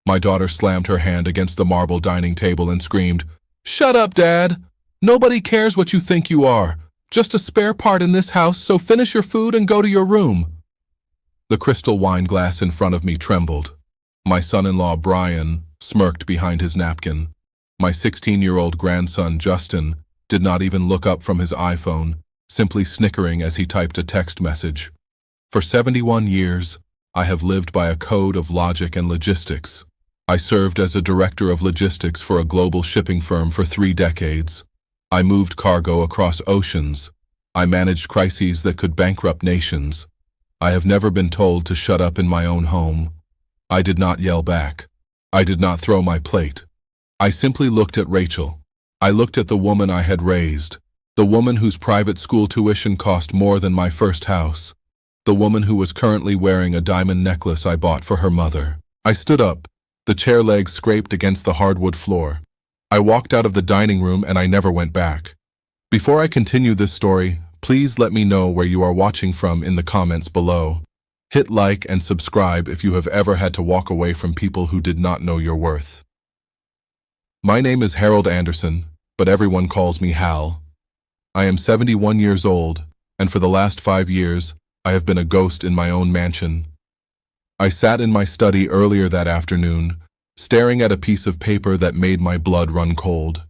My daughter slammed her hand against the marble dining table and screamed, "Shut up, Dad! Nobody cares what you think you are. Just a spare part in this house, so finish your food and go to your room." The crystal wine glass in front of me trembled. My son-in-law, Brian, smirked behind his napkin. My 16-year-old grandson, Justin, did not even look up from his iPhone, simply snickering as he typed a text message. For 71 years, I have lived by a code of logic and logistics. I served as a director of logistics for a global shipping firm for 3 decades. I moved cargo across oceans. I managed crises that could bankrupt nations. I have never been told to shut up in my own home. I did not yell back. I did not throw my plate. I simply looked at Rachel. I looked at the woman I had raised, the woman whose private school tuition cost more than my first house, the woman who was currently wearing a diamond necklace I bought for her mother. I stood up. The chair legs scraped against the hardwood floor. I walked out of the dining room and I never went back. Before I continue this story, please let me know where you are watching from in the comments below. Hit like and subscribe if you have ever had to walk away from people who did not know your worth. My name is Harold Anderson, but everyone calls me Hal. I am 71 years old, and for the last 5 years, I have been a ghost in my own mansion. I sat in my study earlier that afternoon, staring at a piece of paper that made my blood run cold.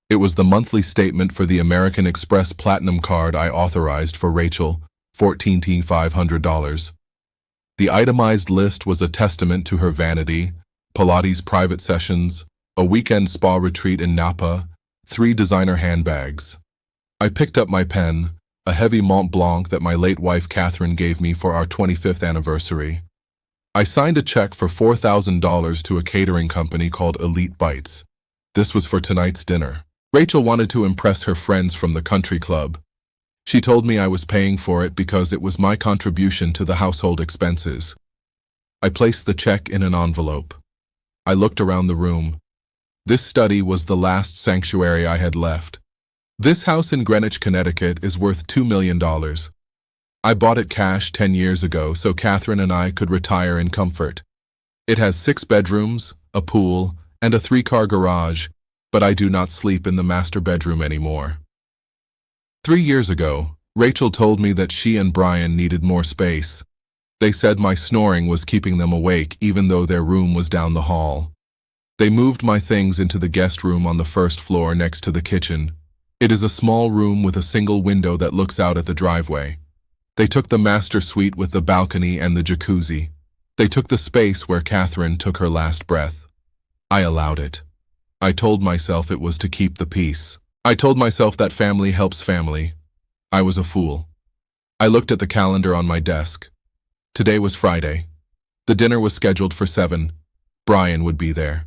It was the monthly statement for the American Express Platinum card I authorized for Rachel, $14,500. The itemized list was a testament to her vanity: Pilates private sessions, a weekend spa retreat in Napa, 3 designer handbags. I picked up my pen, a heavy Mont Blanc that my late wife Catherine gave me for our 25th anniversary. I signed a check for $4,000 to a catering company called Elite Bites. This was for tonight's dinner. Rachel wanted to impress her friends from the country club. She told me I was paying for it because it was my contribution to the household expenses. I placed the check in an envelope. I looked around the room. This study was the last sanctuary I had left. This house in Greenwich, Connecticut is worth $2 million. I bought it cash 10 years ago so Catherine and I could retire in comfort. It has 6 bedrooms, a pool, and a 3-car garage, but I do not sleep in the master bedroom anymore. 3 years ago, Rachel told me that she and Brian needed more space. They said my snoring was keeping them awake even though their room was down the hall. They moved my things into the guest room on the 1st floor next to the kitchen. It is a small room with a single window that looks out at the driveway. They took the master suite with the balcony and the jacuzzi. They took the space where Catherine took her last breath. I allowed it. I told myself it was to keep the peace. I told myself that family helps family. I was a fool. I looked at the calendar on my desk. Today was Friday. The dinner was scheduled for 7. Brian would be there.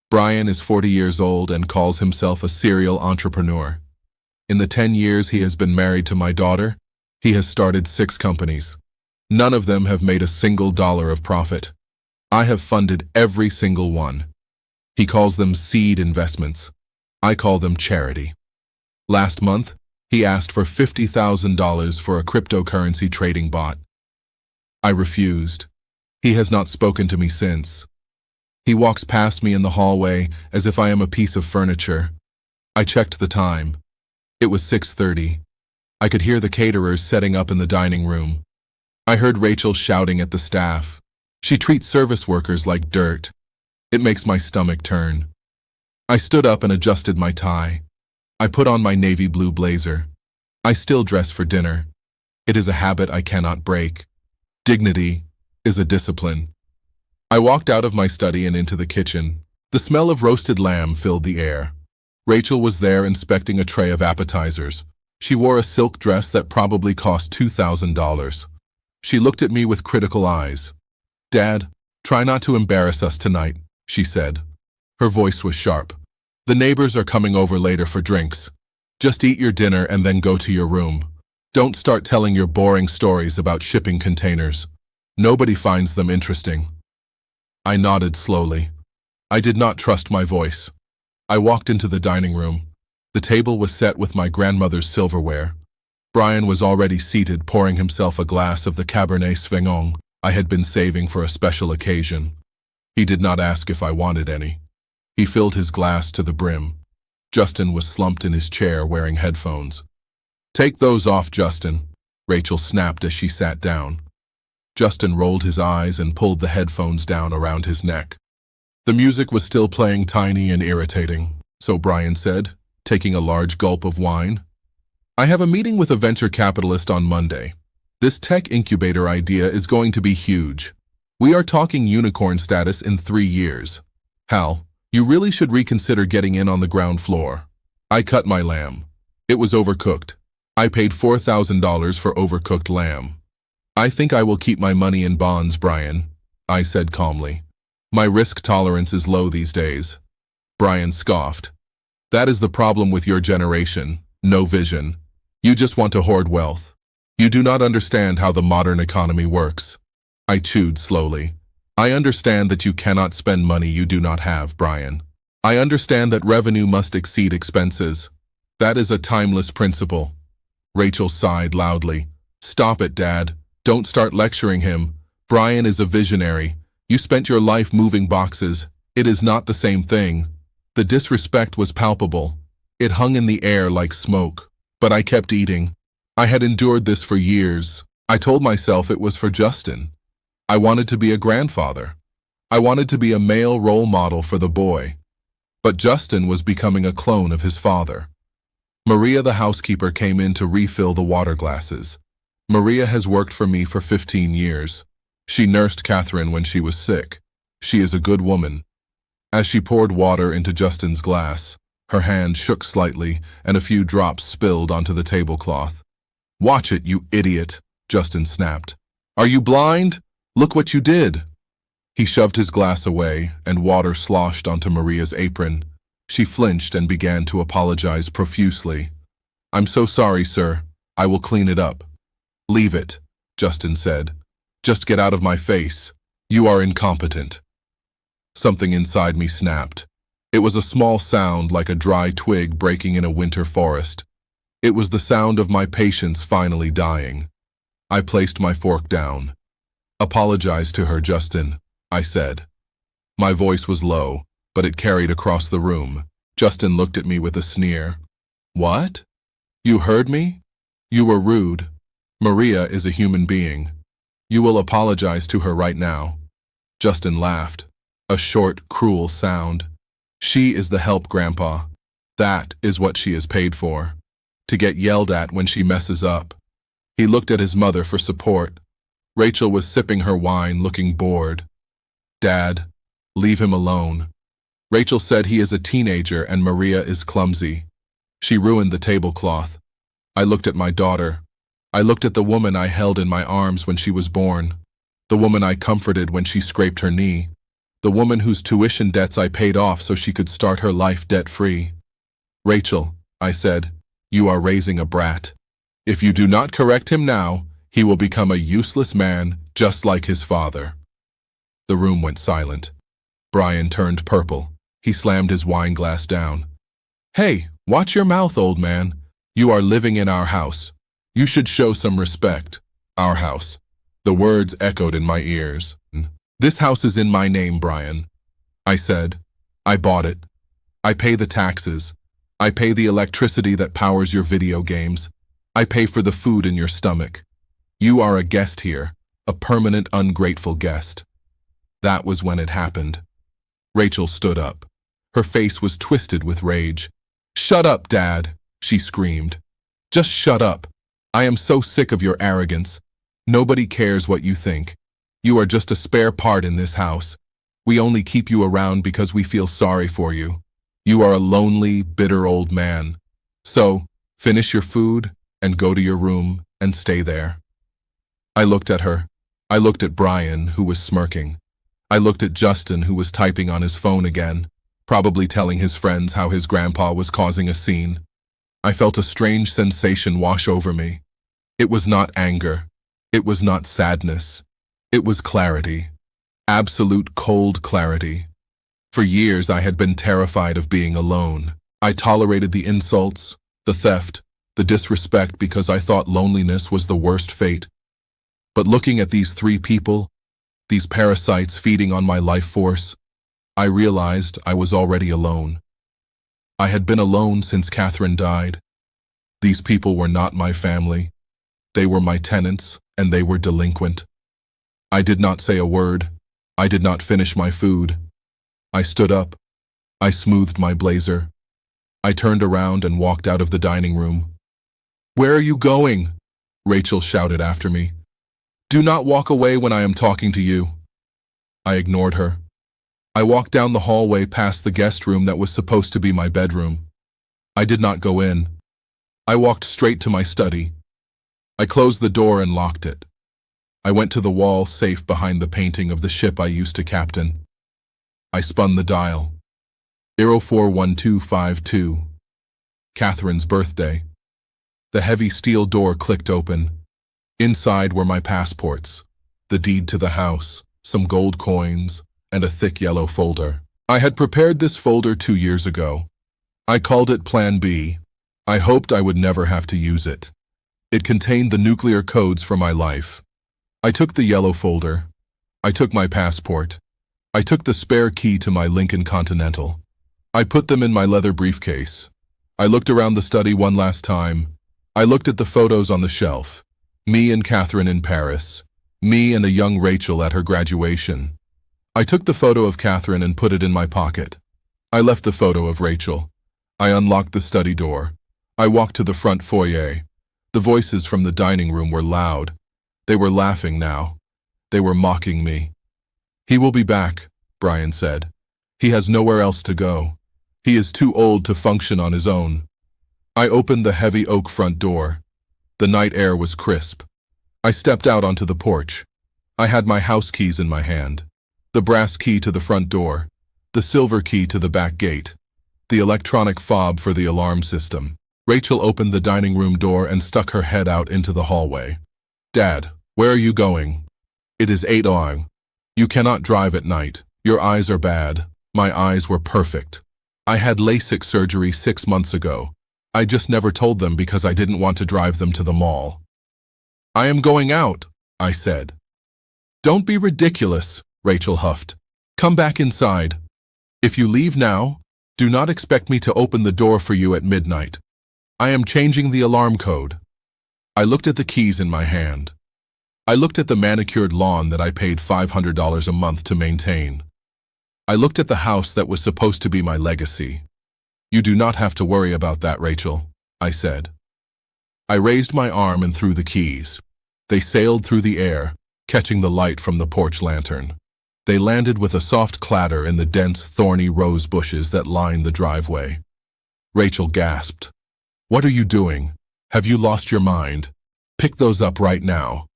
Brian is 40 years old and calls himself a serial entrepreneur. In the 10 years he has been married to my daughter, he has started 6 companies. None of them have made a single dollar of profit. I have funded every single one. He calls them seed investments. I call them charity. Last month, he asked for $50,000 for a cryptocurrency trading bot. I refused. He has not spoken to me since. He walks past me in the hallway as if I am a piece of furniture. I checked the time. It was 6:30. I could hear the caterers setting up in the dining room. I heard Rachel shouting at the staff. She treats service workers like dirt. It makes my stomach turn. I stood up and adjusted my tie. I put on my navy blue blazer. I still dress for dinner. It is a habit I cannot break. Dignity is a discipline. I walked out of my study and into the kitchen. The smell of roasted lamb filled the air. Rachel was there inspecting a tray of appetizers. She wore a silk dress that probably cost $2,000. She looked at me with critical eyes. "Dad, try not to embarrass us tonight," she said. Her voice was sharp. "The neighbors are coming over later for drinks. Just eat your dinner and then go to your room. Don't start telling your boring stories about shipping containers. Nobody finds them interesting." I nodded slowly. I did not trust my voice. I walked into the dining room. The table was set with my grandmother's silverware. Brian was already seated, pouring himself a glass of the Cabernet Sauvignon I had been saving for a special occasion. He did not ask if I wanted any. He filled his glass to the brim. Justin was slumped in his chair wearing headphones. "Take those off, Justin," Rachel snapped as she sat down. Justin rolled his eyes and pulled the headphones down around his neck. The music was still playing tiny and irritating, so Brian said, taking a large gulp of wine. "I have a meeting with a venture capitalist on Monday. This tech incubator idea is going to be huge. We are talking unicorn status in 3 years. Hal, you really should reconsider getting in on the ground floor." I cut my lamb. It was overcooked. I paid $4,000 for overcooked lamb. "I think I will keep my money in bonds, Brian," I said calmly. "My risk tolerance is low these days." Brian scoffed. "That is the problem with your generation. No vision. You just want to hoard wealth. You do not understand how the modern economy works." I chewed slowly. "I understand that you cannot spend money you do not have, Brian. I understand that revenue must exceed expenses. That is a timeless principle." Rachel sighed loudly. "Stop it, Dad. Don't start lecturing him. Brian is a visionary. You spent your life moving boxes. It is not the same thing." The disrespect was palpable. It hung in the air like smoke. But I kept eating. I had endured this for years. I told myself it was for Justin. I wanted to be a grandfather. I wanted to be a male role model for the boy. But Justin was becoming a clone of his father. Maria, the housekeeper, came in to refill the water glasses. Maria has worked for me for 15 years. She nursed Catherine when she was sick. She is a good woman. As she poured water into Justin's glass, her hand shook slightly and a few drops spilled onto the tablecloth. "Watch it, you idiot," Justin snapped. "Are you blind? Look what you did." He shoved his glass away and water sloshed onto Maria's apron. She flinched and began to apologize profusely. "I'm so sorry, sir. I will clean it up." "Leave it," Justin said. "Just get out of my face. You are incompetent." Something inside me snapped. It was a small sound like a dry twig breaking in a winter forest. It was the sound of my patience finally dying. I placed my fork down. "Apologize to her, Justin," I said. My voice was low, but it carried across the room. Justin looked at me with a sneer. "What? You heard me? You were rude. Maria is a human being. You will apologize to her right now." Justin laughed. A short, cruel sound. "She is the help, Grandpa. That is what she is paid for. To get yelled at when she messes up." He looked at his mother for support. Rachel was sipping her wine, looking bored. "Dad, leave him alone." Rachel said he is a teenager and Maria is clumsy. She ruined the tablecloth. I looked at my daughter. I looked at the woman I held in my arms when she was born. The woman I comforted when she scraped her knee. The woman whose tuition debts I paid off so she could start her life debt-free. "Rachel," I said, "you are raising a brat. If you do not correct him now, he will become a useless man just like his father." The room went silent. Brian turned purple. He slammed his wine glass down. "Hey, watch your mouth, old man. You are living in our house. You should show some respect." "Our house." The words echoed in my ears. "This house is in my name, Brian," I said. "I bought it. I pay the taxes. I pay the electricity that powers your video games. I pay for the food in your stomach. You are a guest here, a permanent ungrateful guest." That was when it happened. Rachel stood up. Her face was twisted with rage. "Shut up, Dad," she screamed. "Just shut up. I am so sick of your arrogance. Nobody cares what you think. You are just a spare part in this house. We only keep you around because we feel sorry for you. You are a lonely, bitter old man. So, finish your food and go to your room and stay there." I looked at her. I looked at Brian, who was smirking. I looked at Justin, who was typing on his phone again, probably telling his friends how his grandpa was causing a scene. I felt a strange sensation wash over me. It was not anger. It was not sadness. It was clarity. Absolute cold clarity. For years I had been terrified of being alone. I tolerated the insults, the theft, the disrespect because I thought loneliness was the worst fate. But looking at these 3 people, these parasites feeding on my life force. I realized I was already alone. I had been alone since Catherine died. These people were not my family. They were my tenants, and they were delinquent. I did not say a word. I did not finish my food. I stood up. I smoothed my blazer. I turned around and walked out of the dining room. "Where are you going?" Rachel shouted after me. "Do not walk away when I am talking to you." I ignored her. I walked down the hallway past the guest room that was supposed to be my bedroom. I did not go in. I walked straight to my study. I closed the door and locked it. I went to the wall safe behind the painting of the ship I used to captain. I spun the dial. 041252. Catherine's birthday. The heavy steel door clicked open. Inside were my passports, the deed to the house, some gold coins, and a thick yellow folder. I had prepared this folder 2 years ago. I called it Plan B. I hoped I would never have to use it. It contained the nuclear codes for my life. I took the yellow folder. I took my passport. I took the spare key to my Lincoln Continental. I put them in my leather briefcase. I looked around the study one last time. I looked at the photos on the shelf. Me and Catherine in Paris. Me and a young Rachel at her graduation. I took the photo of Catherine and put it in my pocket. I left the photo of Rachel. I unlocked the study door. I walked to the front foyer. The voices from the dining room were loud. They were laughing now. They were mocking me. "He will be back," Brian said. "He has nowhere else to go. He is too old to function on his own." I opened the heavy oak front door. The night air was crisp. I stepped out onto the porch. I had my house keys in my hand. The brass key to the front door. The silver key to the back gate. The electronic fob for the alarm system. Rachel opened the dining room door and stuck her head out into the hallway. "Dad, where are you going?" "It is 8 o'clock. You cannot drive at night. Your eyes are bad." My eyes were perfect. I had LASIK surgery 6 months ago. I just never told them because I didn't want to drive them to the mall. "I am going out," I said. "Don't be ridiculous," Rachel huffed. "Come back inside. If you leave now, do not expect me to open the door for you at midnight. I am changing the alarm code." I looked at the keys in my hand. I looked at the manicured lawn that I paid $500 a month to maintain. I looked at the house that was supposed to be my legacy. "You do not have to worry about that, Rachel," I said. I raised my arm and threw the keys. They sailed through the air, catching the light from the porch lantern. They landed with a soft clatter in the dense, thorny rose bushes that lined the driveway. Rachel gasped. "What are you doing? Have you lost your mind? Pick those up right now."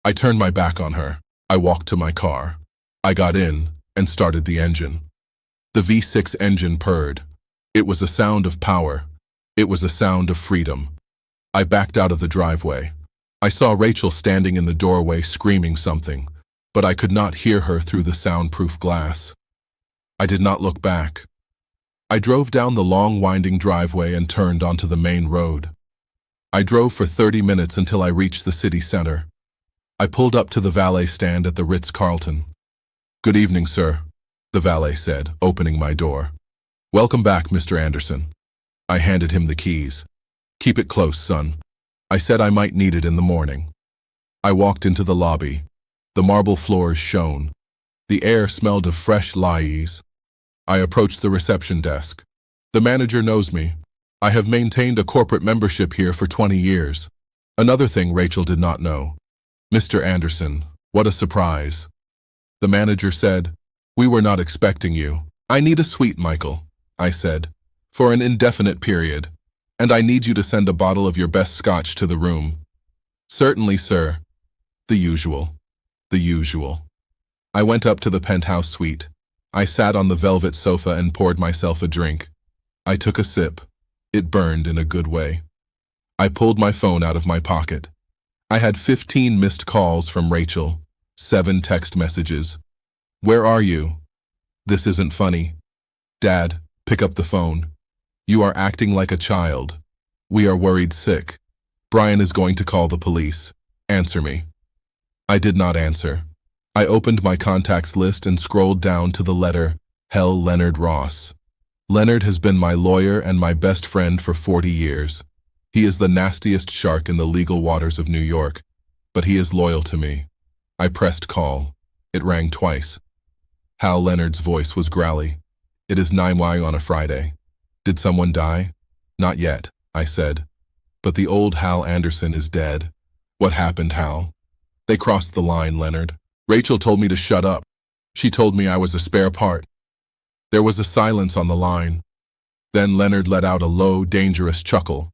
I turned my back on her. I walked to my car. I got in and started the engine. The V6 engine purred. It was a sound of power. It was a sound of freedom. I backed out of the driveway. I saw Rachel standing in the doorway screaming something, but I could not hear her through the soundproof glass. I did not look back. I drove down the long winding driveway and turned onto the main road. I drove for 30 minutes until I reached the city center. I pulled up to the valet stand at the Ritz-Carlton. "Good evening, sir," the valet said, opening my door. "Welcome back, Mr. Anderson." I handed him the keys. "Keep it close, son. I said I might need it in the morning." I walked into the lobby. The marble floors shone. The air smelled of fresh lais. I approached the reception desk. "The manager knows me. I have maintained a corporate membership here for 20 years. Another thing Rachel did not know. Mr. Anderson, what a surprise." The manager said, "We were not expecting you." "I need a suite, Michael," I said, "for an indefinite period, and I need you to send a bottle of your best scotch to the room." "Certainly, sir." The usual. The usual. I went up to the penthouse suite. I sat on the velvet sofa and poured myself a drink. I took a sip. It burned in a good way. I pulled my phone out of my pocket. I had 15 missed calls from Rachel, 7 text messages. "Where are you?" "This isn't funny." "Dad, pick up the phone. You are acting like a child. We are worried sick. Brian is going to call the police. Answer me." I did not answer. I opened my contacts list and scrolled down to the letter Hell Leonard Ross. Leonard has been my lawyer and my best friend for 40 years. He is the nastiest shark in the legal waters of New York, but he is loyal to me. I pressed call. It rang twice. Hal Leonard's voice was growly. It is 9 on a Friday. Did someone die? Not yet, I said. But the old Hal Anderson is dead. What happened, Hal? They crossed the line, Leonard. Rachel told me to shut up. She told me I was a spare part. There was a silence on the line. Then Leonard let out a low, dangerous chuckle.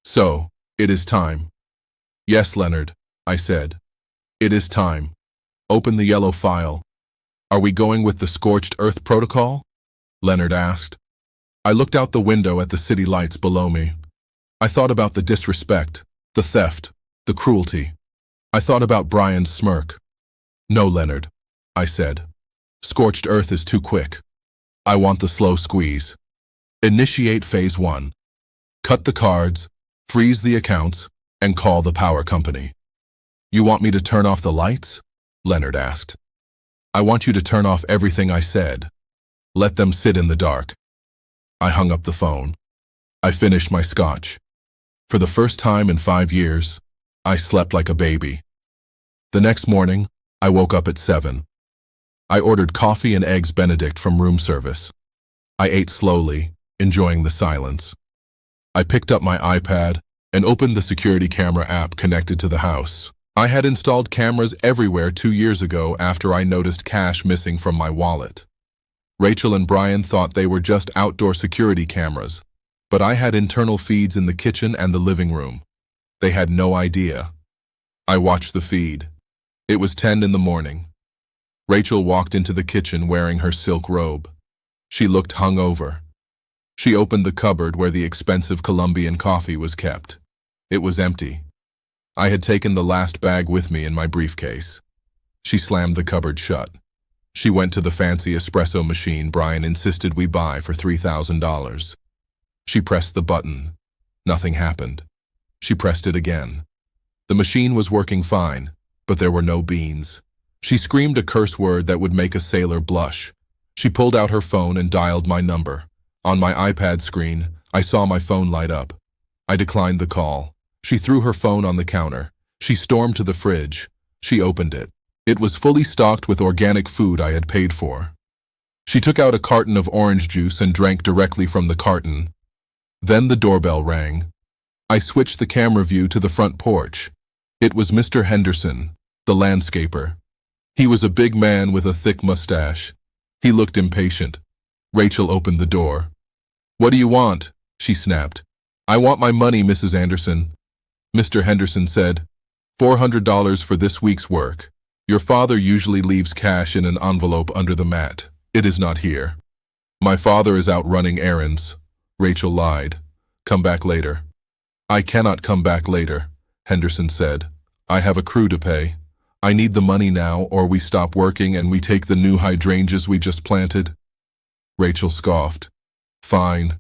So, it is time. Yes, Leonard, I said. It is time. Open the yellow file. Are we going with the scorched earth protocol? Leonard asked. I looked out the window at the city lights below me. I thought about the disrespect, the theft, the cruelty. I thought about Brian's smirk. No, Leonard, I said. Scorched earth is too quick. I want the slow squeeze. Initiate phase 1. Cut the cards, freeze the accounts, and call the power company. You want me to turn off the lights? Leonard asked. I want you to turn off everything I said. Let them sit in the dark. I hung up the phone. I finished my scotch. For the first time in 5 years, I slept like a baby. The next morning, I woke up at 7. I ordered coffee and eggs Benedict from room service. I ate slowly, enjoying the silence. I picked up my iPad and opened the security camera app connected to the house. I had installed cameras everywhere 2 years ago after I noticed cash missing from my wallet. Rachel and Brian thought they were just outdoor security cameras, but I had internal feeds in the kitchen and the living room. They had no idea. I watched the feed. It was 10 in the morning. Rachel walked into the kitchen wearing her silk robe. She looked hungover. She opened the cupboard where the expensive Colombian coffee was kept. It was empty. I had taken the last bag with me in my briefcase. She slammed the cupboard shut. She went to the fancy espresso machine Brian insisted we buy for $3,000. She pressed the button. Nothing happened. She pressed it again. The machine was working fine, but there were no beans. She screamed a curse word that would make a sailor blush. She pulled out her phone and dialed my number. On my iPad screen, I saw my phone light up. I declined the call. She threw her phone on the counter. She stormed to the fridge. She opened it. It was fully stocked with organic food I had paid for. She took out a carton of orange juice and drank directly from the carton. Then the doorbell rang. I switched the camera view to the front porch. It was Mr. Henderson, the landscaper. He was a big man with a thick mustache. He looked impatient. Rachel opened the door. "What do you want?" she snapped. "I want my money, Mrs. Anderson." Mr. Henderson said, $400 for this week's work. Your father usually leaves cash in an envelope under the mat. It is not here. My father is out running errands. Rachel lied. Come back later. I cannot come back later, Henderson said. I have a crew to pay. I need the money now or we stop working and we take the new hydrangeas we just planted. Rachel scoffed. Fine.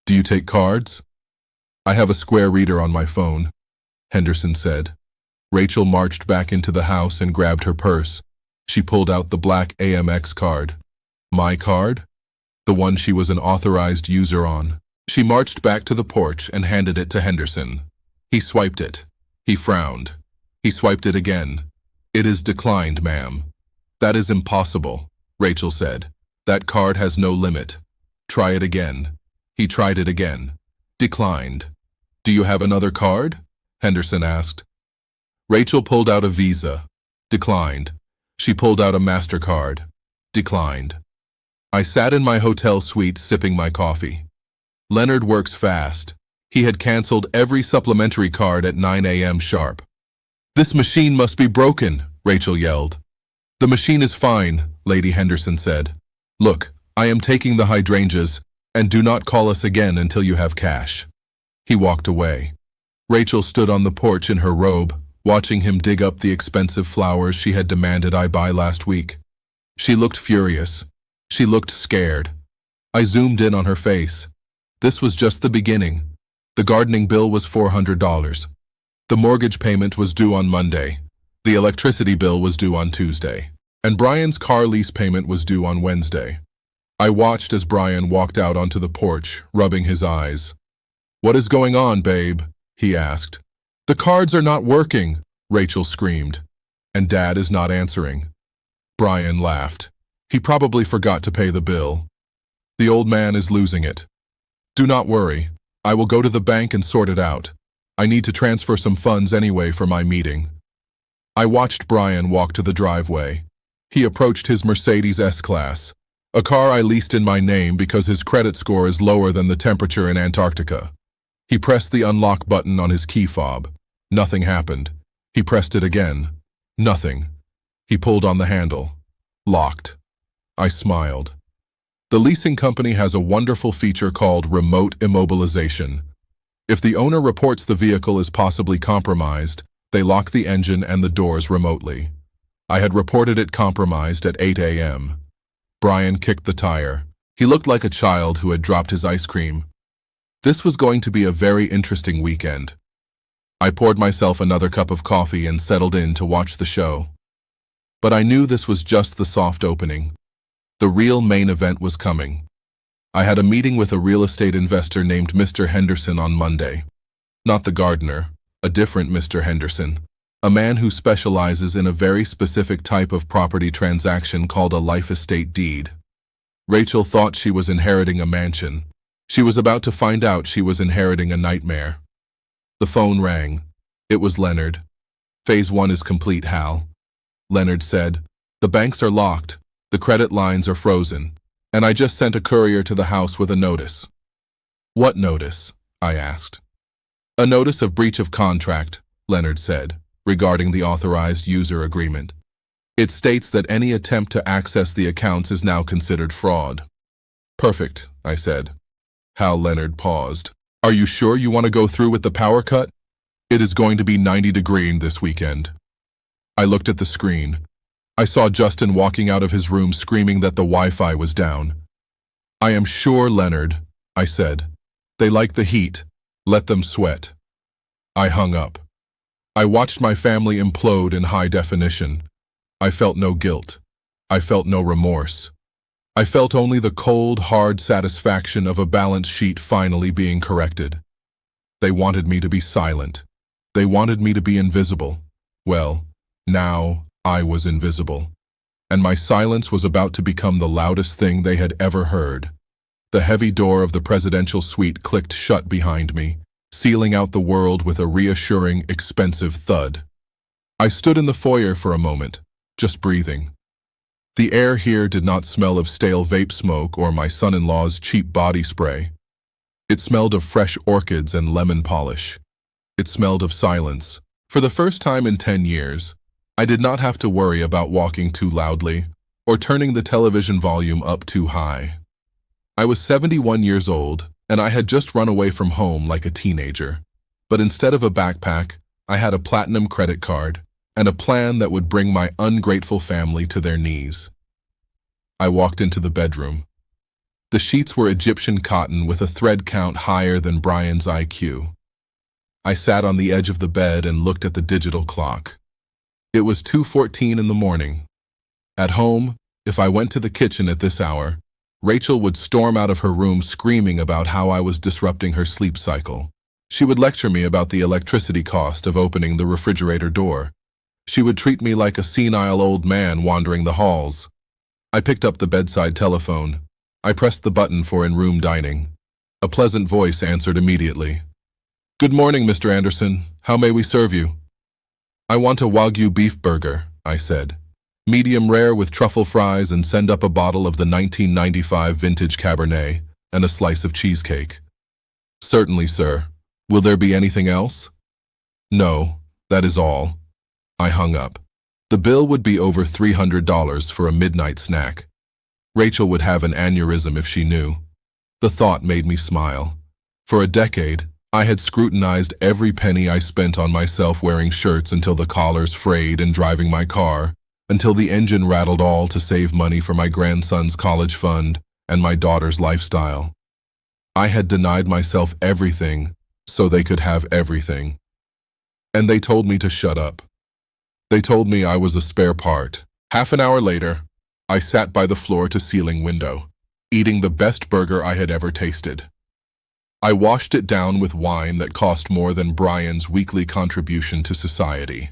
Do you take cards? I have a Square reader on my phone, Henderson said. Rachel marched back into the house and grabbed her purse. She pulled out the black Amex card. My card? The one she was an authorized user on. She marched back to the porch and handed it to Henderson. He swiped it. He frowned. He swiped it again. It is declined, ma'am. That is impossible, Rachel said. That card has no limit. Try it again. He tried it again. Declined. Do you have another card? Henderson asked. Rachel pulled out a Visa. Declined. She pulled out a MasterCard. Declined. I sat in my hotel suite sipping my coffee. Leonard works fast. He had canceled every supplementary card at 9 a.m. sharp. This machine must be broken, Rachel yelled. The machine is fine, Lady Henderson said. Look, I am taking the hydrangeas, and do not call us again until you have cash. He walked away. Rachel stood on the porch in her robe, watching him dig up the expensive flowers she had demanded I buy last week. She looked furious. She looked scared. I zoomed in on her face. This was just the beginning. The gardening bill was $400. The mortgage payment was due on Monday. The electricity bill was due on Tuesday, and Brian's car lease payment was due on Wednesday. I watched as Brian walked out onto the porch, rubbing his eyes. "What is going on, babe?" he asked. "The cards are not working," Rachel screamed. "And Dad is not answering." Brian laughed. "He probably forgot to pay the bill. The old man is losing it. Do not worry. I will go to the bank and sort it out. I need to transfer some funds anyway for my meeting." I watched Brian walk to the driveway. He approached his Mercedes S-Class, a car I leased in my name because his credit score is lower than the temperature in Antarctica. He pressed the unlock button on his key fob. Nothing happened. He pressed it again. Nothing. He pulled on the handle. Locked. I smiled. The leasing company has a wonderful feature called remote immobilization. If the owner reports the vehicle is possibly compromised, they lock the engine and the doors remotely. I had reported it compromised at 8 a.m. Brian kicked the tire. He looked like a child who had dropped his ice cream. This was going to be a very interesting weekend. I poured myself another cup of coffee and settled in to watch the show. But I knew this was just the soft opening. The real main event was coming. I had a meeting with a real estate investor named Mr. Henderson on Monday. Not the gardener, a different Mr. Henderson. A man who specializes in a very specific type of property transaction called a life estate deed. Rachel thought she was inheriting a mansion. She was about to find out she was inheriting a nightmare. The phone rang. It was Leonard. "Phase 1 is complete, Hal." Leonard said, "The banks are locked, the credit lines are frozen, and I just sent a courier to the house with a notice." "What notice?" I asked. "A notice of breach of contract," Leonard said, regarding the authorized user agreement. "It states that any attempt to access the accounts is now considered fraud." "Perfect," I said. Hal Leonard paused. "Are you sure you want to go through with the power cut? It is going to be 90 degrees this weekend." I looked at the screen. I saw Justin walking out of his room screaming that the Wi-Fi was down. "I am sure, Leonard," I said. "They like the heat. Let them sweat." I hung up. I watched my family implode in high definition. I felt no guilt. I felt no remorse. I felt only the cold, hard satisfaction of a balance sheet finally being corrected. They wanted me to be silent. They wanted me to be invisible. Well, now I was invisible. And my silence was about to become the loudest thing they had ever heard. The heavy door of the presidential suite clicked shut behind me, sealing out the world with a reassuring, expensive thud. I stood in the foyer for a moment, just breathing. The air here did not smell of stale vape smoke or my son-in-law's cheap body spray. It smelled of fresh orchids and lemon polish. It smelled of silence. For the first time in 10 years, I did not have to worry about walking too loudly or turning the television volume up too high. I was 71 years old, and I had just run away from home like a teenager. But instead of a backpack, I had a platinum credit card and a plan that would bring my ungrateful family to their knees. I walked into the bedroom. The sheets were Egyptian cotton with a thread count higher than Brian's IQ. I sat on the edge of the bed and looked at the digital clock. It was 2:14 in the morning. At home, if I went to the kitchen at this hour, Rachel would storm out of her room screaming about how I was disrupting her sleep cycle. She would lecture me about the electricity cost of opening the refrigerator door. She would treat me like a senile old man wandering the halls. I picked up the bedside telephone. I pressed the button for in-room dining. A pleasant voice answered immediately. "Good morning, Mr. Anderson. How may we serve you?" "I want a Wagyu beef burger," I said. "Medium rare with truffle fries, and send up a bottle of the 1995 vintage Cabernet and a slice of cheesecake." "Certainly, sir. Will there be anything else?" "No, that is all." I hung up. The bill would be over $300 for a midnight snack. Rachel would have an aneurysm if she knew. The thought made me smile. For a decade, I had scrutinized every penny I spent on myself wearing shirts until the collars frayed and driving my car, until the engine rattled, all to save money for my grandson's college fund and my daughter's lifestyle. I had denied myself everything so they could have everything. And they told me to shut up. They told me I was a spare part. Half an hour later, I sat by the floor-to-ceiling window, eating the best burger I had ever tasted. I washed it down with wine that cost more than Brian's weekly contribution to society.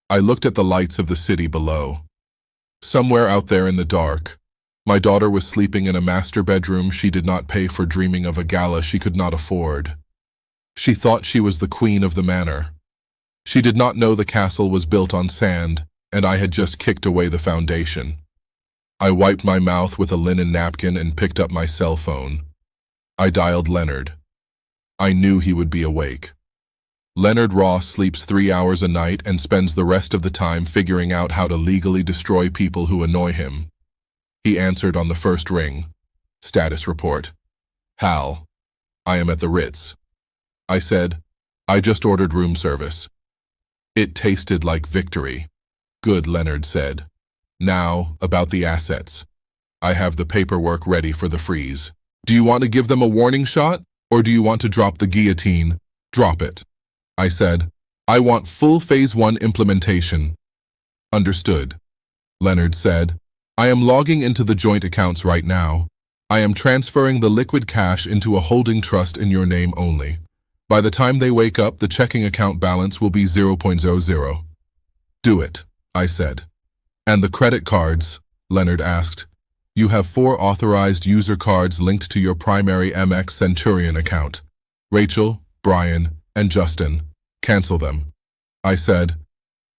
I looked at the lights of the city below. Somewhere out there in the dark, my daughter was sleeping in a master bedroom she did not pay for, dreaming of a gala she could not afford. She thought she was the queen of the manor. She did not know the castle was built on sand, and I had just kicked away the foundation. I wiped my mouth with a linen napkin and picked up my cell phone. I dialed Leonard. I knew he would be awake. Leonard Ross sleeps 3 hours a night and spends the rest of the time figuring out how to legally destroy people who annoy him. He answered on the first ring. Status report. Hal, I am at the Ritz. I said, I just ordered room service. It tasted like victory. Good, Leonard said. Now, about the assets. I have the paperwork ready for the freeze. Do you want to give them a warning shot, or do you want to drop the guillotine? Drop it. I said, I want full Phase 1 implementation. Understood. Leonard said, I am logging into the joint accounts right now. I am transferring the liquid cash into a holding trust in your name only. By the time they wake up, the checking account balance will be 0.00. Do it, I said. And the credit cards? Leonard asked. You have 4 authorized user cards linked to your primary MX Centurion account. Rachel, Brian, and Justin. Cancel them. I said.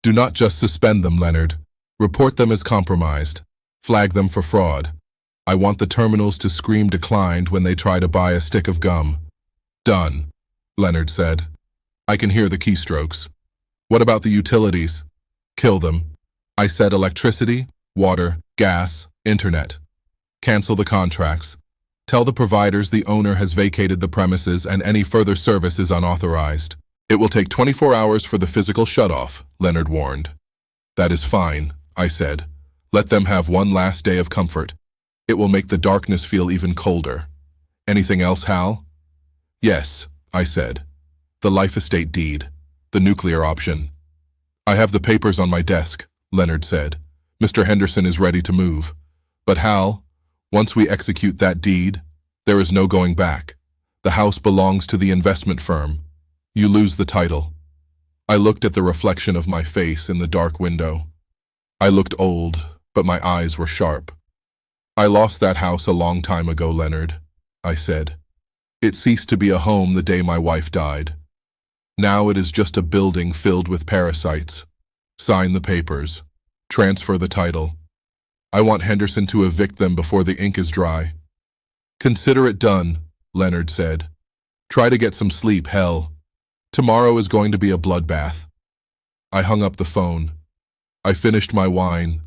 Do not just suspend them, Leonard. Report them as compromised. Flag them for fraud. I want the terminals to scream declined when they try to buy a stick of gum. Done, Leonard said. I can hear the keystrokes. What about the utilities? Kill them. I said electricity, water, gas, internet. Cancel the contracts. Tell the providers the owner has vacated the premises and any further service is unauthorized. It will take 24 hours for the physical shutoff, Leonard warned. That is fine, I said. Let them have one last day of comfort. It will make the darkness feel even colder. Anything else, Hal? Yes, I said. The life estate deed. The nuclear option. I have the papers on my desk, Leonard said. Mr. Henderson is ready to move. But Hal, once we execute that deed, there is no going back. The house belongs to the investment firm. You lose the title. I looked at the reflection of my face in the dark window. I looked old, but my eyes were sharp. I lost that house a long time ago, Leonard, I said. It ceased to be a home the day my wife died. Now it is just a building filled with parasites. Sign the papers. Transfer the title. I want Henderson to evict them before the ink is dry. Consider it done, Leonard said. Try to get some sleep, hell. Tomorrow is going to be a bloodbath. I hung up the phone. I finished my wine.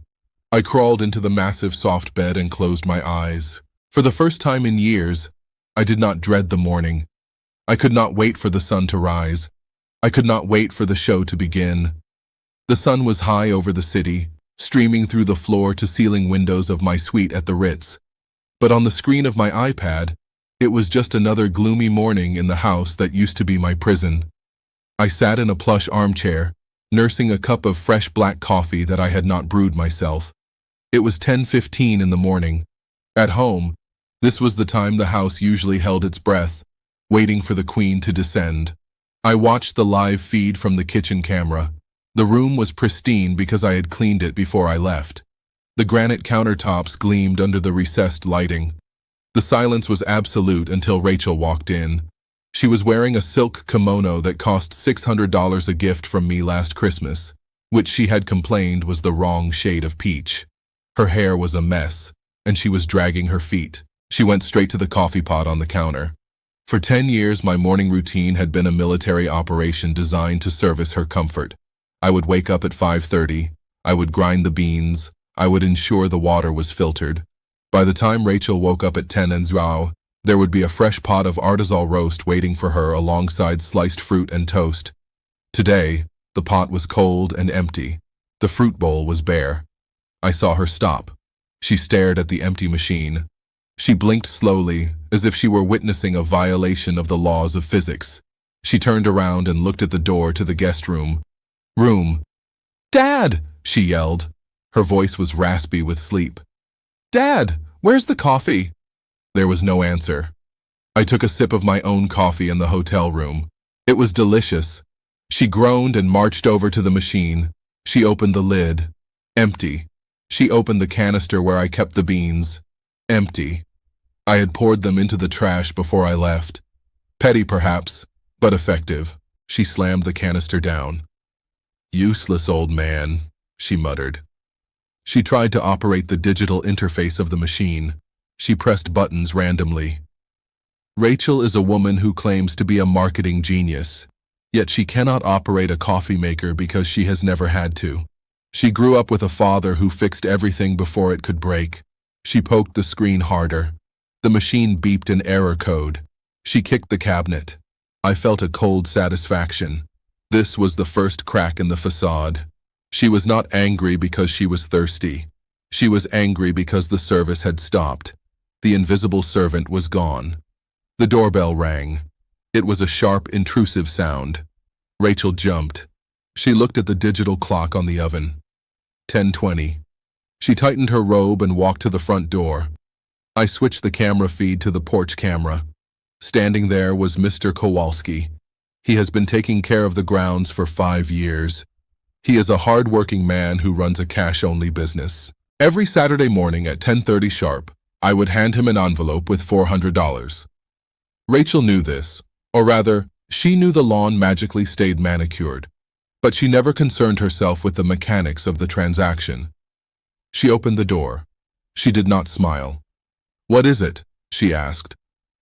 I crawled into the massive soft bed and closed my eyes. For the first time in years, I did not dread the morning. I could not wait for the sun to rise. I could not wait for the show to begin. The sun was high over the city, streaming through the floor-to-ceiling windows of my suite at the Ritz. But on the screen of my iPad, it was just another gloomy morning in the house that used to be my prison. I sat in a plush armchair, nursing a cup of fresh black coffee that I had not brewed myself. It was 10:15 in the morning. At home, this was the time the house usually held its breath, waiting for the Queen to descend. I watched the live feed from the kitchen camera. The room was pristine because I had cleaned it before I left. The granite countertops gleamed under the recessed lighting. The silence was absolute until Rachel walked in. She was wearing a silk kimono that cost $600 a gift from me last Christmas, which she had complained was the wrong shade of peach. Her hair was a mess, and she was dragging her feet. She went straight to the coffee pot on the counter. For 10 years, my morning routine had been a military operation designed to service her comfort. I would wake up at 5:30. I would grind the beans. I would ensure the water was filtered. By the time Rachel woke up at 10 and zero, there would be a fresh pot of artisan roast waiting for her alongside sliced fruit and toast. Today, the pot was cold and empty. The fruit bowl was bare. I saw her stop. She stared at the empty machine. She blinked slowly, as if she were witnessing a violation of the laws of physics. She turned around and looked at the door to the guest room. Room "Dad!" she yelled. Her voice was raspy with sleep. "Dad, where's the coffee?" There was no answer. I took a sip of my own coffee in the hotel room. It was delicious. She groaned and marched over to the machine. She opened the lid. Empty. She opened the canister where I kept the beans. Empty. I had poured them into the trash before I left. Petty perhaps, but effective. She slammed the canister down. "Useless old man," she muttered. She tried to operate the digital interface of the machine. She pressed buttons randomly. Rachel is a woman who claims to be a marketing genius, yet she cannot operate a coffee maker because she has never had to. She grew up with a father who fixed everything before it could break. She poked the screen harder. The machine beeped an error code. She kicked the cabinet. I felt a cold satisfaction. This was the first crack in the facade. She was not angry because she was thirsty. She was angry because the service had stopped. The invisible servant was gone. The doorbell rang. It was a sharp, intrusive sound. Rachel jumped. She looked at the digital clock on the oven. 10:20. She tightened her robe and walked to the front door. I switched the camera feed to the porch camera. Standing there was Mr. Kowalski. He has been taking care of the grounds for 5 years. He is a hard-working man who runs a cash-only business. Every Saturday morning at 10:30 sharp, I would hand him an envelope with $400. Rachel knew this, or rather, she knew the lawn magically stayed manicured, but she never concerned herself with the mechanics of the transaction. She opened the door. She did not smile. "What is it?" she asked.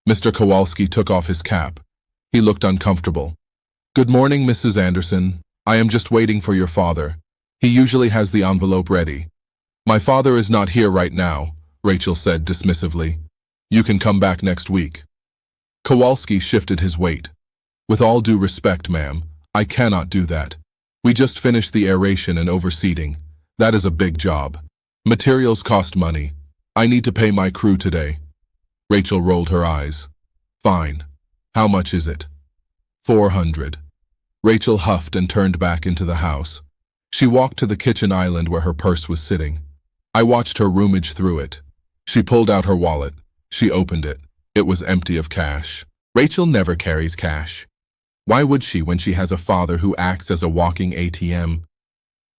Mr. Kowalski took off his cap. He looked uncomfortable. "Good morning, Mrs. Anderson. I am just waiting for your father. He usually has the envelope ready." "My father is not here right now," Rachel said dismissively. "You can come back next week." Kowalski shifted his weight. "With all due respect, ma'am, I cannot do that. We just finished the aeration and overseeding. That is a big job. Materials cost money. I need to pay my crew today." Rachel rolled her eyes. "Fine. How much is it?" $400. Rachel huffed and turned back into the house. She walked to the kitchen island where her purse was sitting. I watched her rummage through it. She pulled out her wallet. She opened it. It was empty of cash. Rachel never carries cash. Why would she when she has a father who acts as a walking ATM?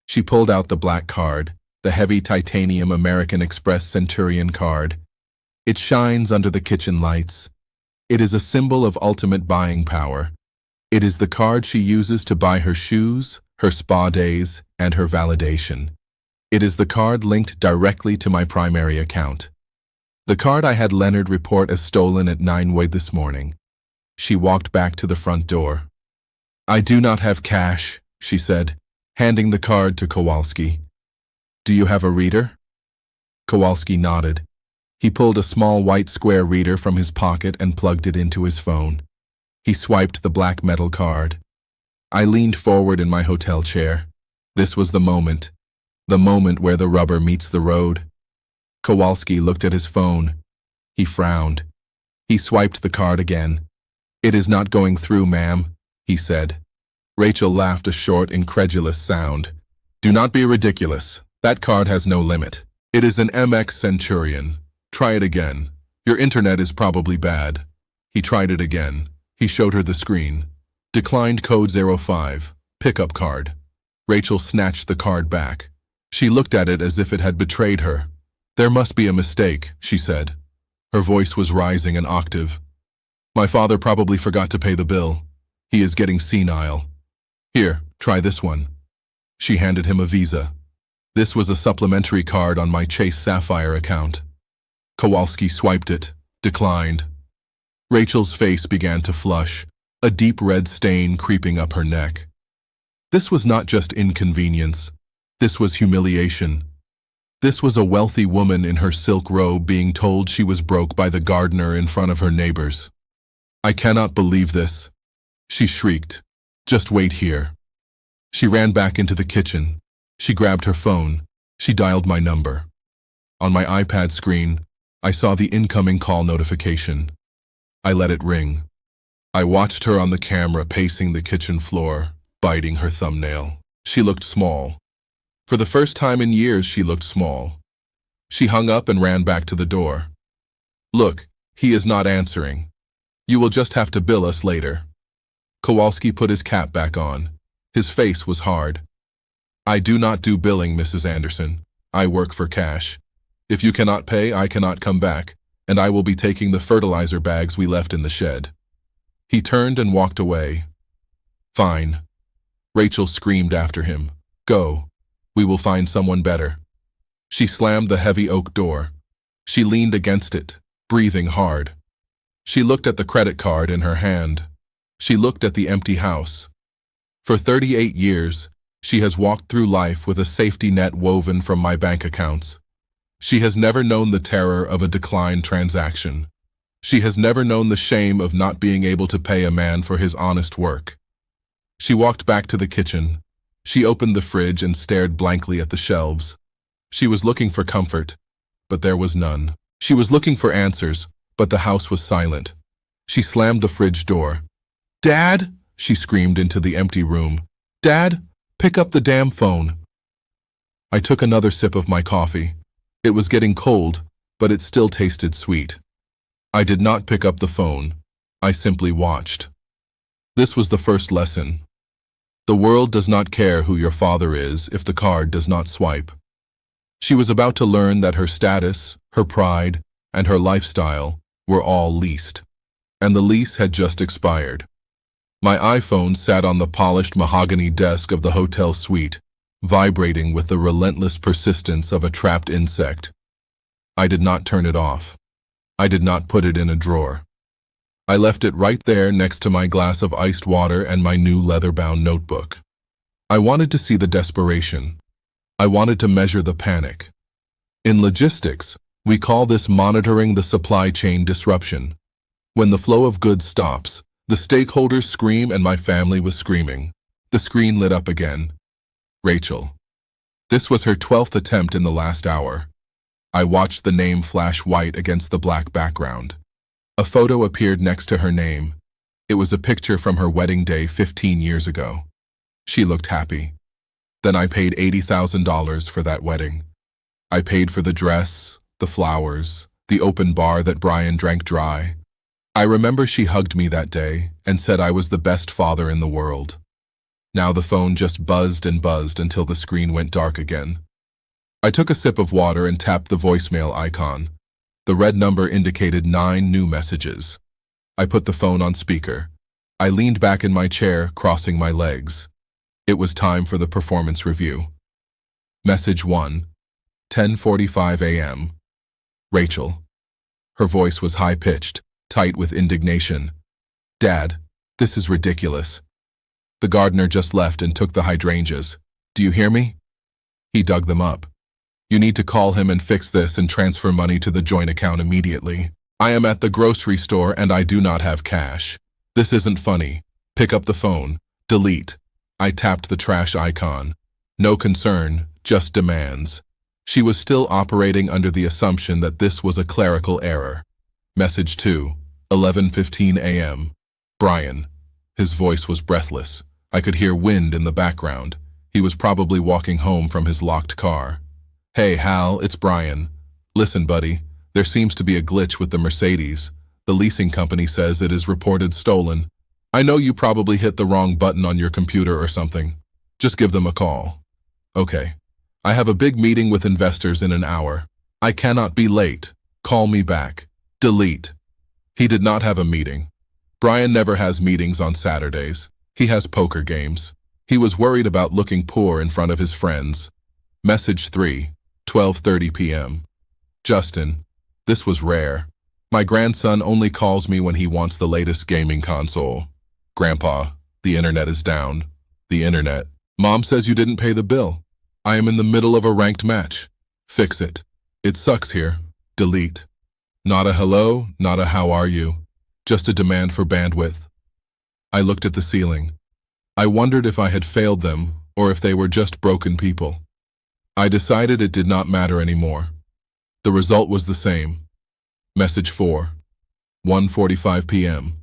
She pulled out the black card, the heavy titanium American Express Centurion card. It shines under the kitchen lights. It is a symbol of ultimate buying power. It is the card she uses to buy her shoes, her spa days, and her validation. It is the card linked directly to my primary account. The card I had Leonard report as stolen at 9 this morning. She walked back to the front door. "I do not have cash," she said, handing the card to Kowalski. "Do you have a reader?" Kowalski nodded. He pulled a small white square reader from his pocket and plugged it into his phone. He swiped the black metal card. I leaned forward in my hotel chair. This was the moment where the rubber meets the road. Kowalski looked at his phone. He frowned. He swiped the card again. "It is not going through, ma'am," he said. Rachel laughed a short, incredulous sound. "Do not be ridiculous. That card has no limit. It is an MX Centurion. Try it again. Your internet is probably bad." He tried it again. He showed her the screen. "Declined code 05. Pickup card." Rachel snatched the card back. She looked at it as if it had betrayed her. "There must be a mistake," she said. Her voice was rising an octave. "My father probably forgot to pay the bill. He is getting senile. Here, try this one." She handed him a Visa. This was a supplementary card on my Chase Sapphire account. Kowalski swiped it. Declined. Rachel's face began to flush, a deep red stain creeping up her neck. This was not just inconvenience. This was humiliation. This was a wealthy woman in her silk robe being told she was broke by the gardener in front of her neighbors. "I cannot believe this," she shrieked. "Just wait here." She ran back into the kitchen. She grabbed her phone. She dialed my number. On my iPad screen, I saw the incoming call notification. I let it ring. I watched her on the camera pacing the kitchen floor, biting her thumbnail. She looked small. For the first time in years, she looked small. She hung up and ran back to the door. Look, he is not answering. You will just have to bill us later. Kowalski put his cap back on. His face was hard. I do not do billing, Mrs. Anderson. I work for cash. If you cannot pay, I cannot come back, and I will be taking the fertilizer bags we left in the shed. He turned and walked away. Fine. Rachel screamed after him. Go. We will find someone better. She slammed the heavy oak door. She leaned against it, breathing hard. She looked at the credit card in her hand. She looked at the empty house. For 38 years, she has walked through life with a safety net woven from my bank accounts. She has never known the terror of a declined transaction. She has never known the shame of not being able to pay a man for his honest work. She walked back to the kitchen. She opened the fridge and stared blankly at the shelves. She was looking for comfort, but there was none. She was looking for answers, but the house was silent. She slammed the fridge door. Dad, she screamed into the empty room. Dad, pick up the damn phone. I took another sip of my coffee. It was getting cold, but it still tasted sweet. I did not pick up the phone. I simply watched. This was the first lesson. The world does not care who your father is if the card does not swipe. She was about to learn that her status, her pride, and her lifestyle were all leased. And the lease had just expired. My iPhone sat on the polished mahogany desk of the hotel suite, vibrating with the relentless persistence of a trapped insect. I did not turn it off. I did not put it in a drawer. I left it right there next to my glass of iced water and my new leather-bound notebook. I wanted to see the desperation. I wanted to measure the panic. In logistics, we call this monitoring the supply chain disruption. When the flow of goods stops, the stakeholders scream, and my family was screaming. The screen lit up again. Rachel. This was her 12th attempt in the last hour. I watched the name flash white against the black background. A photo appeared next to her name. It was a picture from her wedding day 15 years ago. She looked happy. Then I paid $80,000 for that wedding. I paid for the dress, the flowers, the open bar that Brian drank dry. I remember she hugged me that day and said I was the best father in the world. Now the phone just buzzed and buzzed until the screen went dark again. I took a sip of water and tapped the voicemail icon. The red number indicated 9 new messages. I put the phone on speaker. I leaned back in my chair, crossing my legs. It was time for the performance review. Message 1, 10:45 a.m. Rachel. Her voice was high-pitched, tight with indignation. Dad, this is ridiculous. The gardener just left and took the hydrangeas. Do you hear me? He dug them up. You need to call him and fix this and transfer money to the joint account immediately. I am at the grocery store and I do not have cash. This isn't funny. Pick up the phone. Delete. I tapped the trash icon. No concern, just demands. She was still operating under the assumption that this was a clerical error. Message 2, 11:15 a.m. Brian. His voice was breathless. I could hear wind in the background. He was probably walking home from his locked car. Hey, Hal, it's Brian. Listen, buddy, there seems to be a glitch with the Mercedes. The leasing company says it is reported stolen. I know you probably hit the wrong button on your computer or something. Just give them a call. Okay. I have a big meeting with investors in an hour. I cannot be late. Call me back. Delete. He did not have a meeting. Brian never has meetings on Saturdays. He has poker games. He was worried about looking poor in front of his friends. Message 3, 12:30 p.m. Justin. This was rare. My grandson only calls me when he wants the latest gaming console. Grandpa, the internet is down. The internet. Mom says you didn't pay the bill. I am in the middle of a ranked match. Fix it. It sucks here. Delete. Not a hello, not a how are you. Just a demand for bandwidth. I looked at the ceiling. I wondered if I had failed them or if they were just broken people. I decided it did not matter anymore. The result was the same. Message 4, 1:45 p.m.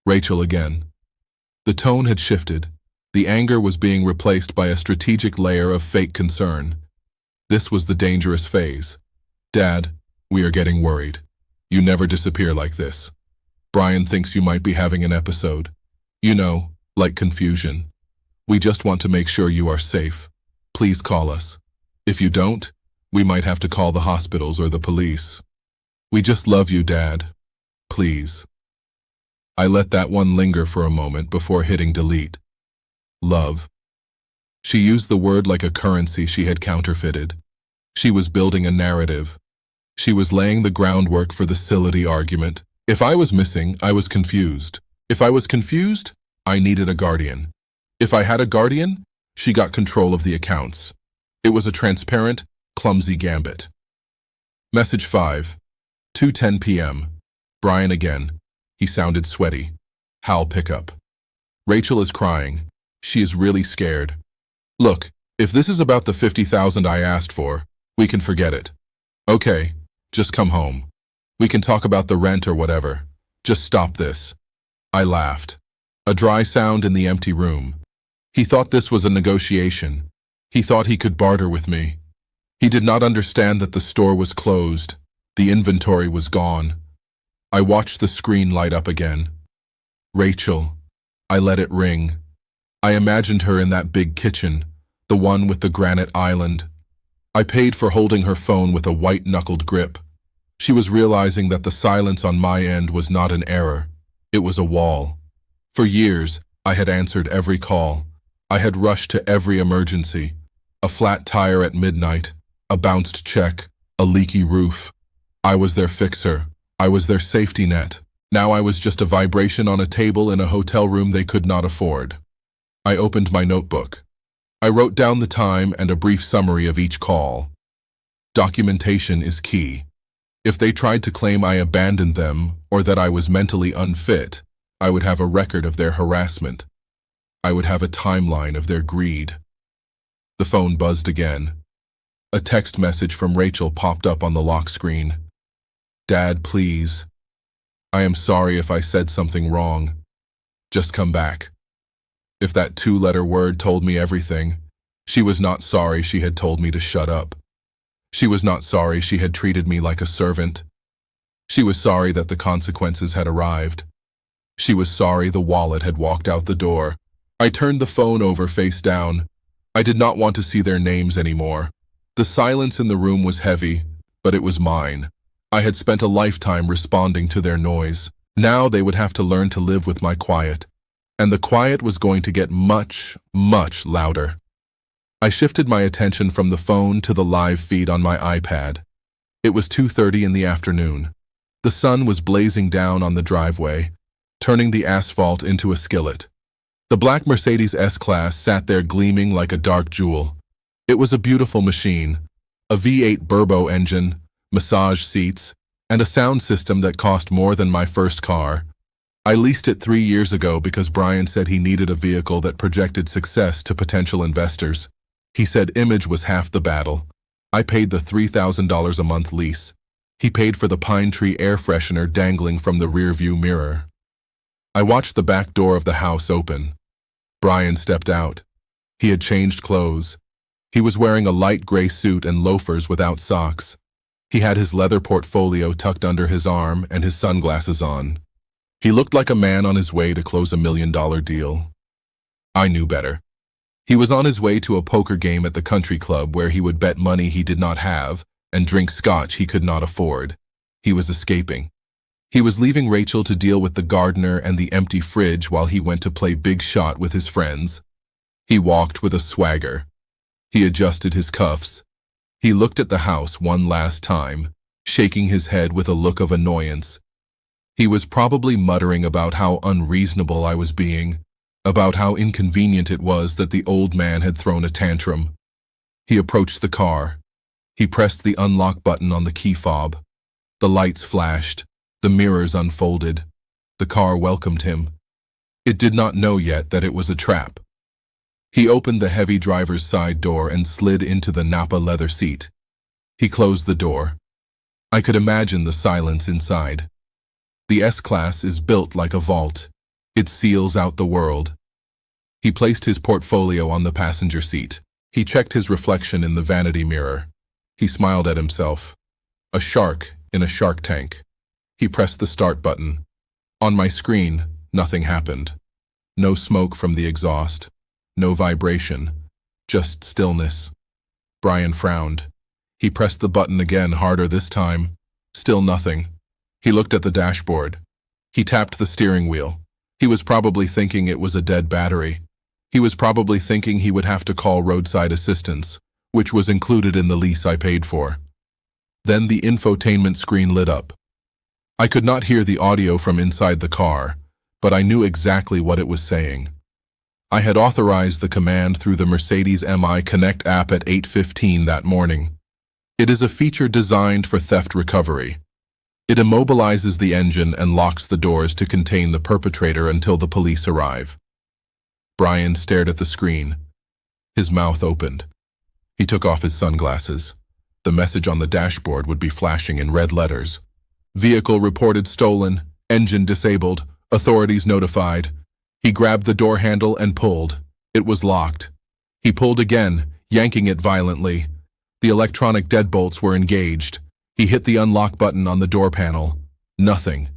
Rachel again. The tone had shifted. The anger was being replaced by a strategic layer of fake concern. This was the dangerous phase. Dad, we are getting worried. You never disappear like this. Brian thinks you might be having an episode. You know, like confusion. We just want to make sure you are safe. Please call us. If you don't, we might have to call the hospitals or the police. We just love you, Dad. Please. I let that one linger for a moment before hitting delete. Love. She used the word like a currency she had counterfeited. She was building a narrative. She was laying the groundwork for the silly argument. If I was missing, I was confused. If I was confused, I needed a guardian. If I had a guardian, she got control of the accounts. It was a transparent, clumsy gambit. Message 5. 2:10 p.m. Brian again. He sounded sweaty. Hal pickup. Rachel is crying. She is really scared. Look, if this is about the $50,000 I asked for, we can forget it. Okay, just come home. We can talk about the rent or whatever. Just stop this. I laughed. A dry sound in the empty room. He thought this was a negotiation. He thought he could barter with me. He did not understand that the store was closed. The inventory was gone. I watched the screen light up again. Rachel. I let it ring. I imagined her in that big kitchen, the one with the granite island. I paid for holding her phone with a white-knuckled grip. She was realizing that the silence on my end was not an error. It was a wall. For years, I had answered every call. I had rushed to every emergency. A flat tire at midnight, a bounced check, a leaky roof. I was their fixer. I was their safety net. Now I was just a vibration on a table in a hotel room they could not afford. I opened my notebook. I wrote down the time and a brief summary of each call. Documentation is key. If they tried to claim I abandoned them or that I was mentally unfit, I would have a record of their harassment. I would have a timeline of their greed. The phone buzzed again. A text message from Rachel popped up on the lock screen. Dad, please. I am sorry if I said something wrong. Just come back. If that 2-letter word told me everything, she was not sorry she had told me to shut up. She was not sorry she had treated me like a servant. She was sorry that the consequences had arrived. She was sorry the wallet had walked out the door. I turned the phone over face down. I did not want to see their names anymore. The silence in the room was heavy, but it was mine. I had spent a lifetime responding to their noise. Now they would have to learn to live with my quiet. And the quiet was going to get much, much louder. I shifted my attention from the phone to the live feed on my iPad. It was 2:30 in the afternoon. The sun was blazing down on the driveway, turning the asphalt into a skillet. The black Mercedes S-Class sat there gleaming like a dark jewel. It was a beautiful machine, a V8 Burbo engine, massage seats, and a sound system that cost more than my first car. I leased it 3 years ago because Brian said he needed a vehicle that projected success to potential investors. He said image was half the battle. I paid the $3,000 a month lease. He paid for the pine tree air freshener dangling from the rearview mirror. I watched the back door of the house open. Brian stepped out. He had changed clothes. He was wearing a light gray suit and loafers without socks. He had his leather portfolio tucked under his arm and his sunglasses on. He looked like a man on his way to close a $1 million deal. I knew better. He was on his way to a poker game at the country club where he would bet money he did not have and drink scotch he could not afford. He was escaping. He was leaving Rachel to deal with the gardener and the empty fridge while he went to play big shot with his friends. He walked with a swagger. He adjusted his cuffs. He looked at the house one last time, shaking his head with a look of annoyance. He was probably muttering about how unreasonable I was being, about how inconvenient it was that the old man had thrown a tantrum. He approached the car. He pressed the unlock button on the key fob. The lights flashed. The mirrors unfolded. The car welcomed him. It did not know yet that it was a trap. He opened the heavy driver's side door and slid into the Napa leather seat. He closed the door. I could imagine the silence inside. The S-Class is built like a vault. It seals out the world. He placed his portfolio on the passenger seat. He checked his reflection in the vanity mirror. He smiled at himself. A shark in a shark tank. He pressed the start button. On my screen, nothing happened. No smoke from the exhaust. No vibration. Just stillness. Brian frowned. He pressed the button again, harder this time. Still nothing. He looked at the dashboard. He tapped the steering wheel. He was probably thinking it was a dead battery. He was probably thinking he would have to call roadside assistance, which was included in the lease I paid for. Then the infotainment screen lit up. I could not hear the audio from inside the car, but I knew exactly what it was saying. I had authorized the command through the Mercedes MI Connect app at 8:15 that morning. It is a feature designed for theft recovery. It immobilizes the engine and locks the doors to contain the perpetrator until the police arrive. Brian stared at the screen. His mouth opened. He took off his sunglasses. The message on the dashboard would be flashing in red letters. Vehicle reported stolen, engine disabled, authorities notified. He grabbed the door handle and pulled. It was locked. He pulled again, yanking it violently. The electronic deadbolts were engaged. He hit the unlock button on the door panel. Nothing.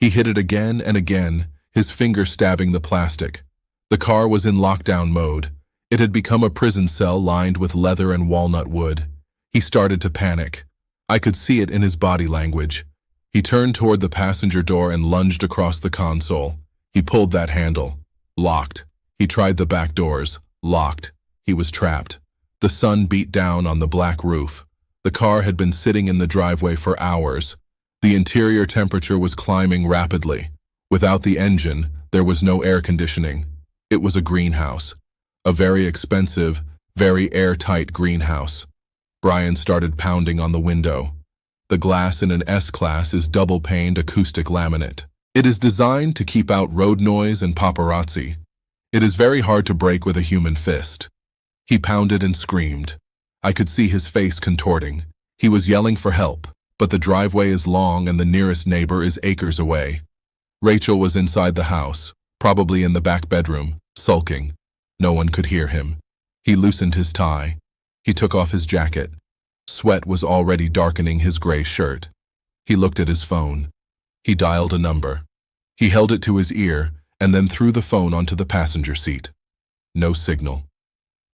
He hit it again and again, his finger stabbing the plastic. The car was in lockdown mode. It had become a prison cell lined with leather and walnut wood. He started to panic. I could see it in his body language. He turned toward the passenger door and lunged across the console. He pulled that handle. Locked. He tried the back doors. Locked. He was trapped. The sun beat down on the black roof. The car had been sitting in the driveway for hours. The interior temperature was climbing rapidly. Without the engine, there was no air conditioning. It was a greenhouse. A very expensive, very airtight greenhouse. Brian started pounding on the window. The glass in an S-Class is double-paned acoustic laminate. It is designed to keep out road noise and paparazzi. It is very hard to break with a human fist. He pounded and screamed. I could see his face contorting. He was yelling for help, but the driveway is long and the nearest neighbor is acres away. Rachel was inside the house, probably in the back bedroom, sulking. No one could hear him. He loosened his tie. He took off his jacket. Sweat was already darkening his gray shirt. He looked at his phone. He dialed a number. He held it to his ear and then threw the phone onto the passenger seat. No signal.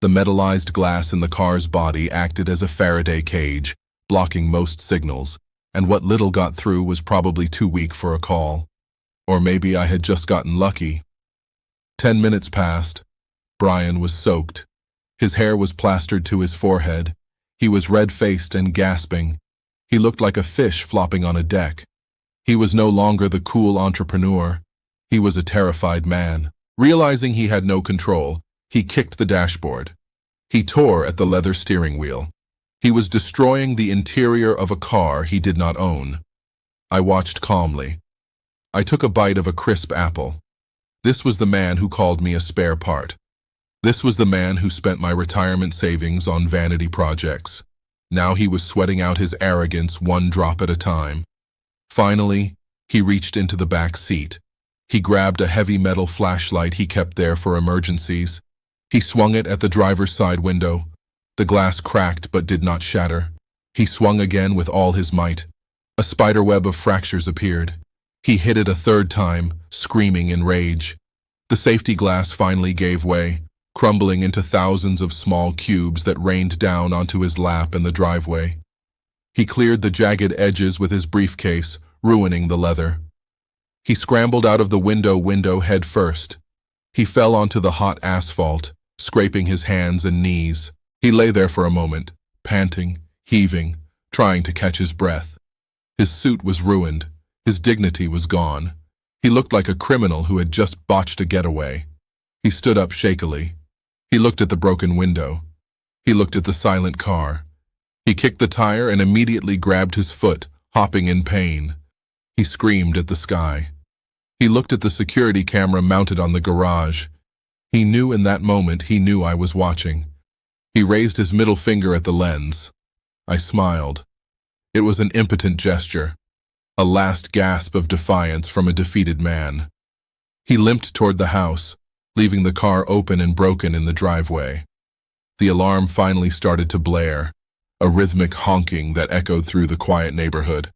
The metallized glass in the car's body acted as a Faraday cage, blocking most signals, and what little got through was probably too weak for a call. Or maybe I had just gotten lucky. 10 minutes passed. Brian was soaked. His hair was plastered to his forehead. He was red-faced and gasping. He looked like a fish flopping on a deck. He was no longer the cool entrepreneur. He was a terrified man. Realizing he had no control, he kicked the dashboard. He tore at the leather steering wheel. He was destroying the interior of a car he did not own. I watched calmly. I took a bite of a crisp apple. This was the man who called me a spare part. This was the man who spent my retirement savings on vanity projects. Now he was sweating out his arrogance one drop at a time. Finally, he reached into the back seat. He grabbed a heavy metal flashlight he kept there for emergencies. He swung it at the driver's side window. The glass cracked but did not shatter. He swung again with all his might. A spiderweb of fractures appeared. He hit it a third time, screaming in rage. The safety glass finally gave way, crumbling into thousands of small cubes that rained down onto his lap in the driveway. He cleared the jagged edges with his briefcase, ruining the leather. He scrambled out of the window head first. He fell onto the hot asphalt, scraping his hands and knees. He lay there for a moment, panting, heaving, trying to catch his breath. His suit was ruined. His dignity was gone. He looked like a criminal who had just botched a getaway. He stood up shakily. He looked at the broken window. He looked at the silent car. He kicked the tire and immediately grabbed his foot, hopping in pain. He screamed at the sky. He looked at the security camera mounted on the garage. He knew in that moment I was watching. He raised his middle finger at the lens. I smiled. It was an impotent gesture, a last gasp of defiance from a defeated man. He limped toward the house, leaving the car open and broken in the driveway. The alarm finally started to blare, a rhythmic honking that echoed through the quiet neighborhood.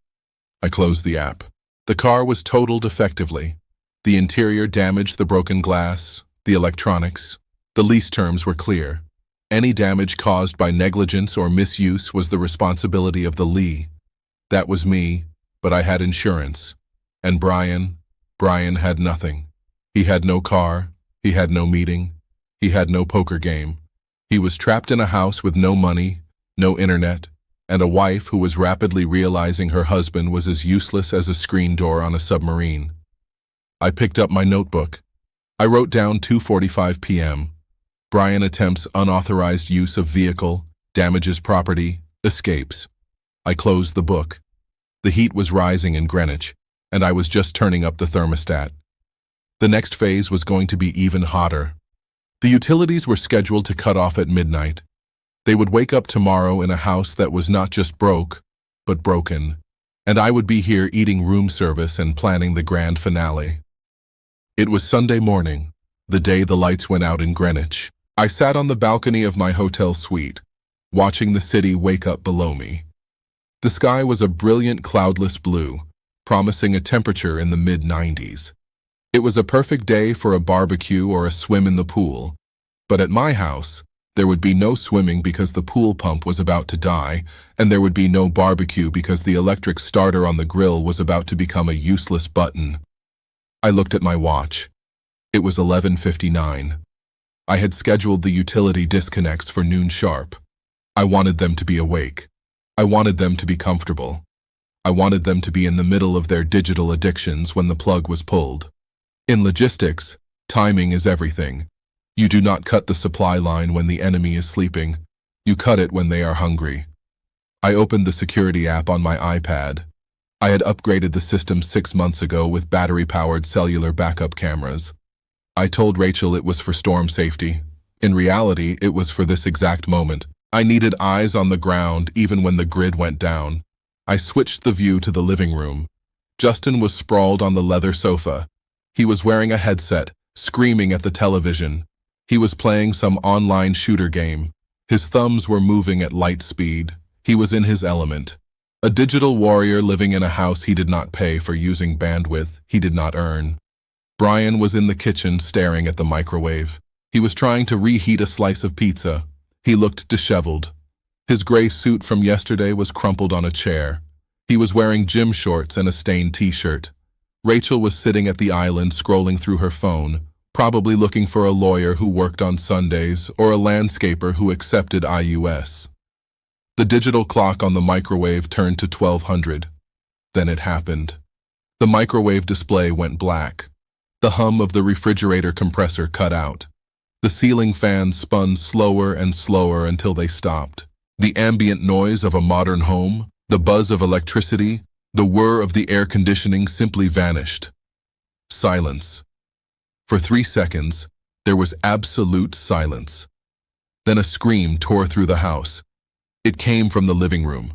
I closed the app. The car was totaled effectively. The interior damaged the broken glass, the electronics. The lease terms were clear. Any damage caused by negligence or misuse was the responsibility of the lessee. That was me, but I had insurance. And Brian had nothing. He had no car, he had no meeting, he had no poker game. He was trapped in a house with no money, no internet, and a wife who was rapidly realizing her husband was as useless as a screen door on a submarine. I picked up my notebook. I wrote down 2:45 p.m. Brian attempts unauthorized use of vehicle, damages property, escapes. I closed the book. The heat was rising in Greenwich, and I was just turning up the thermostat. The next phase was going to be even hotter. The utilities were scheduled to cut off at midnight. They would wake up tomorrow in a house that was not just broke, but broken, and I would be here eating room service and planning the grand finale. It was Sunday morning, the day the lights went out in Greenwich. I sat on the balcony of my hotel suite, watching the city wake up below me. The sky was a brilliant cloudless blue, promising a temperature in the mid-90s. It was a perfect day for a barbecue or a swim in the pool, but at my house, there would be no swimming because the pool pump was about to die, and there would be no barbecue because the electric starter on the grill was about to become a useless button. I looked at my watch. It was 11:59. I had scheduled the utility disconnects for noon sharp. I wanted them to be awake. I wanted them to be comfortable. I wanted them to be in the middle of their digital addictions when the plug was pulled. In logistics, timing is everything. You do not cut the supply line when the enemy is sleeping. You cut it when they are hungry. I opened the security app on my iPad. I had upgraded the system 6 months ago with battery-powered cellular backup cameras. I told Rachel it was for storm safety. In reality, it was for this exact moment. I needed eyes on the ground even when the grid went down. I switched the view to the living room. Justin was sprawled on the leather sofa. He was wearing a headset, screaming at the television. He was playing some online shooter game. His thumbs were moving at light speed. He was in his element. A digital warrior living in a house he did not pay for using bandwidth he did not earn. Brian was in the kitchen staring at the microwave. He was trying to reheat a slice of pizza. He looked disheveled. His gray suit from yesterday was crumpled on a chair. He was wearing gym shorts and a stained t-shirt. Rachel was sitting at the island scrolling through her phone, probably looking for a lawyer who worked on Sundays or a landscaper who accepted IUS. The digital clock on the microwave turned to 1200. Then it happened. The microwave display went black. The hum of the refrigerator compressor cut out. The ceiling fans spun slower and slower until they stopped. The ambient noise of a modern home, the buzz of electricity, the whir of the air conditioning simply vanished. Silence. For 3 seconds, there was absolute silence. Then a scream tore through the house. It came from the living room.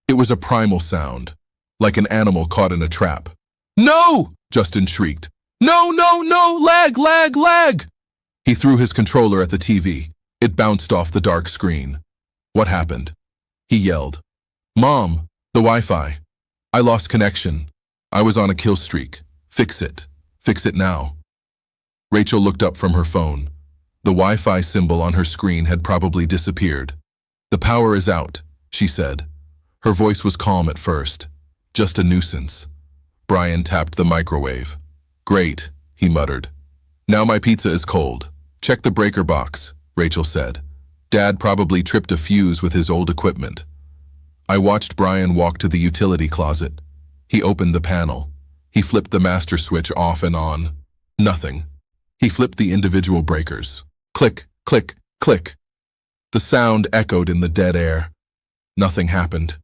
It was a primal sound, like an animal caught in a trap. "No!" Justin shrieked. "No, no, no! Lag, lag, lag!" He threw his controller at the TV. It bounced off the dark screen. "What happened?" He yelled. "Mom, the Wi-Fi. I lost connection. I was on a kill streak. Fix it. Fix it now." Rachel looked up from her phone. The Wi-Fi symbol on her screen had probably disappeared. "The power is out," she said. Her voice was calm at first. "Just a nuisance." Brian tapped the microwave. "Great," he muttered. "Now my pizza is cold. Check the breaker box," Rachel said. "Dad probably tripped a fuse with his old equipment." I watched Brian walk to the utility closet. He opened the panel. He flipped the master switch off and on. Nothing. He flipped the individual breakers. Click, click, click. The sound echoed in the dead air. Nothing happened.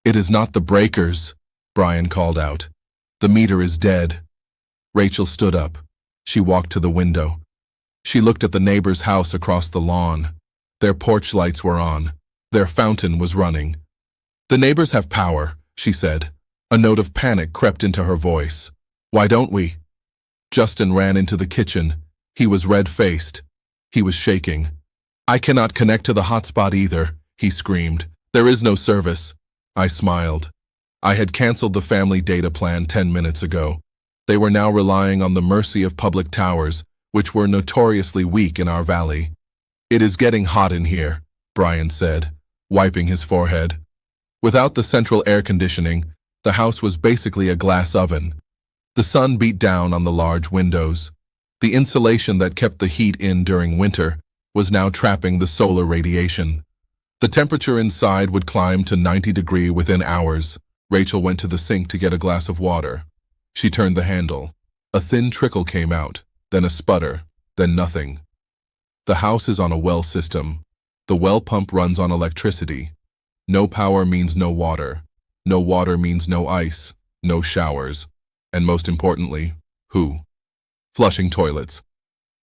"It is not the breakers," Brian called out. "The meter is dead." Rachel stood up. She walked to the window. She looked at the neighbor's house across the lawn. Their porch lights were on. Their fountain was running. "The neighbors have power," she said. A note of panic crept into her voice. "Why don't we?" Justin ran into the kitchen. He was red-faced. He was shaking. "I cannot connect to the hotspot either," he screamed. "There is no service." I smiled. I had canceled the family data plan 10 minutes ago. They were now relying on the mercy of public towers, which were notoriously weak in our valley. "It is getting hot in here," Brian said, wiping his forehead. Without the central air conditioning, the house was basically a glass oven. The sun beat down on the large windows. The insulation that kept the heat in during winter was now trapping the solar radiation. The temperature inside would climb to 90 degrees within hours. Rachel went to the sink to get a glass of water. She turned the handle. A thin trickle came out, then a sputter, then nothing. The house is on a well system. The well pump runs on electricity. No power means no water. No water means no ice, no showers. And most importantly, who? Flushing toilets.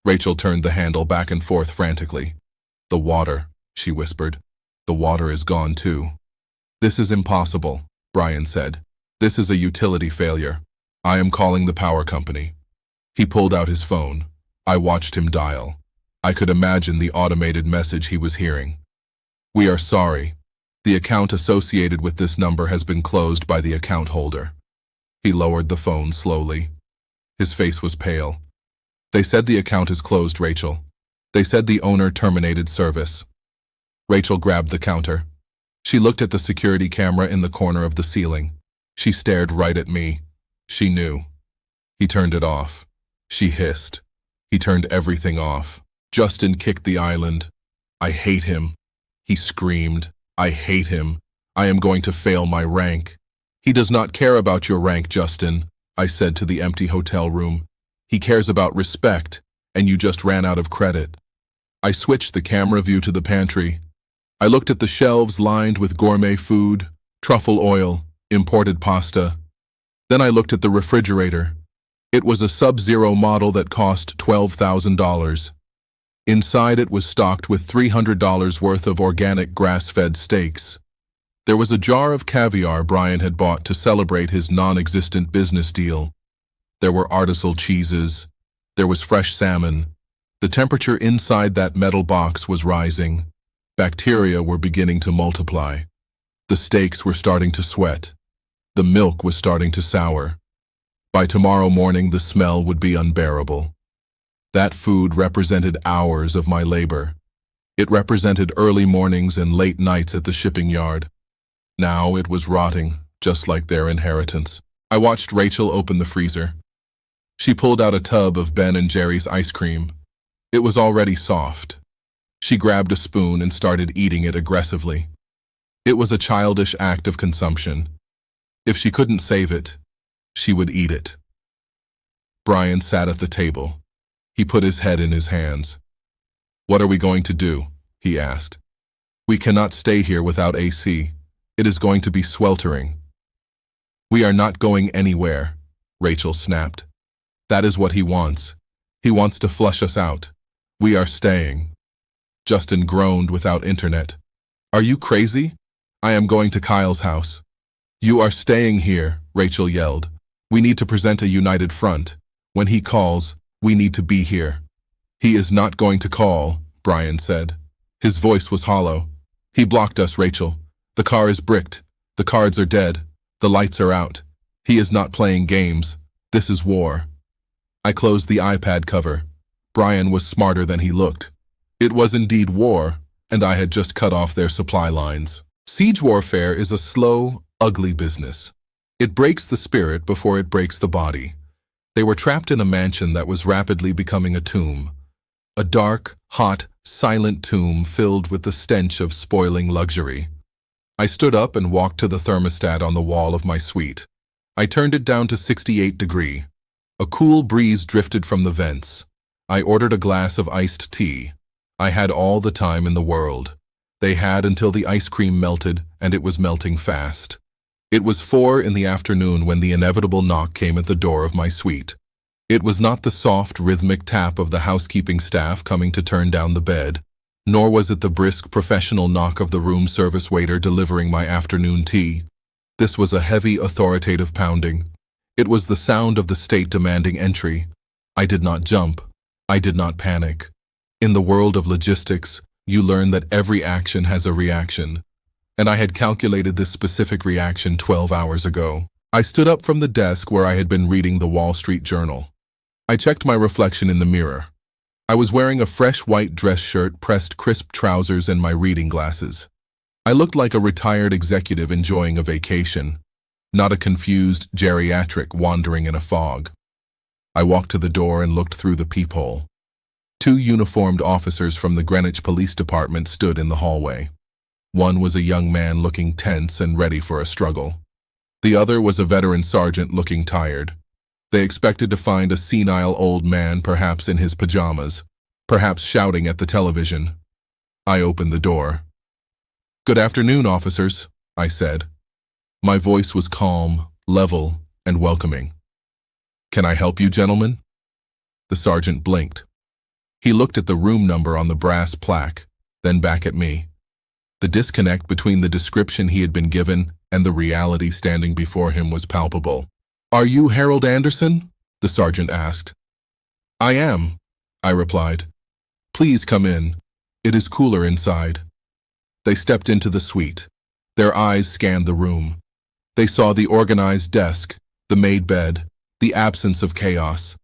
Rachel turned the handle back and forth frantically. "The water," she whispered. "The water is gone too." "This is impossible," Brian said. "This is a utility failure. I am calling the power company." He pulled out his phone. I watched him dial. I could imagine the automated message he was hearing. "We are sorry. The account associated with this number has been closed by the account holder." He lowered the phone slowly. His face was pale. "They said the account is closed, Rachel. They said the owner terminated service." Rachel grabbed the counter. She looked at the security camera in the corner of the ceiling. She stared right at me. She knew. He turned it off. She hissed. He turned everything off. Justin kicked the island. "I hate him." He screamed. "I hate him. I am going to fail my rank." "He does not care about your rank, Justin," I said to the empty hotel room. "He cares about respect, and you just ran out of credit." I switched the camera view to the pantry. I looked at the shelves lined with gourmet food, truffle oil, imported pasta. Then I looked at the refrigerator. It was a Sub-Zero model that cost $12,000. Inside it was stocked with $300 worth of organic grass-fed steaks. There was a jar of caviar Brian had bought to celebrate his non-existent business deal. There were artisanal cheeses. There was fresh salmon. The temperature inside that metal box was rising. Bacteria were beginning to multiply. The steaks were starting to sweat. The milk was starting to sour. By tomorrow morning, the smell would be unbearable. That food represented hours of my labor. It represented early mornings and late nights at the shipping yard. Now it was rotting, just like their inheritance. I watched Rachel open the freezer. She pulled out a tub of Ben & Jerry's ice cream. It was already soft. She grabbed a spoon and started eating it aggressively. It was a childish act of consumption. If she couldn't save it, she would eat it. Brian sat at the table. He put his head in his hands. "What are we going to do?" he asked. "We cannot stay here without AC. It is going to be sweltering." "We are not going anywhere," Rachel snapped. "That is what he wants. He wants to flush us out. We are staying." Justin groaned without internet. "Are you crazy? I am going to Kyle's house." "You are staying here," Rachel yelled. "We need to present a united front. When he calls, we need to be here." "He is not going to call," Brian said. His voice was hollow. "He blocked us, Rachel. The car is bricked. The cards are dead. The lights are out. He is not playing games. This is war." I closed the iPad cover. Brian was smarter than he looked. It was indeed war, and I had just cut off their supply lines. Siege warfare is a slow, ugly business. It breaks the spirit before it breaks the body. They were trapped in a mansion that was rapidly becoming a tomb. A dark, hot, silent tomb filled with the stench of spoiling luxury. I stood up and walked to the thermostat on the wall of my suite. I turned it down to 68 degrees. A cool breeze drifted from the vents. I ordered a glass of iced tea. I had all the time in the world. They had until the ice cream melted, and it was melting fast. It was 4 in the afternoon when the inevitable knock came at the door of my suite. It was not the soft, rhythmic tap of the housekeeping staff coming to turn down the bed, nor was it the brisk, professional knock of the room service waiter delivering my afternoon tea. This was a heavy, authoritative pounding. It was the sound of the state demanding entry. I did not jump. I did not panic. In the world of logistics, you learn that every action has a reaction, and I had calculated this specific reaction 12 hours ago. I stood up from the desk where I had been reading the Wall Street Journal. I checked my reflection in the mirror. I was wearing a fresh white dress shirt, pressed crisp trousers, and my reading glasses. I looked like a retired executive enjoying a vacation, not a confused geriatric wandering in a fog. I walked to the door and looked through the peephole. 2 uniformed officers from the Greenwich Police Department stood in the hallway. One was a young man looking tense and ready for a struggle. The other was a veteran sergeant looking tired. They expected to find a senile old man, perhaps in his pajamas, perhaps shouting at the television. I opened the door. "Good afternoon, officers," I said. My voice was calm, level, and welcoming. "Can I help you, gentlemen?" The sergeant blinked. He looked at the room number on the brass plaque, then back at me. The disconnect between the description he had been given and the reality standing before him was palpable. "Are you Harold Anderson?" the sergeant asked. "I am," I replied. "Please come in. It is cooler inside." They stepped into the suite. Their eyes scanned the room. They saw the organized desk, the made bed, the absence of chaos.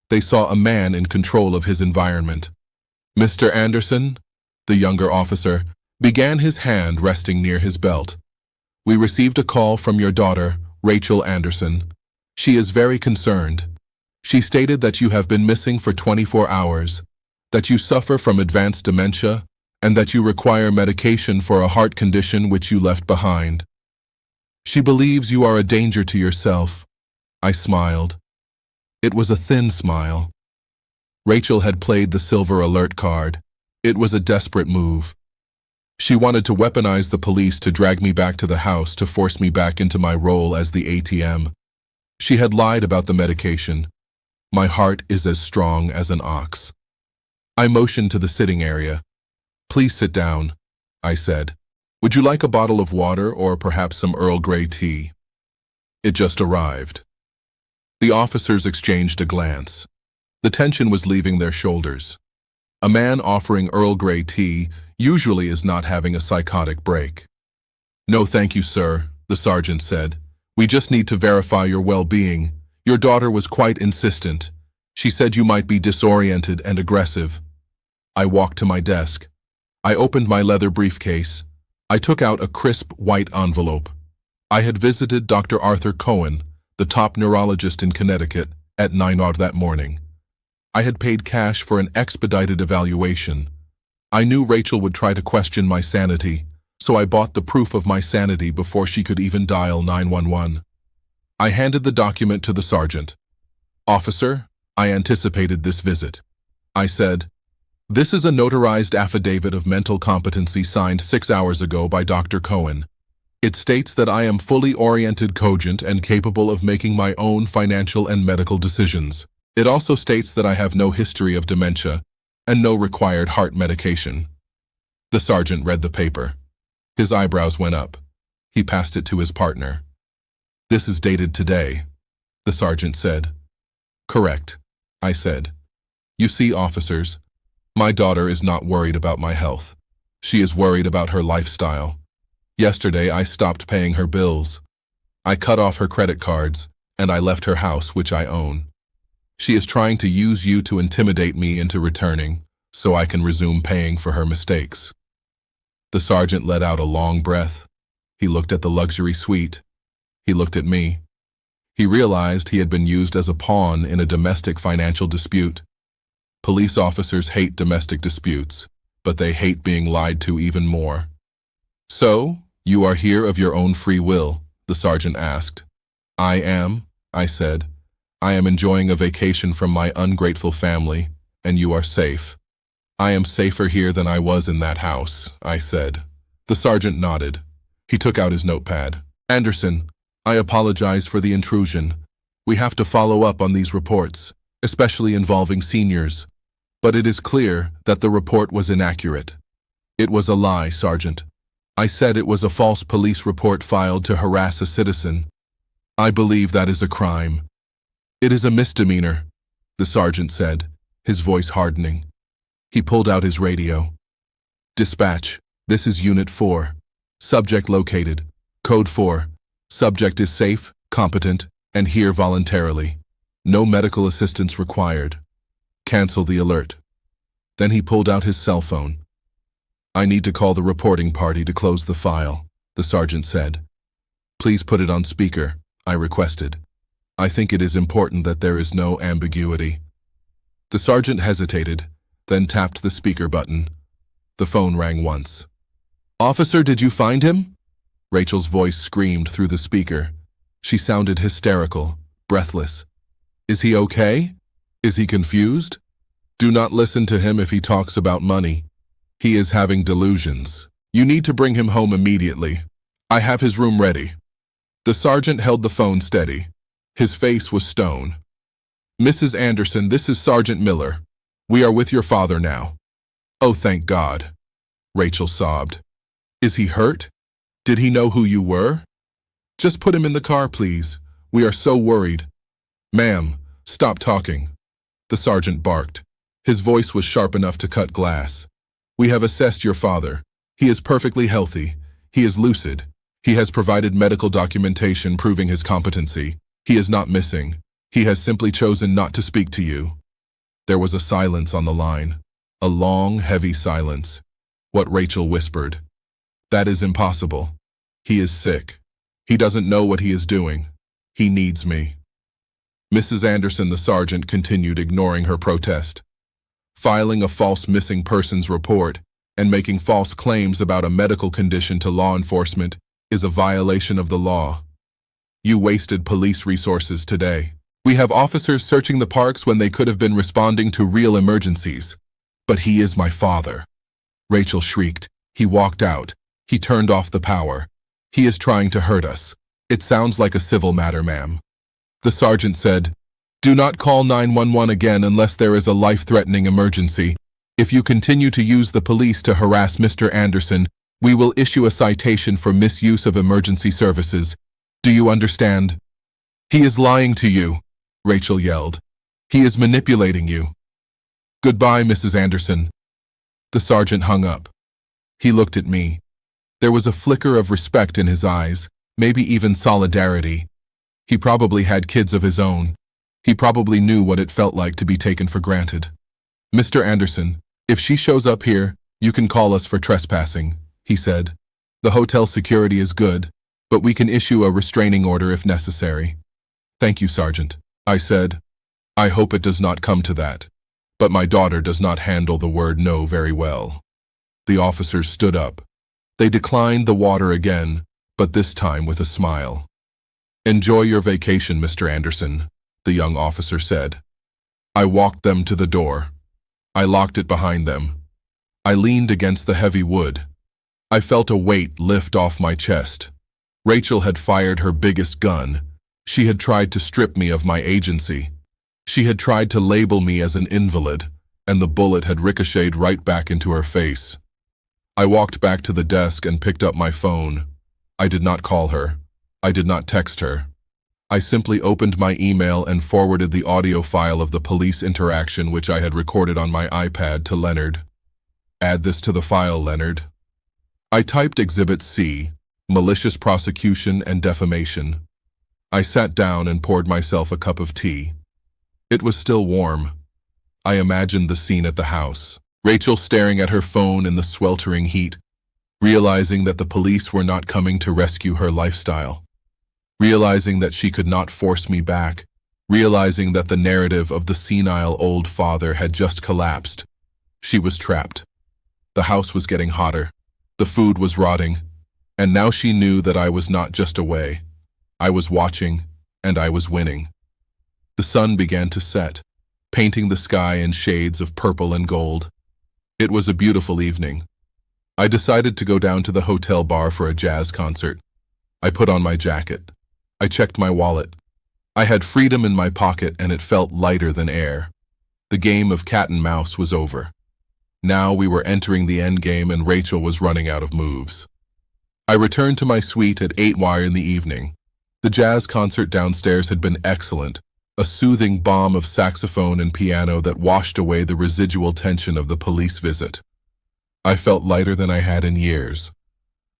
They saw a man in control of his environment. "Mr. Anderson," the younger officer, began, his hand resting near his belt. "We received a call from your daughter, Rachel Anderson. She is very concerned. She stated that you have been missing for 24 hours, that you suffer from advanced dementia, and that you require medication for a heart condition which you left behind. She believes you are a danger to yourself." I smiled. It was a thin smile. Rachel had played the silver alert card. It was a desperate move. She wanted to weaponize the police to drag me back to the house, to force me back into my role as the ATM. She had lied about the medication. My heart is as strong as an ox. I motioned to the sitting area. "Please sit down," I said. "Would you like a bottle of water or perhaps some Earl Grey tea?" It just arrived. The officers exchanged a glance. The tension was leaving their shoulders. A man offering Earl Grey tea usually is not having a psychotic break. "No, thank you, sir," the sergeant said. "We just need to verify your well-being. Your daughter was quite insistent. She said you might be disoriented and aggressive." I walked to my desk. I opened my leather briefcase. I took out a crisp white envelope. I had visited Dr. Arthur Cohen, the top neurologist in Connecticut, at 9 o'clock that morning. I had paid cash for an expedited evaluation. I knew Rachel would try to question my sanity, so I bought the proof of my sanity before she could even dial 911. I handed the document to the sergeant. "Officer, I anticipated this visit." I said, "This is a notarized affidavit of mental competency signed 6 hours ago by Dr. Cohen. It states that I am fully oriented, cogent, and capable of making my own financial and medical decisions. It also states that I have no history of dementia and no required heart medication." The sergeant read the paper. His eyebrows went up. He passed it to his partner. "This is dated today," the sergeant said. "Correct," I said. "You see, officers, my daughter is not worried about my health. She is worried about her lifestyle. Yesterday, I stopped paying her bills. I cut off her credit cards, and I left her house, which I own. She is trying to use you to intimidate me into returning, so I can resume paying for her mistakes." The sergeant let out a long breath. He looked at the luxury suite. He looked at me. He realized he had been used as a pawn in a domestic financial dispute. Police officers hate domestic disputes, but they hate being lied to even more. "So, you are here of your own free will?" the sergeant asked. "I am," I said. "I am enjoying a vacation from my ungrateful family, and you are safe." "I am safer here than I was in that house," I said. The sergeant nodded. He took out his notepad. "Anderson, I apologize for the intrusion. We have to follow up on these reports, especially involving seniors. But it is clear that the report was inaccurate." "It was a lie, Sergeant. I said it was a false police report filed to harass a citizen. I believe that is a crime." "It is a misdemeanor," the sergeant said. his voice hardening. He pulled out his radio. Dispatch, this is Unit 4. Subject located. Code 4. Subject is safe, competent, and here voluntarily. No medical assistance required. Cancel the alert. Then he pulled out his cell phone. I need to call the reporting party to close the file, the sergeant said. Please put it on speaker, I requested. I think it is important that there is no ambiguity. The sergeant hesitated, then tapped the speaker button. The phone rang once. Officer, did you find him? Rachel's voice screamed through the speaker. She sounded hysterical, breathless. Is he okay? Is he confused? Do not listen to him if he talks about money. He is having delusions. You need to bring him home immediately. I have his room ready. The sergeant held the phone steady. His face was stone. Mrs. Anderson, this is Sergeant Miller. We are with your father now. Oh, thank God. Rachel sobbed. Is he hurt? Did he know who you were? Just put him in the car, please. We are so worried. Ma'am, stop talking. The sergeant barked. His voice was sharp enough to cut glass. We have assessed your father. He is perfectly healthy. He is lucid. He has provided medical documentation proving his competency. He is not missing. He has simply chosen not to speak to you. There was a silence on the line. A long, heavy silence. What Rachel whispered. That is impossible. He is sick. He doesn't know what he is doing. He needs me. Mrs. Anderson, the sergeant, continued, ignoring her protest. Filing a false missing persons report and making false claims about a medical condition to law enforcement is a violation of the law. You wasted police resources today. We have officers searching the parks when they could have been responding to real emergencies. But he is my father. Rachel shrieked. He walked out. He turned off the power. He is trying to hurt us. It sounds like a civil matter, ma'am. The sergeant said, Do not call 911 again unless there is a life-threatening emergency. If you continue to use the police to harass Mr. Anderson, we will issue a citation for misuse of emergency services. Do you understand? He is lying to you, Rachel yelled. He is manipulating you. Goodbye, Mrs. Anderson. The sergeant hung up. He looked at me. There was a flicker of respect in his eyes, maybe even solidarity. He probably had kids of his own. He probably knew what it felt like to be taken for granted. Mr. Anderson, if she shows up here, you can call us for trespassing, he said. The hotel security is good, but we can issue a restraining order if necessary. Thank you, Sergeant, I said. I hope it does not come to that, but my daughter does not handle the word no very well. The officers stood up. They declined the water again, but this time with a smile. Enjoy your vacation, Mr. Anderson, the young officer said. I walked them to the door. I locked it behind them. I leaned against the heavy wood. I felt a weight lift off my chest. Rachel had fired her biggest gun. She had tried to strip me of my agency. She had tried to label me as an invalid, and the bullet had ricocheted right back into her face. I walked back to the desk and picked up my phone. I did not call her. I did not text her. I simply opened my email and forwarded the audio file of the police interaction which I had recorded on my iPad to Leonard. Add this to the file, Leonard. I typed Exhibit C, malicious prosecution and defamation. I sat down and poured myself a cup of tea. It was still warm. I imagined the scene at the house. Rachel staring at her phone in the sweltering heat, realizing that the police were not coming to rescue her lifestyle. Realizing that she could not force me back, realizing that the narrative of the senile old father had just collapsed. She was trapped. The house was getting hotter. The food was rotting. And now she knew that I was not just away. I was watching, and I was winning. The sun began to set, painting the sky in shades of purple and gold. It was a beautiful evening. I decided to go down to the hotel bar for a jazz concert. I put on my jacket. I checked my wallet. I had freedom in my pocket and it felt lighter than air. The game of cat and mouse was over. Now we were entering the end game and Rachel was running out of moves. I returned to my suite at 8 in the evening. The jazz concert downstairs had been excellent, a soothing balm of saxophone and piano that washed away the residual tension of the police visit. I felt lighter than I had in years.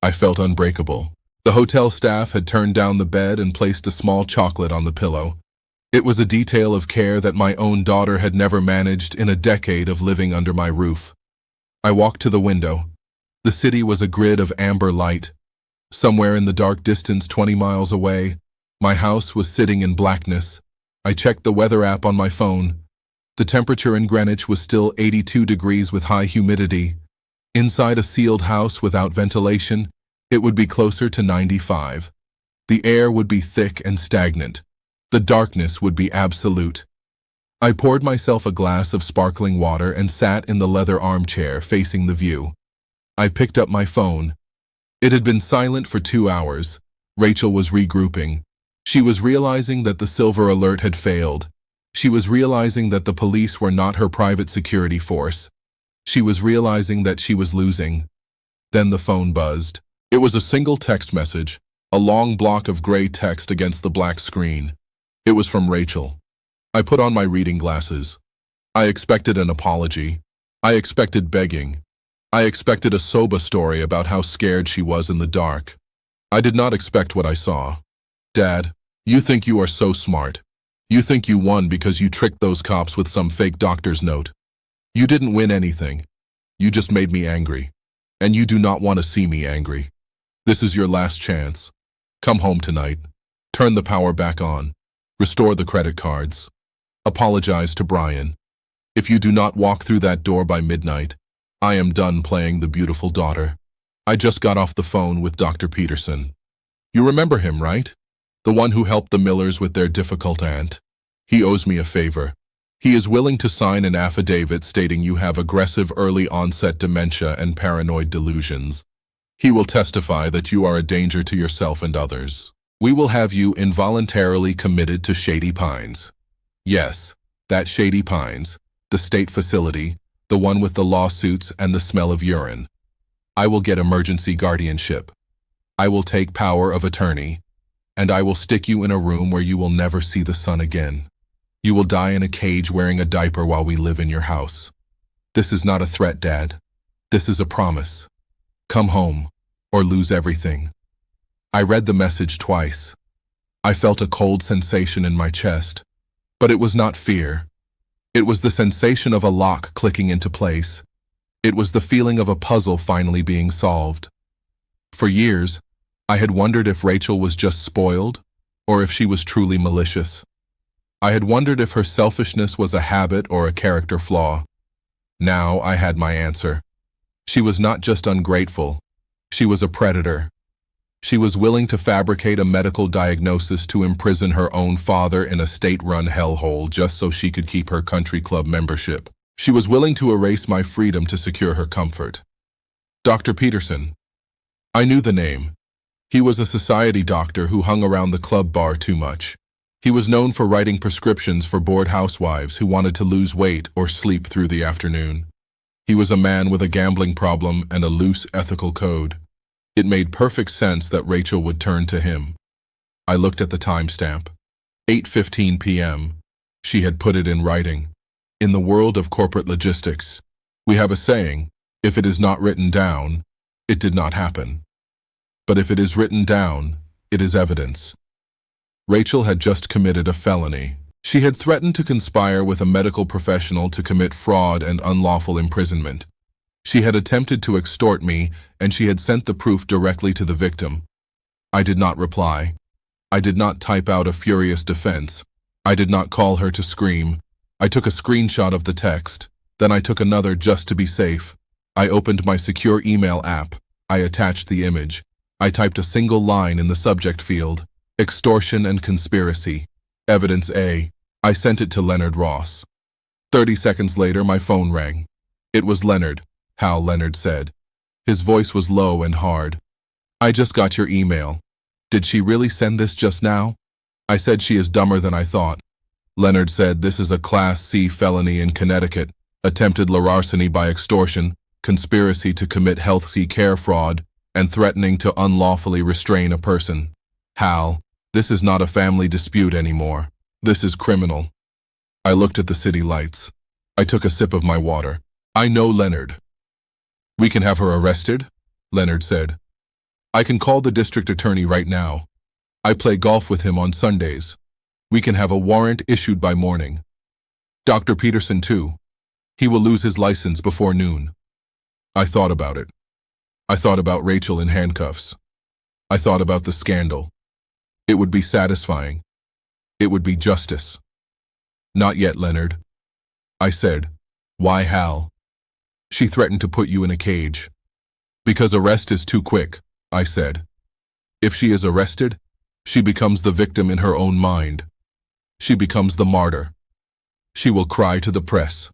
I felt unbreakable. The hotel staff had turned down the bed and placed a small chocolate on the pillow. It was a detail of care that my own daughter had never managed in a decade of living under my roof. I walked to the window. The city was a grid of amber light. Somewhere in the dark distance 20 miles away, my house was sitting in blackness. I checked the weather app on my phone. The temperature in Greenwich was still 82 degrees with high humidity. Inside a sealed house without ventilation, it would be closer to 95. The air would be thick and stagnant. The darkness would be absolute. I poured myself a glass of sparkling water and sat in the leather armchair facing the view. I picked up my phone. It had been silent for 2 hours. Rachel was regrouping. She was realizing that the silver alert had failed. She was realizing that the police were not her private security force. She was realizing that she was losing. Then the phone buzzed. It was a single text message, a long block of gray text against the black screen. It was from Rachel. I put on my reading glasses. I expected an apology. I expected begging. I expected a soba story about how scared she was in the dark. I did not expect what I saw. Dad, you think you are so smart. You think you won because you tricked those cops with some fake doctor's note. You didn't win anything. You just made me angry. And you do not want to see me angry. This is your last chance. Come home tonight. Turn the power back on. Restore the credit cards. Apologize to Brian. If you do not walk through that door by midnight, I am done playing the beautiful daughter. I just got off the phone with Dr. Peterson. You remember him, right? The one who helped the Millers with their difficult aunt. He owes me a favor. He is willing to sign an affidavit stating you have aggressive early-onset dementia and paranoid delusions. He will testify that you are a danger to yourself and others. We will have you involuntarily committed to Shady Pines. Yes, that Shady Pines, the state facility, the one with the lawsuits and the smell of urine. I will get emergency guardianship. I will take power of attorney, and I will stick you in a room where you will never see the sun again. You will die in a cage wearing a diaper while we live in your house. This is not a threat, Dad. This is a promise. Come home, or lose everything. I read the message twice. I felt a cold sensation in my chest, but it was not fear. It was the sensation of a lock clicking into place. It was the feeling of a puzzle finally being solved. For years, I had wondered if Rachel was just spoiled, or if she was truly malicious. I had wondered if her selfishness was a habit or a character flaw. Now I had my answer. She was not just ungrateful, she was a predator. She was willing to fabricate a medical diagnosis to imprison her own father in a state-run hellhole just so she could keep her country club membership. She was willing to erase my freedom to secure her comfort. Dr. Peterson. I knew the name. He was a society doctor who hung around the club bar too much. He was known for writing prescriptions for bored housewives who wanted to lose weight or sleep through the afternoon. He was a man with a gambling problem and a loose ethical code. It made perfect sense that Rachel would turn to him. I looked at the timestamp. 8:15 p.m. She had put it in writing. In the world of corporate logistics, we have a saying, if it is not written down, it did not happen. But if it is written down, it is evidence. Rachel had just committed a felony. She had threatened to conspire with a medical professional to commit fraud and unlawful imprisonment. She had attempted to extort me, and she had sent the proof directly to the victim. I did not reply. I did not type out a furious defense. I did not call her to scream. I took a screenshot of the text. Then I took another just to be safe. I opened my secure email app. I attached the image. I typed a single line in the subject field. Extortion and conspiracy. Evidence A. I sent it to Leonard Ross. 30 seconds later, my phone rang. It was Leonard. Hal, Leonard said. His voice was low and hard. I just got your email. Did she really send this just now? I said she is dumber than I thought. Leonard said this is a Class C felony in Connecticut, attempted larceny by extortion, conspiracy to commit health care fraud, and threatening to unlawfully restrain a person. Hal, this is not a family dispute anymore. This is criminal. I looked at the city lights. I took a sip of my water. I know Leonard. We can have her arrested, Leonard said. I can call the district attorney right now. I play golf with him on Sundays. We can have a warrant issued by morning. Dr. Peterson, too. He will lose his license before noon. I thought about it. I thought about Rachel in handcuffs. I thought about the scandal. It would be satisfying. It would be justice. Not yet, Leonard. I said. Why, Hal? She threatened to put you in a cage. Because arrest is too quick, I said. If she is arrested, she becomes the victim in her own mind. She becomes the martyr. She will cry to the press.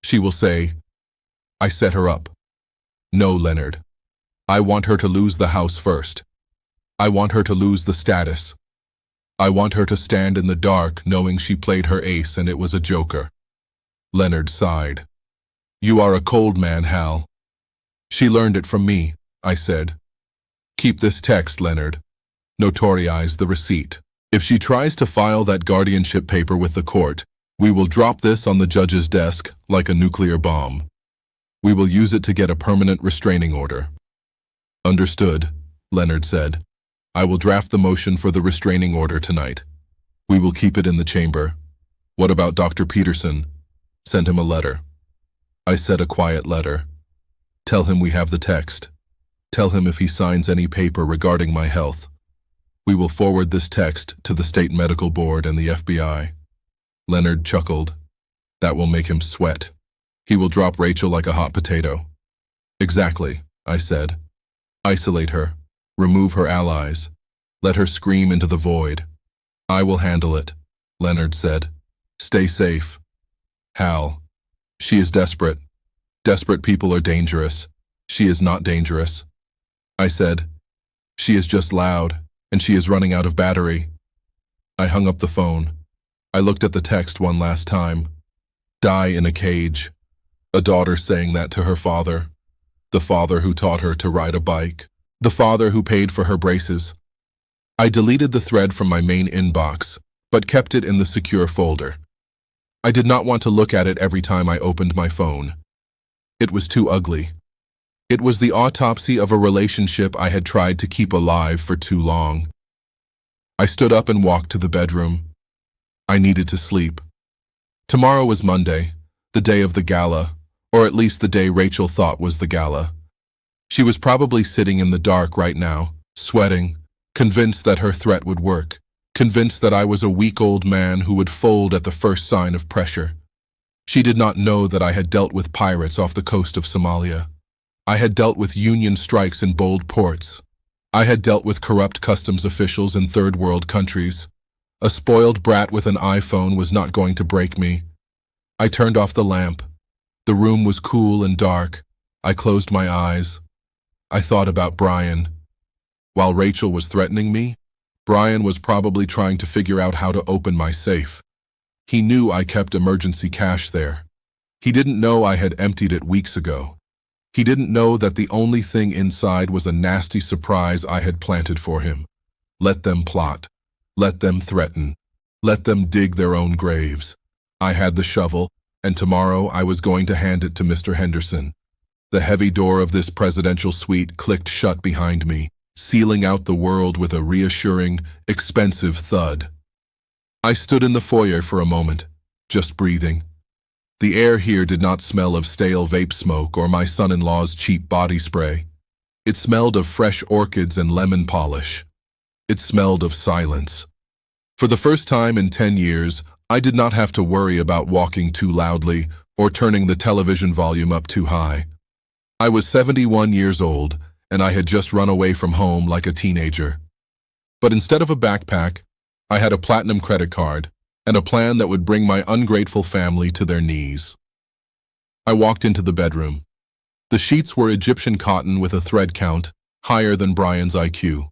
She will say, I set her up. No, Leonard. I want her to lose the house first. I want her to lose the status. I want her to stand in the dark knowing she played her ace and it was a joker. Leonard sighed. You are a cold man, Hal. She learned it from me, I said. Keep this text, Leonard. Notarize the receipt. If she tries to file that guardianship paper with the court, we will drop this on the judge's desk like a nuclear bomb. We will use it to get a permanent restraining order. Understood, Leonard said. I will draft the motion for the restraining order tonight. We will keep it in the chamber. What about Dr. Peterson? Send him a letter. I said a quiet letter. Tell him we have the text. Tell him if he signs any paper regarding my health. We will forward this text to the State Medical Board and the FBI. Leonard chuckled. That will make him sweat. He will drop Rachel like a hot potato. Exactly, I said. Isolate her. Remove her allies. Let her scream into the void. I will handle it, Leonard said. Stay safe. Hal. She is desperate. Desperate people are dangerous. She is not dangerous. I said. She is just loud, and she is running out of battery. I hung up the phone. I looked at the text one last time. Die in a cage. A daughter saying that to her father. The father who taught her to ride a bike. The father who paid for her braces. I deleted the thread from my main inbox, but kept it in the secure folder. I did not want to look at it every time I opened my phone. It was too ugly. It was the autopsy of a relationship I had tried to keep alive for too long. I stood up and walked to the bedroom. I needed to sleep. Tomorrow was Monday, the day of the gala, or at least the day Rachel thought was the gala. She was probably sitting in the dark right now, sweating, convinced that her threat would work, convinced that I was a weak old man who would fold at the first sign of pressure. She did not know that I had dealt with pirates off the coast of Somalia. I had dealt with Union strikes in bold ports. I had dealt with corrupt customs officials in third world countries. A spoiled brat with an iPhone was not going to break me. I turned off the lamp. The room was cool and dark. I closed my eyes. I thought about Brian. While Rachel was threatening me, Brian was probably trying to figure out how to open my safe. He knew I kept emergency cash there. He didn't know I had emptied it weeks ago. He didn't know that the only thing inside was a nasty surprise I had planted for him. Let them plot. Let them threaten. Let them dig their own graves. I had the shovel, and tomorrow I was going to hand it to Mr. Henderson. The heavy door of this presidential suite clicked shut behind me, sealing out the world with a reassuring, expensive thud. I stood in the foyer for a moment, just breathing. The air here did not smell of stale vape smoke or my son-in-law's cheap body spray. It smelled of fresh orchids and lemon polish. It smelled of silence. For the first time in 10 years, I did not have to worry about walking too loudly or turning the television volume up too high. I was 71 years old, and I had just run away from home like a teenager. But instead of a backpack, I had a platinum credit card and a plan that would bring my ungrateful family to their knees. I walked into the bedroom. The sheets were Egyptian cotton with a thread count higher than Brian's IQ.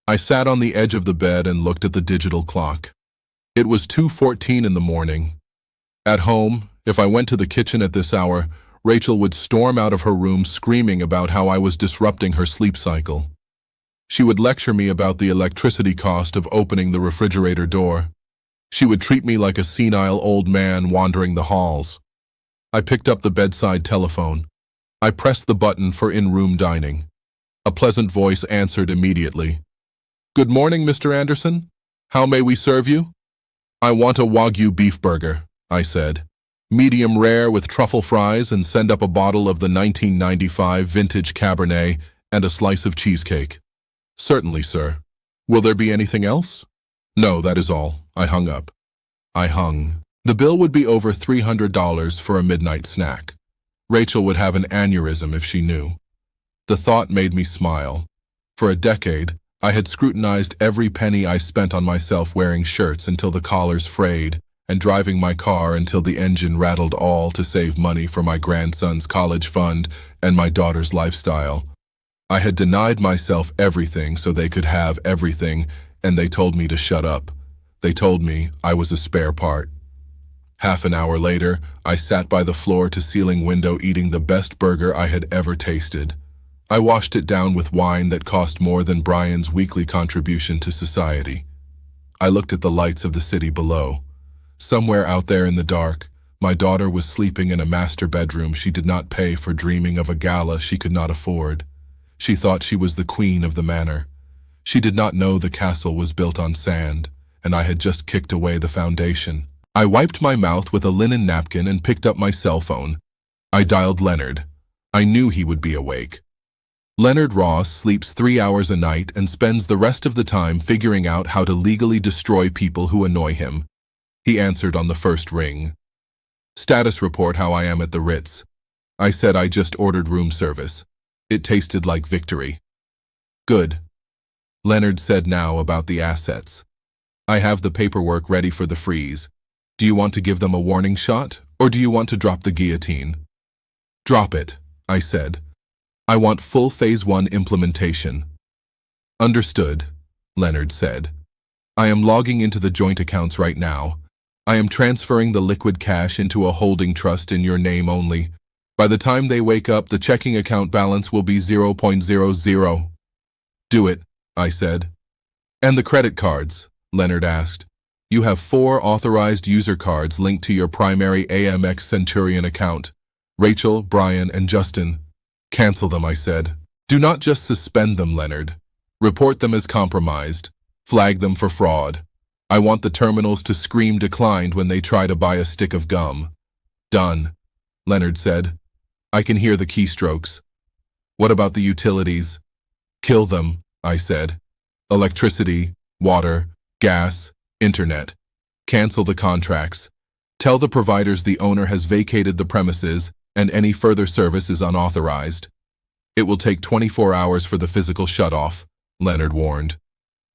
I sat on the edge of the bed and looked at the digital clock. It was 2:14 in the morning. At home, if I went to the kitchen at this hour, Rachel would storm out of her room screaming about how I was disrupting her sleep cycle. She would lecture me about the electricity cost of opening the refrigerator door. She would treat me like a senile old man wandering the halls. I picked up the bedside telephone. I pressed the button for in-room dining. A pleasant voice answered immediately. "Good morning, Mr. Anderson. How may we serve you?" "I want a Wagyu beef burger," I said. "Medium rare with truffle fries, and send up a bottle of the 1995 vintage Cabernet and a slice of cheesecake." "Certainly, sir. Will there be anything else?" "No, that is all." I hung up. I hung. The bill would be over $300 for a midnight snack. Rachel would have an aneurysm if she knew. The thought made me smile. For a decade, I had scrutinized every penny I spent on myself wearing shirts until the collars frayed, and driving my car until the engine rattled, all to save money for my grandson's college fund and my daughter's lifestyle. I had denied myself everything so they could have everything, and they told me to shut up. They told me I was a spare part. Half an hour later, I sat by the floor-to-ceiling window eating the best burger I had ever tasted. I washed it down with wine that cost more than Brian's weekly contribution to society. I looked at the lights of the city below. Somewhere out there in the dark, my daughter was sleeping in a master bedroom she did not pay for, dreaming of a gala she could not afford. She thought she was the queen of the manor. She did not know the castle was built on sand, and I had just kicked away the foundation. I wiped my mouth with a linen napkin and picked up my cell phone. I dialed Leonard. I knew he would be awake. Leonard Ross sleeps 3 hours a night and spends the rest of the time figuring out how to legally destroy people who annoy him. He answered on the first ring. "Status report how I am at the Ritz." I said I just ordered room service. It tasted like victory. "Good." Leonard said now about the assets. "I have the paperwork ready for the freeze. Do you want to give them a warning shot, or do you want to drop the guillotine?" "Drop it," I said. "I want full Phase 1 implementation." "Understood," Leonard said. "I am logging into the joint accounts right now. I am transferring the liquid cash into a holding trust in your name only. By the time they wake up, the checking account balance will be 0.00. "Do it," I said. "And the credit cards?" Leonard asked. "You have 4 authorized user cards linked to your primary AMX Centurion account. Rachel, Brian, and Justin. Cancel them," I said. "Do not just suspend them, Leonard. Report them as compromised. Flag them for fraud. I want the terminals to scream declined when they try to buy a stick of gum." "Done," Leonard said. "I can hear the keystrokes." "What about the utilities?" "Kill them," I said. "Electricity, water, gas, internet. Cancel the contracts. Tell the providers the owner has vacated the premises and any further service is unauthorized. It will take 24 hours for the physical shut-off," Leonard warned.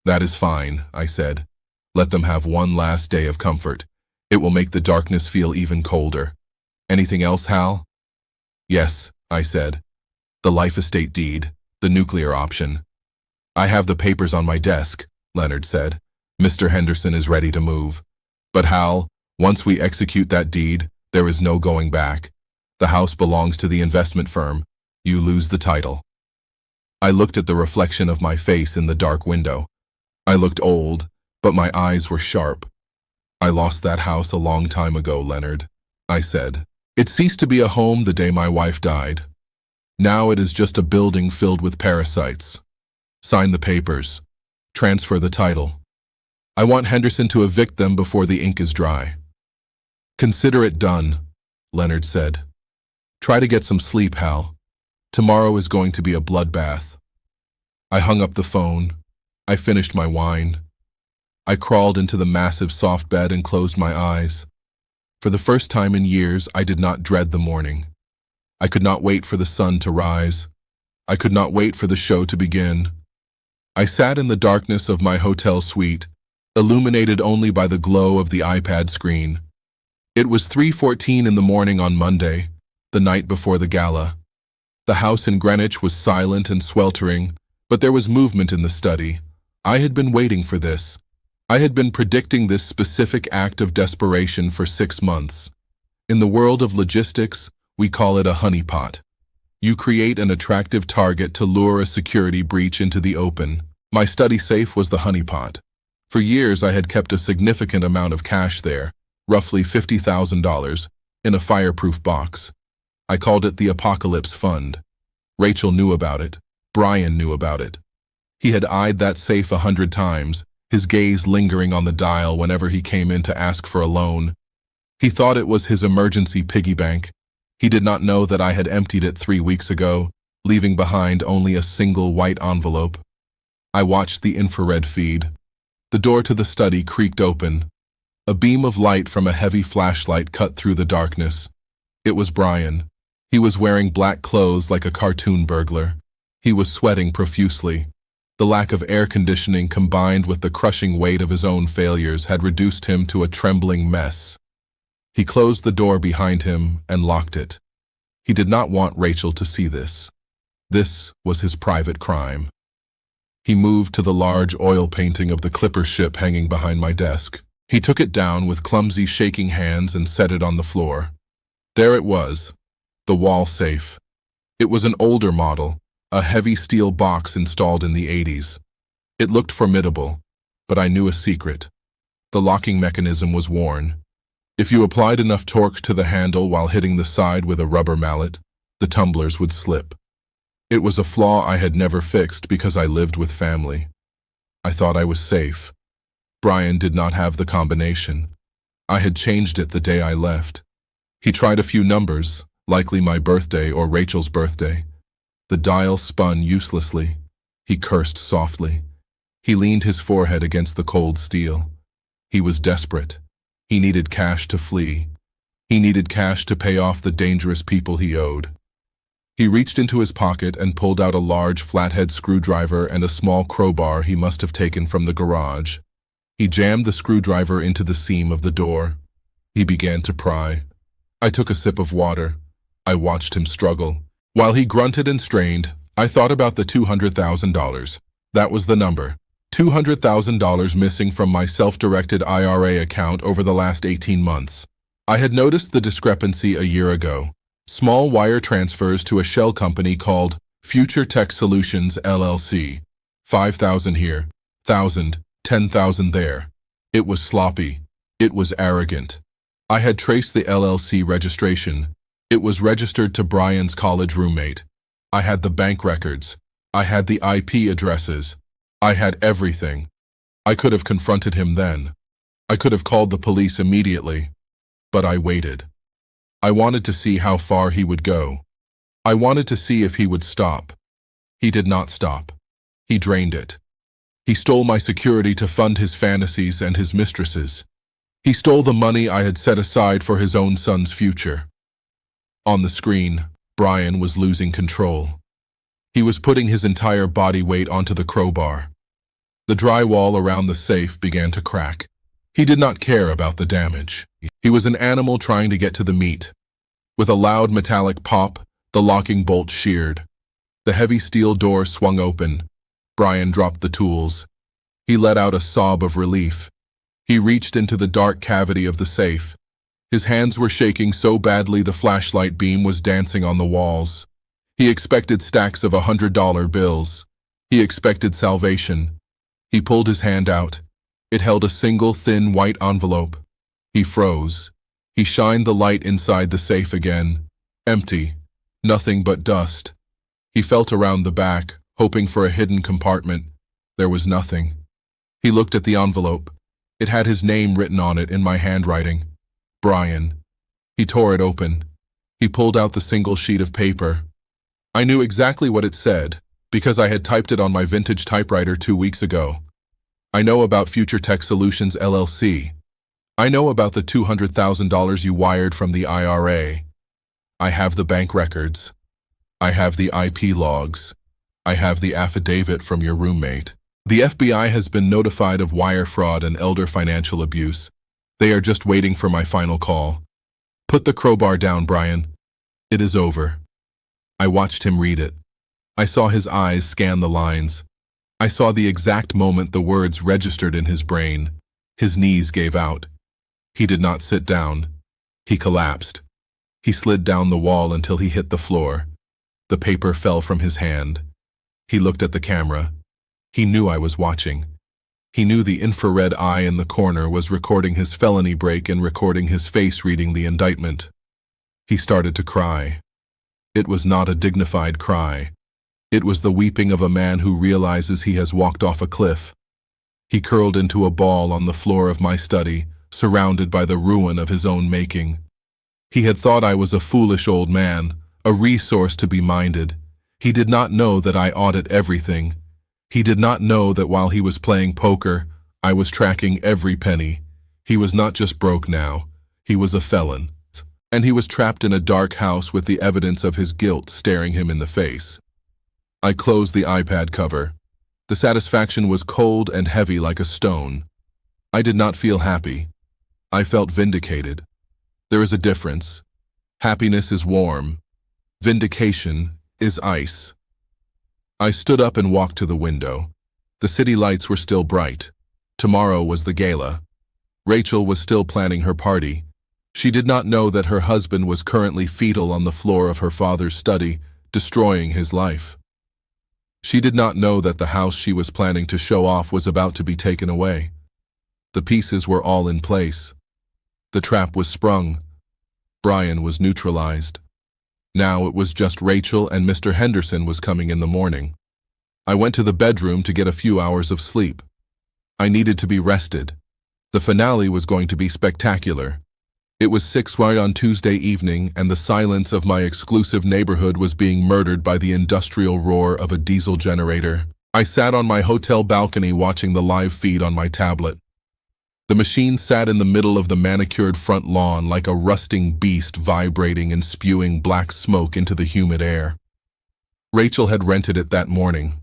"That is fine," I said. "Let them have one last day of comfort. It will make the darkness feel even colder. Anything else, Hal?" "Yes," I said. "The life estate deed, the nuclear option." "I have the papers on my desk," Leonard said. "Mr. Henderson is ready to move. But Hal, once we execute that deed, there is no going back. The house belongs to the investment firm. You lose the title." I looked at the reflection of my face in the dark window. I looked old, but my eyes were sharp. "I lost that house a long time ago, Leonard," I said. "It ceased to be a home the day my wife died. Now it is just a building filled with parasites. Sign the papers. Transfer the title. I want Henderson to evict them before the ink is dry." "Consider it done," Leonard said. "Try to get some sleep, Hal. Tomorrow is going to be a bloodbath." I hung up the phone. I finished my wine. I crawled into the massive soft bed and closed my eyes. For the first time in years, I did not dread the morning. I could not wait for the sun to rise. I could not wait for the show to begin. I sat in the darkness of my hotel suite, illuminated only by the glow of the iPad screen. It was 3:14 in the morning on Monday, the night before the gala. The house in Greenwich was silent and sweltering, but there was movement in the study. I had been waiting for this. I had been predicting this specific act of desperation for 6 months. In the world of logistics, we call it a honeypot. You create an attractive target to lure a security breach into the open. My study safe was the honeypot. For years I had kept a significant amount of cash there, roughly $50,000, in a fireproof box. I called it the Apocalypse Fund. Rachel knew about it. Brian knew about it. He had eyed that safe 100 times, his gaze lingering on the dial whenever he came in to ask for a loan. He thought it was his emergency piggy bank. He did not know that I had emptied it 3 weeks ago, leaving behind only a single white envelope. I watched the infrared feed. The door to the study creaked open. A beam of light from a heavy flashlight cut through the darkness. It was Brian. He was wearing black clothes like a cartoon burglar. He was sweating profusely. The lack of air conditioning combined with the crushing weight of his own failures had reduced him to a trembling mess. He closed the door behind him and locked it. He did not want Rachel to see this. This was his private crime. He moved to the large oil painting of the clipper ship hanging behind my desk. He took it down with clumsy shaking hands and set it on the floor. There it was, the wall safe. It was an older model, a heavy steel box installed in the 80s. It looked formidable, but I knew a secret. The locking mechanism was worn. If you applied enough torque to the handle while hitting the side with a rubber mallet, the tumblers would slip. It was a flaw I had never fixed because I lived with family. I thought I was safe. Brian did not have the combination. I had changed it the day I left. He tried a few numbers, likely my birthday or Rachel's birthday. The dial spun uselessly. He cursed softly. He leaned his forehead against the cold steel. He was desperate. He needed cash to flee. He needed cash to pay off the dangerous people he owed. He reached into his pocket and pulled out a large flathead screwdriver and a small crowbar he must have taken from the garage. He jammed the screwdriver into the seam of the door. He began to pry. I took a sip of water. I watched him struggle. While he grunted and strained, I thought about the $200,000. That was the number. $200,000 missing from my self-directed IRA account over the last 18 months. I had noticed the discrepancy a year ago. Small wire transfers to a shell company called Future Tech Solutions LLC. 5,000 here, 1,000, 10,000 there. It was sloppy. It was arrogant. I had traced the LLC registration. It was registered to Brian's college roommate. I had the bank records. I had the IP addresses. I had everything. I could have confronted him then. I could have called the police immediately. But I waited. I wanted to see how far he would go. I wanted to see if he would stop. He did not stop. He drained it. He stole my security to fund his fantasies and his mistresses. He stole the money I had set aside for his own son's future. On the screen, Brian was losing control. He was putting his entire body weight onto the crowbar. The drywall around the safe began to crack. He did not care about the damage. He was an animal trying to get to the meat. With a loud metallic pop, the locking bolt sheared. The heavy steel door swung open. Brian dropped the tools. He let out a sob of relief. He reached into the dark cavity of the safe. His hands were shaking so badly the flashlight beam was dancing on the walls. He expected stacks of $100 bills. He expected salvation. He pulled his hand out. It held a single thin white envelope. He froze. He shined the light inside the safe again. Empty. Nothing but dust. He felt around the back, hoping for a hidden compartment. There was nothing. He looked at the envelope. It had his name written on it in my handwriting. Brian. He tore it open. He pulled out the single sheet of paper. I knew exactly what it said, because I had typed it on my vintage typewriter 2 weeks ago. I know about Future Tech Solutions LLC. I know about the $200,000 you wired from the IRA. I have the bank records. I have the IP logs. I have the affidavit from your roommate. The FBI has been notified of wire fraud and elder financial abuse. They are just waiting for my final call. Put the crowbar down, Brian. It is over. I watched him read it. I saw his eyes scan the lines. I saw the exact moment the words registered in his brain. His knees gave out. He did not sit down. He collapsed. He slid down the wall until he hit the floor. The paper fell from his hand. He looked at the camera. He knew I was watching. He knew the infrared eye in the corner was recording his felony break and recording his face reading the indictment. He started to cry. It was not a dignified cry. It was the weeping of a man who realizes he has walked off a cliff. He curled into a ball on the floor of my study, surrounded by the ruin of his own making. He had thought I was a foolish old man, a resource to be minded. He did not know that I audit everything. He did not know that while he was playing poker, I was tracking every penny. He was not just broke now, he was a felon. And he was trapped in a dark house with the evidence of his guilt staring him in the face. I closed the iPad cover. The satisfaction was cold and heavy like a stone. I did not feel happy. I felt vindicated. There is a difference. Happiness is warm. Vindication is ice. I stood up and walked to the window. The city lights were still bright. Tomorrow was the gala. Rachel was still planning her party. She did not know that her husband was currently fetal on the floor of her father's study, destroying his life. She did not know that the house she was planning to show off was about to be taken away. The pieces were all in place. The trap was sprung. Brian was neutralized. Now it was just Rachel, and Mr. Henderson was coming in the morning. I went to the bedroom to get a few hours of sleep. I needed to be rested. The finale was going to be spectacular. It was 6 right on Tuesday evening, and the silence of my exclusive neighborhood was being murdered by the industrial roar of a diesel generator. I sat on my hotel balcony watching the live feed on my tablet. The machine sat in the middle of the manicured front lawn like a rusting beast, vibrating and spewing black smoke into the humid air. Rachel had rented it that morning.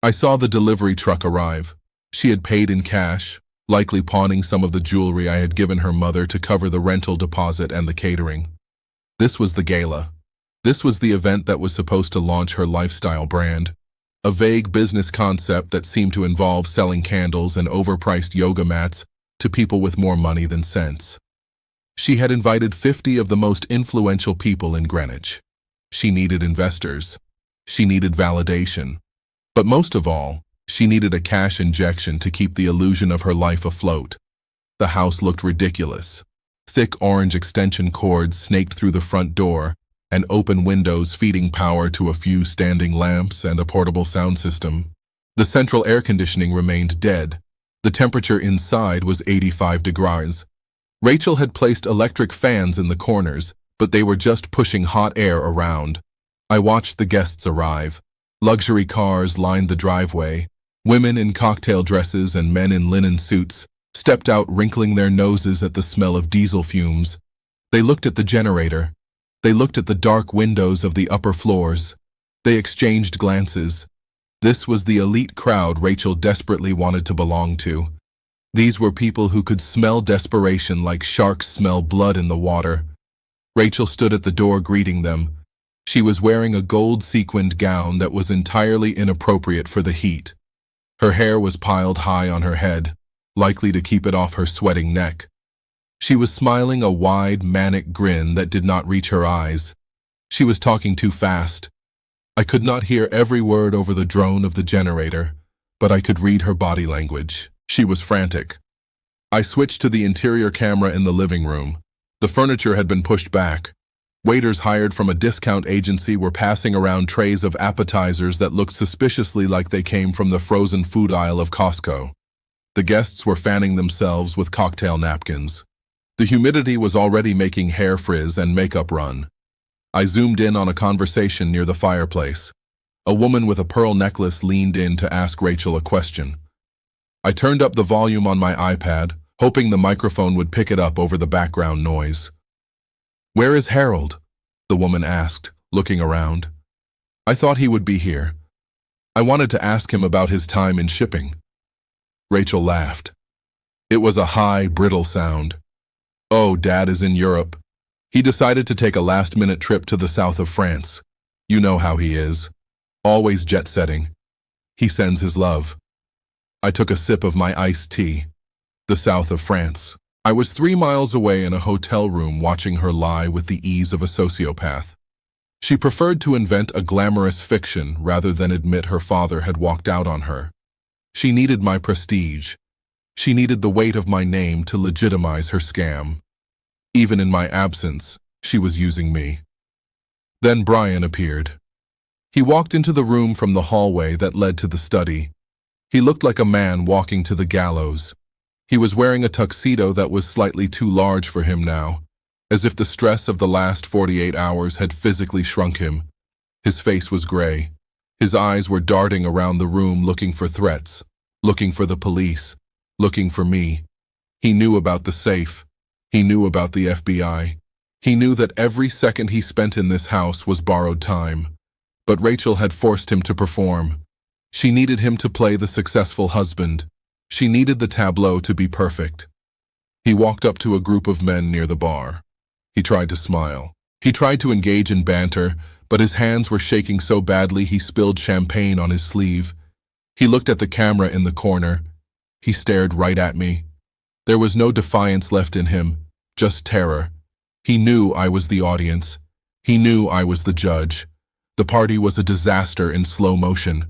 I saw the delivery truck arrive. She had paid in cash, likely pawning some of the jewelry I had given her mother to cover the rental deposit and the catering. This was the gala. This was the event that was supposed to launch her lifestyle brand. A vague business concept that seemed to involve selling candles and overpriced yoga mats to people with more money than sense. She had invited 50 of the most influential people in Greenwich. She needed investors. She needed validation. But most of all, she needed a cash injection to keep the illusion of her life afloat. The house looked ridiculous. Thick orange extension cords snaked through the front door, and open windows feeding power to a few standing lamps and a portable sound system. The central air conditioning remained dead. The temperature inside was 85 degrees. Rachel had placed electric fans in the corners, but they were just pushing hot air around. I watched the guests arrive. Luxury cars lined the driveway. Women in cocktail dresses and men in linen suits stepped out, wrinkling their noses at the smell of diesel fumes. They looked at the generator. They looked at the dark windows of the upper floors. They exchanged glances. This was the elite crowd Rachel desperately wanted to belong to. These were people who could smell desperation like sharks smell blood in the water. Rachel stood at the door greeting them. She was wearing a gold-sequined gown that was entirely inappropriate for the heat. Her hair was piled high on her head, likely to keep it off her sweating neck. She was smiling a wide, manic grin that did not reach her eyes. She was talking too fast. I could not hear every word over the drone of the generator, but I could read her body language. She was frantic. I switched to the interior camera in the living room. The furniture had been pushed back. Waiters hired from a discount agency were passing around trays of appetizers that looked suspiciously like they came from the frozen food aisle of Costco. The guests were fanning themselves with cocktail napkins. The humidity was already making hair frizz and makeup run. I zoomed in on a conversation near the fireplace. A woman with a pearl necklace leaned in to ask Rachel a question. I turned up the volume on my iPad, hoping the microphone would pick it up over the background noise. "Where is Harold?" the woman asked, looking around. I thought he would be here. I wanted to ask him about his time in shipping. Rachel laughed. It was a high, brittle sound. "Oh, Dad is in Europe. He decided to take a last-minute trip to the south of France. You know how he is. Always jet-setting. He sends his love." I took a sip of my iced tea. The south of France. I was 3 miles away in a hotel room watching her lie with the ease of a sociopath. She preferred to invent a glamorous fiction rather than admit her father had walked out on her. She needed my prestige. She needed the weight of my name to legitimize her scam. Even in my absence, she was using me. Then Brian appeared. He walked into the room from the hallway that led to the study. He looked like a man walking to the gallows. He was wearing a tuxedo that was slightly too large for him now, as if the stress of the last 48 hours had physically shrunk him. His face was gray. His eyes were darting around the room looking for threats, looking for the police, looking for me. He knew about the safe. He knew about the FBI. He knew that every second he spent in this house was borrowed time. But Rachel had forced him to perform. She needed him to play the successful husband. She needed the tableau to be perfect. He walked up to a group of men near the bar. He tried to smile. He tried to engage in banter, but his hands were shaking so badly he spilled champagne on his sleeve. He looked at the camera in the corner. He stared right at me. There was no defiance left in him, just terror. He knew I was the audience. He knew I was the judge. The party was a disaster in slow motion.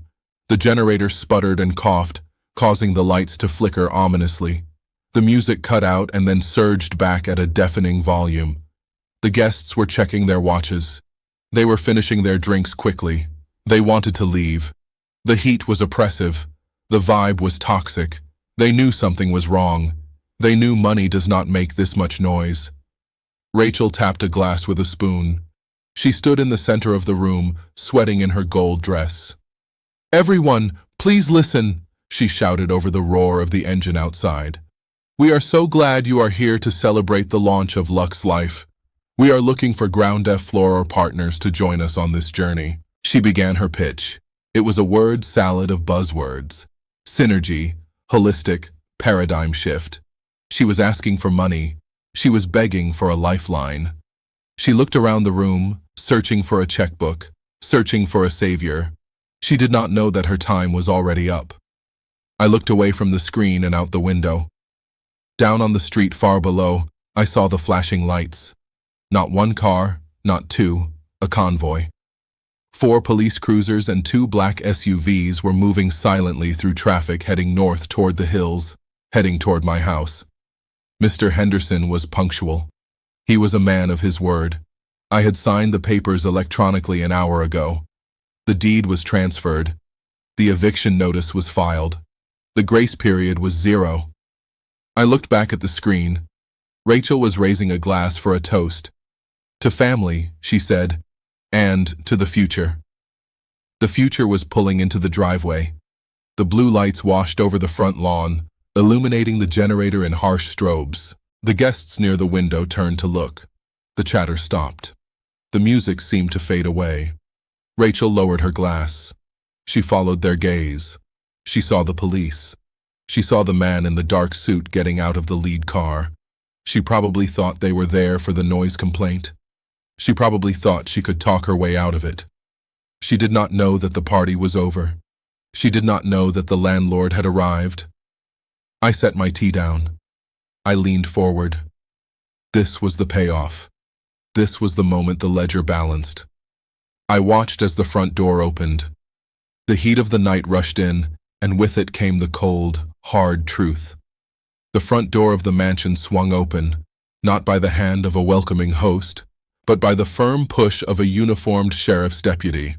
The generator sputtered and coughed, causing the lights to flicker ominously. The music cut out and then surged back at a deafening volume. The guests were checking their watches. They were finishing their drinks quickly. They wanted to leave. The heat was oppressive. The vibe was toxic. They knew something was wrong. They knew money does not make this much noise. Rachel tapped a glass with a spoon. She stood in the center of the room, sweating in her gold dress. "Everyone, please listen," she shouted over the roar of the engine outside. "We are so glad you are here to celebrate the launch of Lux Life. We are looking for ground-deaf floor partners to join us on this journey." She began her pitch. It was a word salad of buzzwords. Synergy, holistic, paradigm shift. She was asking for money. She was begging for a lifeline. She looked around the room, searching for a checkbook, searching for a savior. She did not know that her time was already up. I looked away from the screen and out the window. Down on the street far below, I saw the flashing lights. Not one car, not two, a convoy. 4 police cruisers and 2 black SUVs were moving silently through traffic heading north toward the hills, heading toward my house. Mr. Henderson was punctual. He was a man of his word. I had signed the papers electronically an hour ago. The deed was transferred. The eviction notice was filed. The grace period was 0. I looked back at the screen. Rachel was raising a glass for a toast. "To family," she said, "and to the future." The future was pulling into the driveway. The blue lights washed over the front lawn, illuminating the generator in harsh strobes. The guests near the window turned to look. The chatter stopped. The music seemed to fade away. Rachel lowered her glass. She followed their gaze. She saw the police. She saw the man in the dark suit getting out of the lead car. She probably thought they were there for the noise complaint. She probably thought she could talk her way out of it. She did not know that the party was over. She did not know that the landlord had arrived. I set my tea down. I leaned forward. This was the payoff. This was the moment the ledger balanced. I watched as the front door opened. The heat of the night rushed in, and with it came the cold, hard truth. The front door of the mansion swung open, not by the hand of a welcoming host, but by the firm push of a uniformed sheriff's deputy.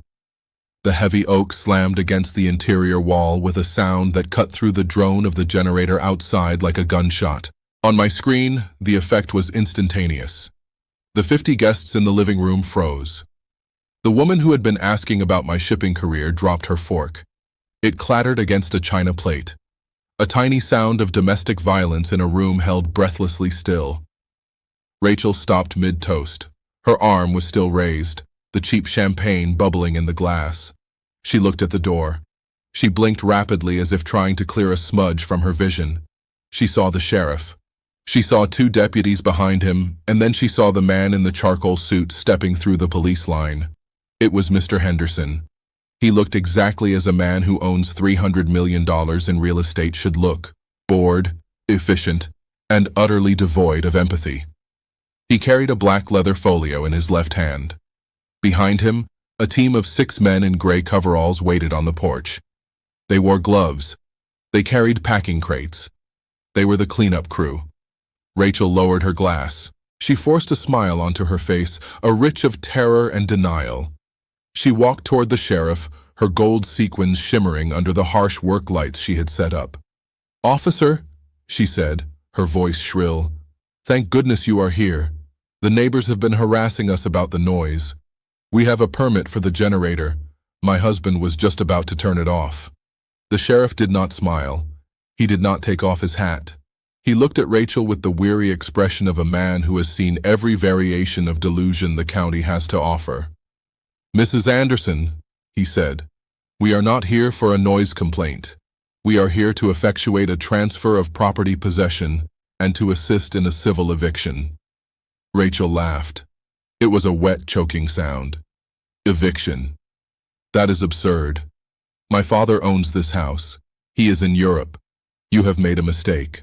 The heavy oak slammed against the interior wall with a sound that cut through the drone of the generator outside like a gunshot. On my screen, the effect was instantaneous. The 50 guests in the living room froze. The woman who had been asking about my shipping career dropped her fork. It clattered against a china plate. A tiny sound of domestic violence in a room held breathlessly still. Rachel stopped mid-toast. Her arm was still raised, the cheap champagne bubbling in the glass. She looked at the door. She blinked rapidly as if trying to clear a smudge from her vision. She saw the sheriff. She saw 2 deputies behind him, and then she saw the man in the charcoal suit stepping through the police line. It was Mr. Henderson. He looked exactly as a man who owns $300 million in real estate should look: bored, efficient, and utterly devoid of empathy. He carried a black leather folio in his left hand. Behind him, a team of 6 men in gray coveralls waited on the porch. They wore gloves. They carried packing crates. They were the cleanup crew. Rachel lowered her glass. She forced a smile onto her face, a rich of terror and denial. She walked toward the sheriff, her gold sequins shimmering under the harsh work lights she had set up. "Officer," she said, her voice shrill, "thank goodness you are here. The neighbors have been harassing us about the noise. We have a permit for the generator. My husband was just about to turn it off." The sheriff did not smile. He did not take off his hat. He looked at Rachel with the weary expression of a man who has seen every variation of delusion the county has to offer. "Mrs. Anderson," he said, "we are not here for a noise complaint. We are here to effectuate a transfer of property possession and to assist in a civil eviction." Rachel laughed. It was a wet, choking sound. "Eviction. That is absurd. My father owns this house. He is in Europe. You have made a mistake."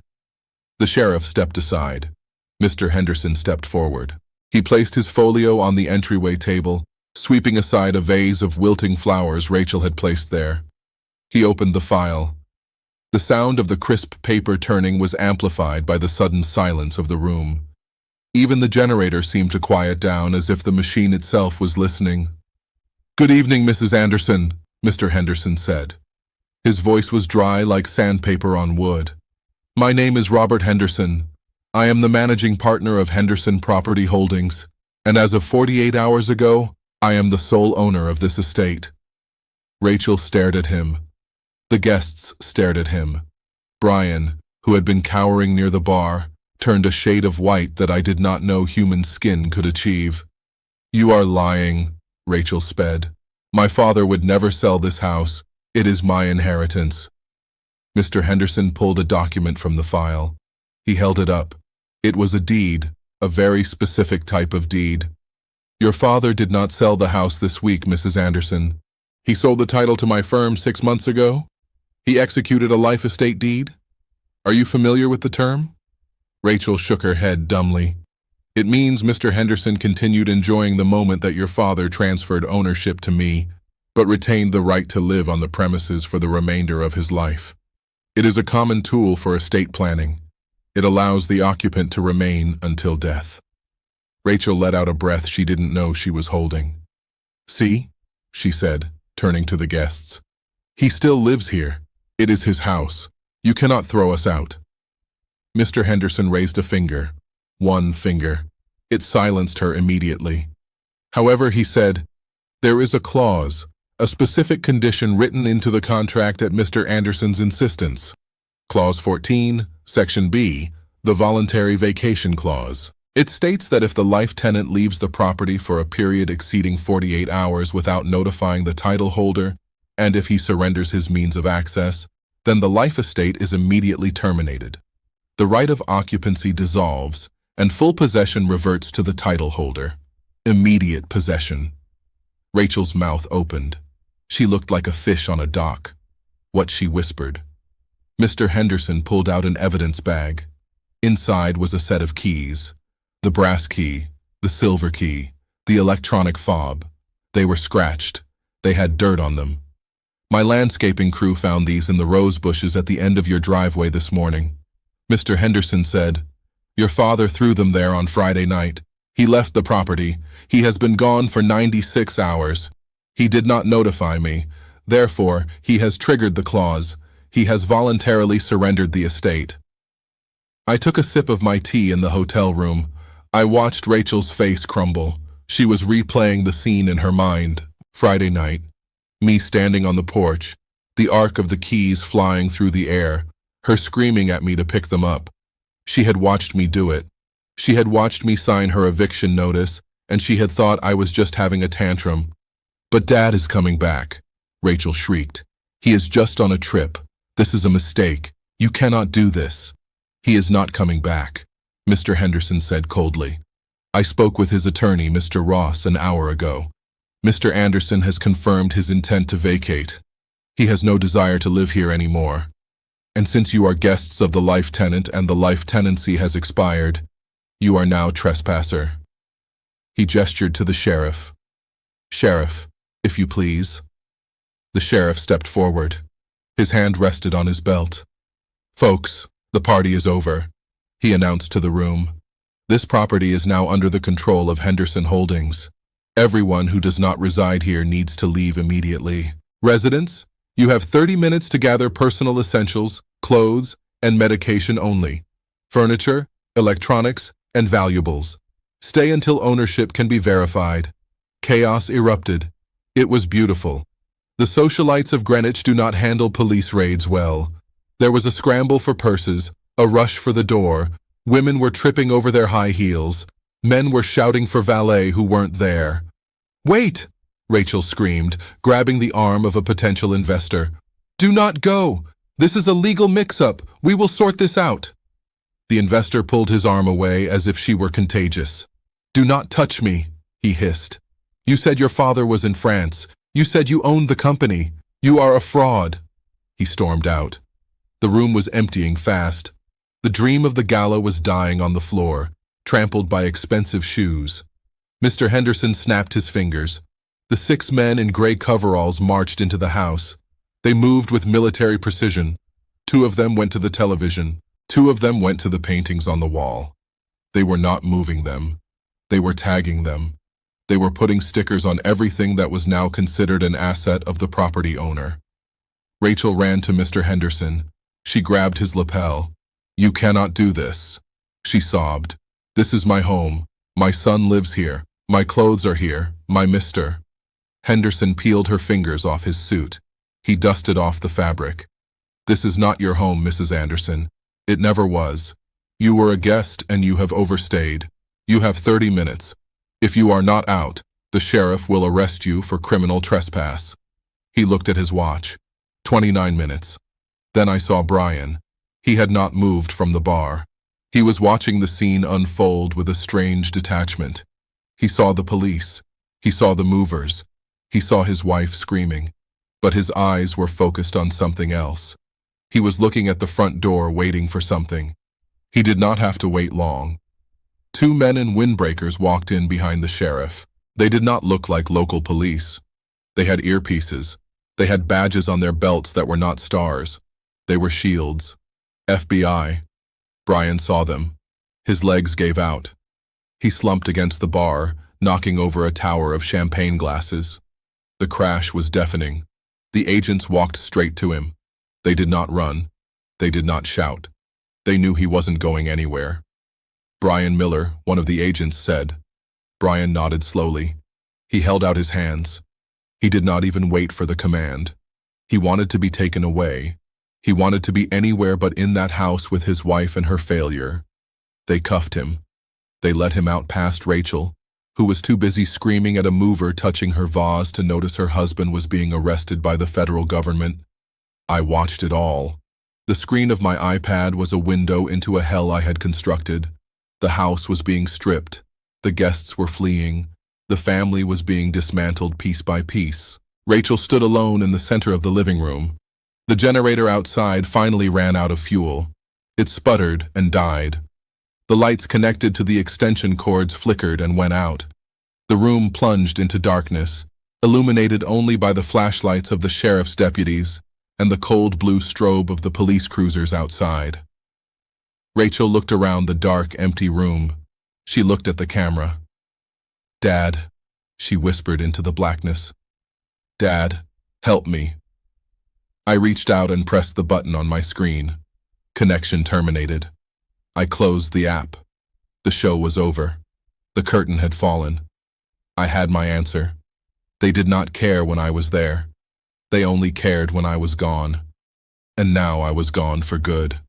The sheriff stepped aside. Mr. Henderson stepped forward. He placed his folio on the entryway table, sweeping aside a vase of wilting flowers Rachel had placed there. He opened the file. The sound of the crisp paper turning was amplified by the sudden silence of the room. Even the generator seemed to quiet down as if the machine itself was listening. "Good evening, Mrs. Anderson," Mr. Henderson said. His voice was dry like sandpaper on wood. "My name is Robert Henderson. I am the managing partner of Henderson Property Holdings, and as of 48 hours ago, I am the sole owner of this estate." Rachel stared at him. The guests stared at him. Brian, who had been cowering near the bar, turned a shade of white that I did not know human skin could achieve. "You are lying," Rachel sped. "My father would never sell this house. It is my inheritance." Mr. Henderson pulled a document from the file. He held it up. It was a deed, a very specific type of deed. "Your father did not sell the house this week, Mrs. Anderson. He sold the title to my firm 6 months ago. He executed a life estate deed. Are you familiar with the term?" Rachel shook her head dumbly. "It means Mr. Henderson continued enjoying the moment that your father transferred ownership to me, but retained the right to live on the premises for the remainder of his life. It is a common tool for estate planning. It allows the occupant to remain until death." Rachel let out a breath she didn't know she was holding. "See," she said, turning to the guests. "He still lives here. It is his house. You cannot throw us out." Mr. Henderson raised a finger. One finger. It silenced her immediately. However, he said, "There is a clause, a specific condition written into the contract at Mr. Anderson's insistence. Clause 14, Section B, the Voluntary Vacation Clause. It states that if the life tenant leaves the property for a period exceeding 48 hours without notifying the title holder, and if he surrenders his means of access, then the life estate is immediately terminated. The right of occupancy dissolves, and full possession reverts to the title holder. Immediate possession." Rachel's mouth opened. She looked like a fish on a dock. What she whispered. Mr. Henderson pulled out an evidence bag. Inside was a set of keys. The brass key, the silver key, the electronic fob. They were scratched. They had dirt on them. "My landscaping crew found these in the rose bushes at the end of your driveway this morning." Mr. Henderson said, "Your father threw them there on Friday night. He left the property. He has been gone for 96 hours. He did not notify me. Therefore, he has triggered the clause. He has voluntarily surrendered the estate." I took a sip of my tea in the hotel room. I watched Rachel's face crumble. She was replaying the scene in her mind. Friday night. Me standing on the porch, the arc of the keys flying through the air, her screaming at me to pick them up. She had watched me do it. She had watched me sign her eviction notice, and she had thought I was just having a tantrum. "But Dad is coming back," Rachel shrieked. "He is just on a trip. This is a mistake. You cannot do this." "He is not coming back," Mr. Henderson said coldly. "I spoke with his attorney, Mr. Ross, an hour ago. Mr. Anderson has confirmed his intent to vacate. He has no desire to live here anymore. And since you are guests of the life tenant and the life tenancy has expired, you are now trespasser." He gestured to the sheriff. "Sheriff, if you please." The sheriff stepped forward. His hand rested on his belt. "Folks, the party is over," he announced to the room. "This property is now under the control of Henderson Holdings. Everyone who does not reside here needs to leave immediately. Residents, you have 30 minutes to gather personal essentials, clothes, and medication only. Furniture, electronics, and valuables. Stay until ownership can be verified." Chaos erupted. It was beautiful. The socialites of Greenwich do not handle police raids well. There was a scramble for purses, a rush for the door. Women were tripping over their high heels. Men were shouting for valet who weren't there. "Wait!" Rachel screamed, grabbing the arm of a potential investor. "Do not go! This is a legal mix-up. We will sort this out." The investor pulled his arm away as if she were contagious. "Do not touch me," he hissed. "You said your father was in France. You said you owned the company. You are a fraud." He stormed out. The room was emptying fast. The dream of the gala was dying on the floor, trampled by expensive shoes. Mr. Henderson snapped his fingers. The 6 men in gray coveralls marched into the house. They moved with military precision. 2 of them went to the television. 2 of them went to the paintings on the wall. They were not moving them. They were tagging them. They were putting stickers on everything that was now considered an asset of the property owner. Rachel ran to Mr. Henderson. She grabbed his lapel. "You cannot do this," she sobbed. "This is my home. My son lives here. My clothes are here. My Mr." Henderson peeled her fingers off his suit. He dusted off the fabric. "This is not your home, Mrs. Anderson. It never was. You were a guest and you have overstayed. You have 30 minutes. If you are not out, the sheriff will arrest you for criminal trespass." He looked at his watch. 29 minutes. Then I saw Brian. He had not moved from the bar. He was watching the scene unfold with a strange detachment. He saw the police. He saw the movers. He saw his wife screaming. But his eyes were focused on something else. He was looking at the front door waiting for something. He did not have to wait long. 2 men in windbreakers walked in behind the sheriff. They did not look like local police. They had earpieces. They had badges on their belts that were not stars. They were shields. FBI. Brian saw them. His legs gave out. He slumped against the bar, knocking over a tower of champagne glasses. The crash was deafening. The agents walked straight to him. They did not run. They did not shout. They knew he wasn't going anywhere. "Brian Miller," one of the agents said. Brian nodded slowly. He held out his hands. He did not even wait for the command. He wanted to be taken away. He wanted to be anywhere but in that house with his wife and her failure. They cuffed him. They let him out past Rachel, who was too busy screaming at a mover touching her vase to notice her husband was being arrested by the federal government. I watched it all. The screen of my iPad was a window into a hell I had constructed. The house was being stripped. The guests were fleeing. The family was being dismantled piece by piece. Rachel stood alone in the center of the living room. The generator outside finally ran out of fuel. It sputtered and died. The lights connected to the extension cords flickered and went out. The room plunged into darkness, illuminated only by the flashlights of the sheriff's deputies and the cold blue strobe of the police cruisers outside. Rachel looked around the dark, empty room. She looked at the camera. "Dad," she whispered into the blackness. "Dad, help me." I reached out and pressed the button on my screen. Connection terminated. I closed the app. The show was over. The curtain had fallen. I had my answer. They did not care when I was there. They only cared when I was gone. And now I was gone for good.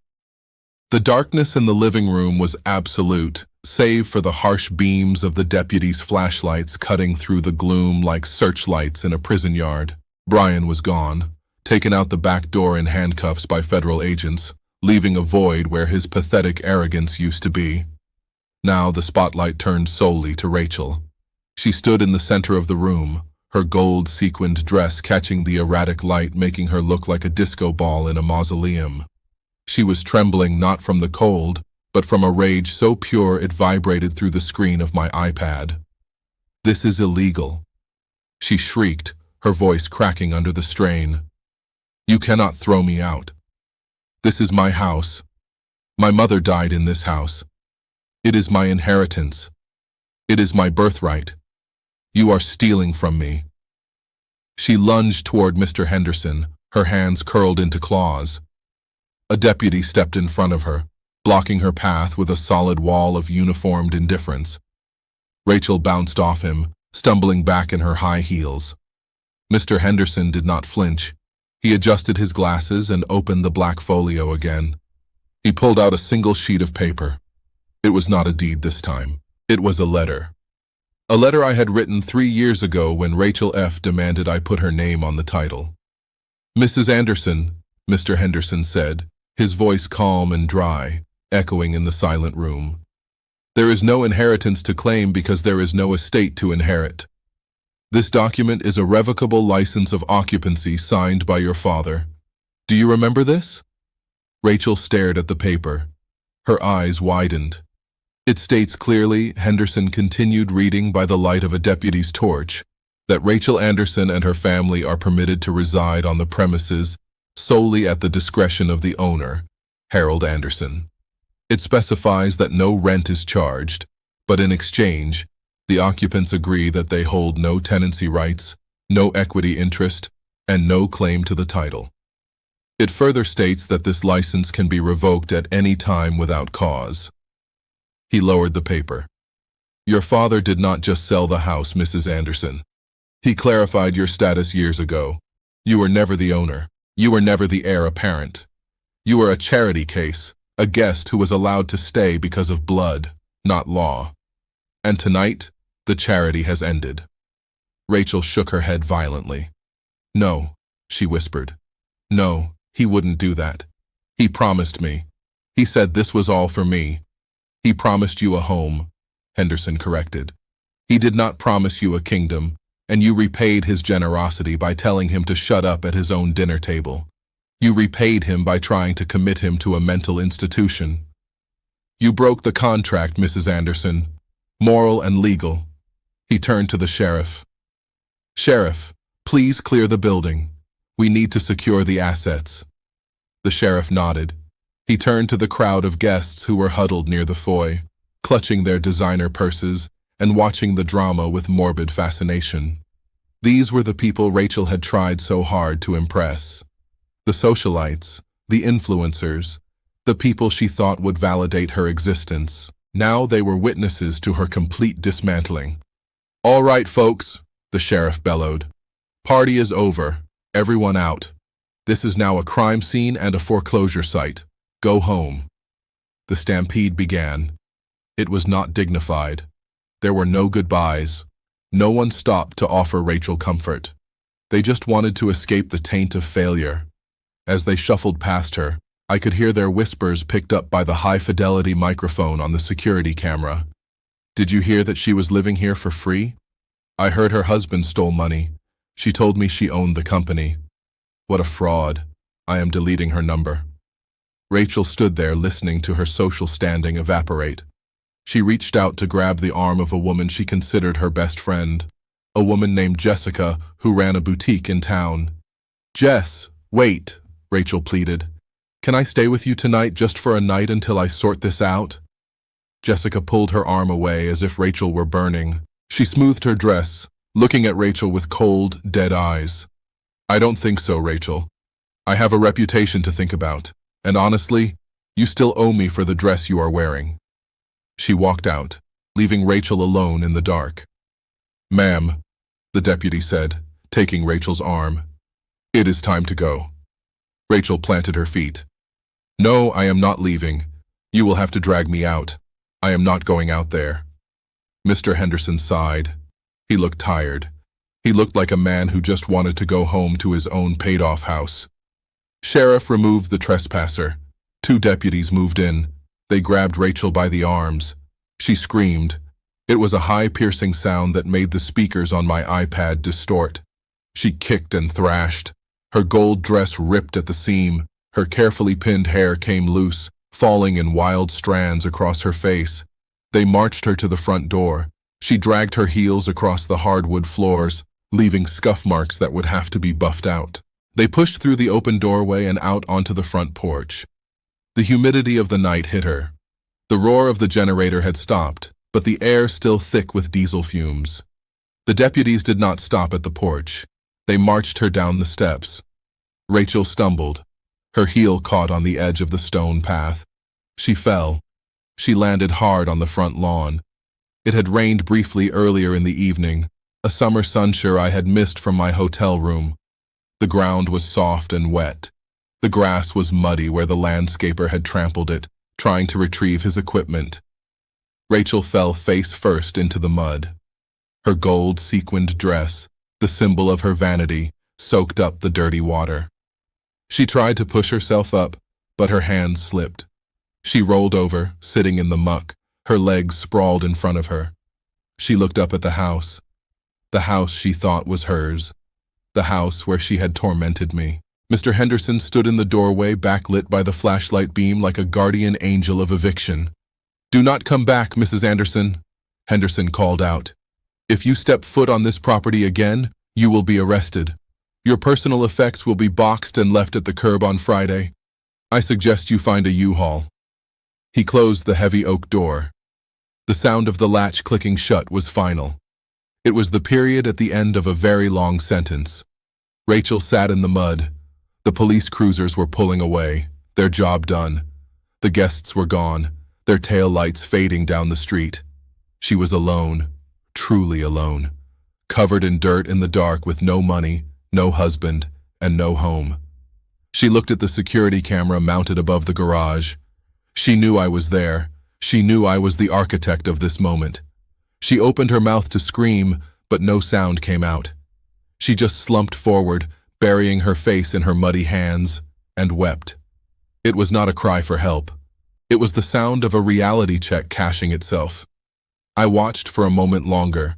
The darkness in the living room was absolute, save for the harsh beams of the deputies' flashlights cutting through the gloom like searchlights in a prison yard. Brian was gone, taken out the back door in handcuffs by federal agents, leaving a void where his pathetic arrogance used to be. Now the spotlight turned solely to Rachel. She stood in the center of the room, her gold-sequined dress catching the erratic light, making her look like a disco ball in a mausoleum. She was trembling not from the cold, but from a rage so pure it vibrated through the screen of my iPad. "This is illegal," she shrieked, her voice cracking under the strain. You cannot throw me out. This is my house. My mother died in this house. It is my inheritance. It is my birthright. You are stealing from me." She lunged toward Mr. Henderson, her hands curled into claws. A deputy stepped in front of her, blocking her path with a solid wall of uniformed indifference. Rachel bounced off him, stumbling back in her high heels. Mr. Henderson did not flinch. He adjusted his glasses and opened the black folio again. He pulled out a single sheet of paper. It was not a deed this time. It was a letter. A letter I had written 3 years ago when Rachel F. demanded I put her name on the title. "Mrs. Anderson," Mr. Henderson said, his voice calm and dry, echoing in the silent room. "There is no inheritance to claim because there is no estate to inherit. This document is a revocable license of occupancy signed by your father. Do you remember this?" Rachel stared at the paper. Her eyes widened. "It states clearly," Henderson continued reading by the light of a deputy's torch, "that Rachel Anderson and her family are permitted to reside on the premises solely at the discretion of the owner, Harold Anderson. It specifies that no rent is charged, but in exchange, the occupants agree that they hold no tenancy rights, no equity interest, and no claim to the title. It further states that this license can be revoked at any time without cause." He lowered the paper. "Your father did not just sell the house, Mrs. Anderson. He clarified your status years ago. You were never the owner. You were never the heir apparent. You were a charity case, a guest who was allowed to stay because of blood, not law. And tonight, the charity has ended." Rachel shook her head violently. "No," she whispered. "No, he wouldn't do that. He promised me. He said this was all for me. He promised you a home," Henderson corrected. "He did not promise you a kingdom, and you repaid his generosity by telling him to shut up at his own dinner table. You repaid him by trying to commit him to a mental institution. You broke the contract, Mrs. Anderson, moral and legal." He turned to the sheriff. "Sheriff, please clear the building. We need to secure the assets." The sheriff nodded. He turned to the crowd of guests who were huddled near the foyer, clutching their designer purses and watching the drama with morbid fascination. These were the people Rachel had tried so hard to impress. The socialites, the influencers, the people she thought would validate her existence. Now they were witnesses to her complete dismantling. "All right, folks," the sheriff bellowed. "Party is over. Everyone out. This is now a crime scene and a foreclosure site. Go home." The stampede began. It was not dignified. There were no goodbyes. No one stopped to offer Rachel comfort. They just wanted to escape the taint of failure. As they shuffled past her, I could hear their whispers picked up by the high-fidelity microphone on the security camera. "Did you hear that she was living here for free? I heard her husband stole money. She told me she owned the company. What a fraud. I am deleting her number." Rachel stood there listening to her social standing evaporate. She reached out to grab the arm of a woman she considered her best friend, a woman named Jessica who ran a boutique in town. "Jess, wait," Rachel pleaded. "Can I stay with you tonight just for a night until I sort this out?" Jessica pulled her arm away as if Rachel were burning. She smoothed her dress, looking at Rachel with cold, dead eyes. "I don't think so, Rachel. I have a reputation to think about. And honestly, you still owe me for the dress you are wearing." She walked out, leaving Rachel alone in the dark. "Ma'am," the deputy said, taking Rachel's arm, "it is time to go." Rachel planted her feet. "No, I am not leaving. You will have to drag me out. I am not going out there." Mr. Henderson sighed. He looked tired. He looked like a man who just wanted to go home to his own paid-off house. Sheriff removed the trespasser. 2 deputies moved in. They grabbed Rachel by the arms. She screamed. It was a high, piercing sound that made the speakers on my iPad distort. She kicked and thrashed. Her gold dress ripped at the seam. Her carefully pinned hair came loose, falling in wild strands across her face. They marched her to the front door. She dragged her heels across the hardwood floors, leaving scuff marks that would have to be buffed out. They pushed through the open doorway and out onto the front porch. The humidity of the night hit her. The roar of the generator had stopped, but the air still thick with diesel fumes. The deputies did not stop at the porch. They marched her down the steps. Rachel stumbled. Her heel caught on the edge of the stone path. She fell. She landed hard on the front lawn. It had rained briefly earlier in the evening, a summer sunshine I had missed from my hotel room. The ground was soft and wet. The grass was muddy where the landscaper had trampled it, trying to retrieve his equipment. Rachel fell face first into the mud. Her gold sequined dress, the symbol of her vanity, soaked up the dirty water. She tried to push herself up, but her hands slipped. She rolled over, sitting in the muck, her legs sprawled in front of her. She looked up at the house she thought was hers, the house where she had tormented me. Mr. Henderson stood in the doorway, backlit by the flashlight beam like a guardian angel of eviction. "Do not come back, Mrs. Anderson," Henderson called out. "If you step foot on this property again, you will be arrested. Your personal effects will be boxed and left at the curb on Friday. I suggest you find a U-Haul." He closed the heavy oak door. The sound of the latch clicking shut was final. It was the period at the end of a very long sentence. Rachel sat in the mud. The police cruisers were pulling away, their job done. The guests were gone, their tail lights fading down the street. She was alone, truly alone, covered in dirt in the dark with no money, no husband, and no home. She looked at the security camera mounted above the garage. She knew I was there. She knew I was the architect of this moment. She opened her mouth to scream, but no sound came out. She just slumped forward, burying her face in her muddy hands, and wept. It was not a cry for help. It was the sound of a reality check cashing itself. I watched for a moment longer.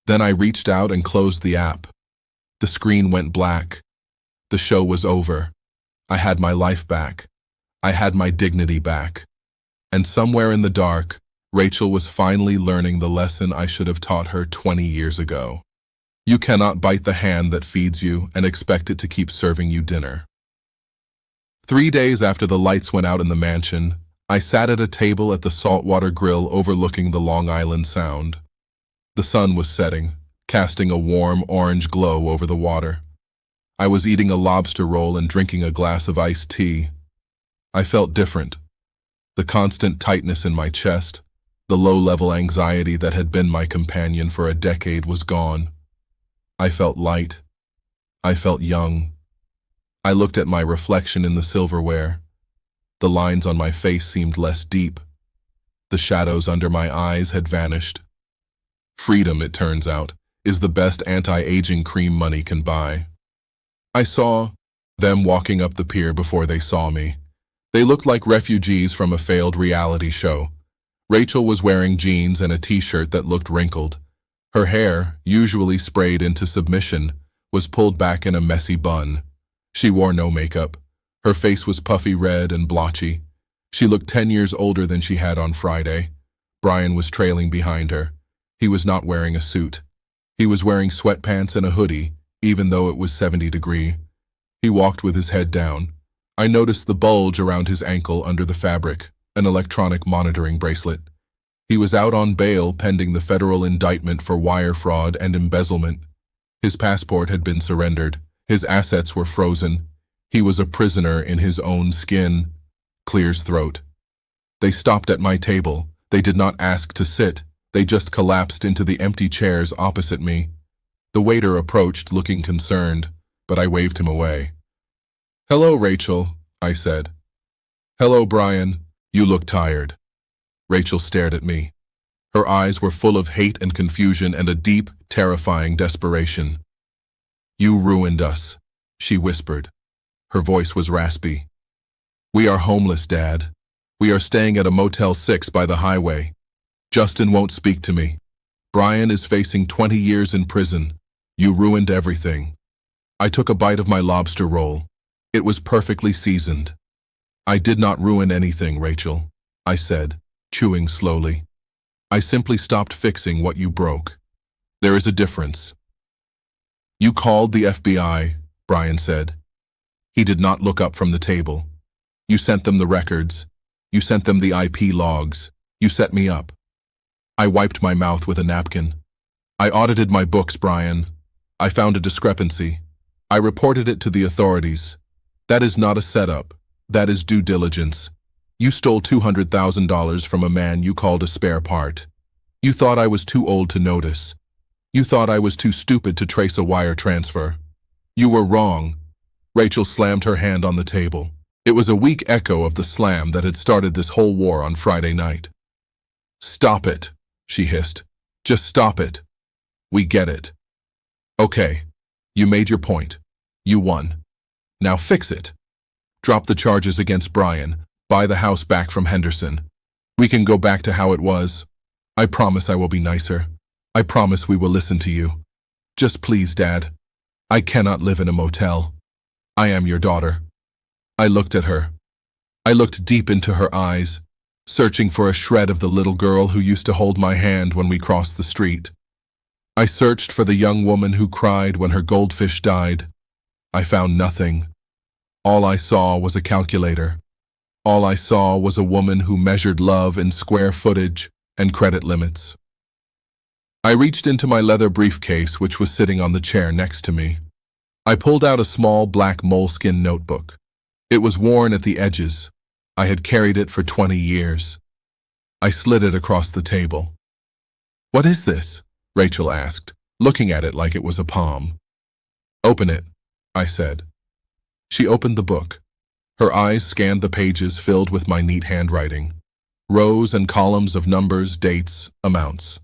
Then I reached out and closed the app. The screen went black. The show was over. I had my life back. I had my dignity back. And somewhere in the dark, Rachel was finally learning the lesson I should have taught her 20 years ago. You cannot bite the hand that feeds you and expect it to keep serving you dinner. 3 days after the lights went out in the mansion, I sat at a table at the saltwater grill overlooking the Long Island Sound. The sun was setting, casting a warm orange glow over the water. I was eating a lobster roll and drinking a glass of iced tea. I felt different. The constant tightness in my chest, the low-level anxiety that had been my companion for a decade was gone. I felt light. I felt young. I looked at my reflection in the silverware. The lines on my face seemed less deep. The shadows under my eyes had vanished. Freedom, it turns out, is the best anti-aging cream money can buy. I saw them walking up the pier before they saw me. They looked like refugees from a failed reality show. Rachel was wearing jeans and a t-shirt that looked wrinkled. Her hair, usually sprayed into submission, was pulled back in a messy bun. She wore no makeup. Her face was puffy red and blotchy. She looked 10 years older than she had on Friday. Brian was trailing behind her. He was not wearing a suit. He was wearing sweatpants and a hoodie, even though it was 70 degrees. He walked with his head down. I noticed the bulge around his ankle under the fabric, an electronic monitoring bracelet. He was out on bail pending the federal indictment for wire fraud and embezzlement. His passport had been surrendered. His assets were frozen. He was a prisoner in his own skin. Clear's throat. They stopped at my table. They did not ask to sit. They just collapsed into the empty chairs opposite me. The waiter approached, looking concerned, but I waved him away. "Hello, Rachel," I said. "Hello, Brian. You look tired." Rachel stared at me. Her eyes were full of hate and confusion and a deep, terrifying desperation. "You ruined us," she whispered. Her voice was raspy. "We are homeless, Dad. We are staying at a Motel 6 by the highway. Justin won't speak to me. Brian is facing 20 years in prison. You ruined everything." I took a bite of my lobster roll. It was perfectly seasoned. "I did not ruin anything, Rachel," I said, chewing slowly. "I simply stopped fixing what you broke. There is a difference." "You called the FBI," Brian said. He did not look up from the table. You sent them the records. You sent them the IP logs. You set me up. I wiped my mouth with a napkin. I audited my books, Brian. I found a discrepancy. I reported it to the authorities. That is not a setup. That is due diligence. You stole $200,000 from a man you called a spare part. You thought I was too old to notice. You thought I was too stupid to trace a wire transfer. You were wrong. Rachel slammed her hand on the table. It was a weak echo of the slam that had started this whole war on Friday night. Stop it, she hissed. Just stop it. We get it. Okay. You made your point. You won. Now fix it. Drop the charges against Brian. Buy the house back from Henderson. We can go back to how it was. I promise I will be nicer. I promise we will listen to you. Just please, Dad. I cannot live in a motel. I am your daughter. I looked at her. I looked deep into her eyes, searching for a shred of the little girl who used to hold my hand when we crossed the street. I searched for the young woman who cried when her goldfish died. I found nothing. All I saw was a calculator. All I saw was a woman who measured love in square footage and credit limits. I reached into my leather briefcase, which was sitting on the chair next to me. I pulled out a small black moleskin notebook. It was worn at the edges. I had carried it for 20 years. I slid it across the table. What is this? Rachel asked, looking at it like it was a palm. Open it, I said. She opened the book. Her eyes scanned the pages filled with my neat handwriting. Rows and columns of numbers, dates, amounts.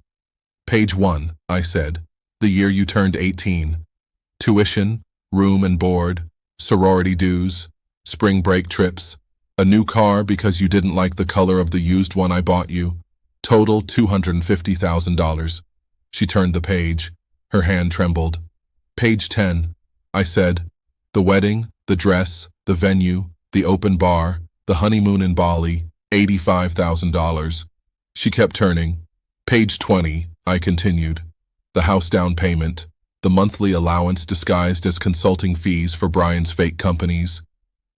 Page 1, I said, the year you turned 18. Tuition, room and board, sorority dues, spring break trips, a new car because you didn't like the color of the used one I bought you. Total $250,000. She turned the page. Her hand trembled. Page 10, I said. The wedding, the dress, the venue, the open bar, the honeymoon in Bali, $85,000. She kept turning. Page 20, I continued. The house down payment, the monthly allowance disguised as consulting fees for Brian's fake companies,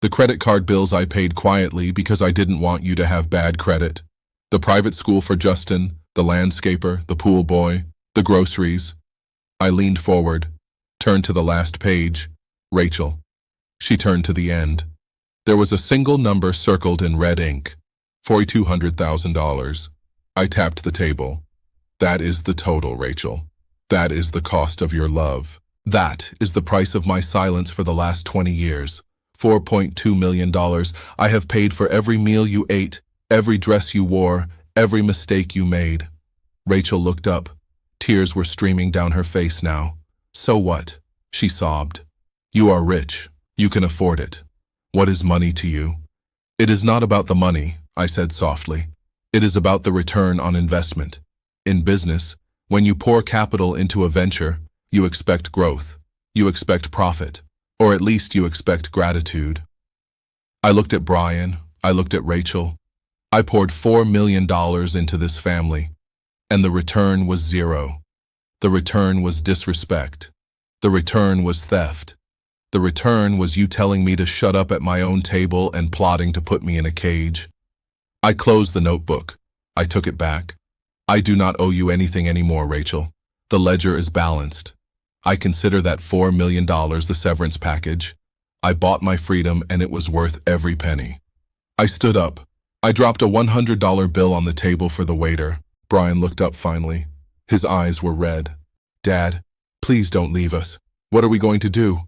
the credit card bills I paid quietly because I didn't want you to have bad credit, the private school for Justin, the landscaper, the pool boy, the groceries. I leaned forward, turned to the last page. Rachel. She turned to the end. There was a single number circled in red ink. $4,200. I tapped the table. That is the total, Rachel. That is the cost of your love. That is the price of my silence for the last 20 years. $4.2 million. I have paid for every meal you ate, every dress you wore, every mistake you made. Rachel looked up. Tears were streaming down her face now. So what? She sobbed. You are rich. You can afford it. What is money to you? It is not about the money, I said softly. It is about the return on investment. In business, when you pour capital into a venture, you expect growth. You expect profit. Or at least you expect gratitude. I looked at Brian. I looked at Rachel. I poured $4 million into this family. And the return was zero. The return was disrespect. The return was theft. The return was you telling me to shut up at my own table and plotting to put me in a cage. I closed the notebook. I took it back. I do not owe you anything anymore, Rachel. The ledger is balanced. I consider that $4 million the severance package. I bought my freedom and it was worth every penny. I stood up. I dropped a $100 bill on the table for the waiter. Brian looked up finally. His eyes were red. Dad, please don't leave us. What are we going to do?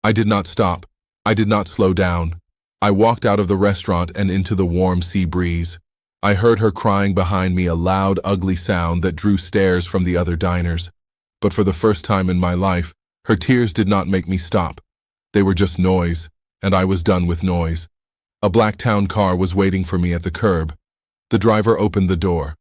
I did not stop. I did not slow down. I walked out of the restaurant and into the warm sea breeze. I heard her crying behind me, a loud, ugly sound that drew stares from the other diners. But for the first time in my life, her tears did not make me stop. They were just noise, and I was done with noise. A black town car was waiting for me at the curb. The driver opened the door.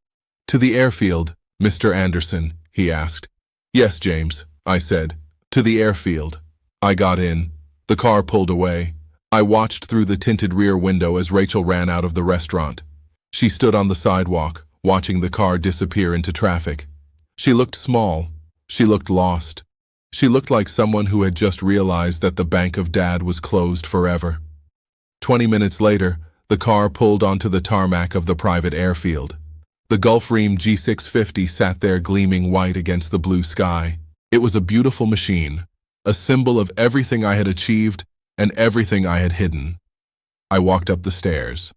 To the airfield, Mr. Anderson, he asked. Yes, James, I said. To the airfield. I got in. The car pulled away. I watched through the tinted rear window as Rachel ran out of the restaurant. She stood on the sidewalk, watching the car disappear into traffic. She looked small. She looked lost. She looked like someone who had just realized that the bank of Dad was closed forever. 20 minutes later, the car pulled onto the tarmac of the private airfield. The Gulfstream G650 sat there gleaming white against the blue sky. It was a beautiful machine, a symbol of everything I had achieved and everything I had hidden. I walked up the stairs.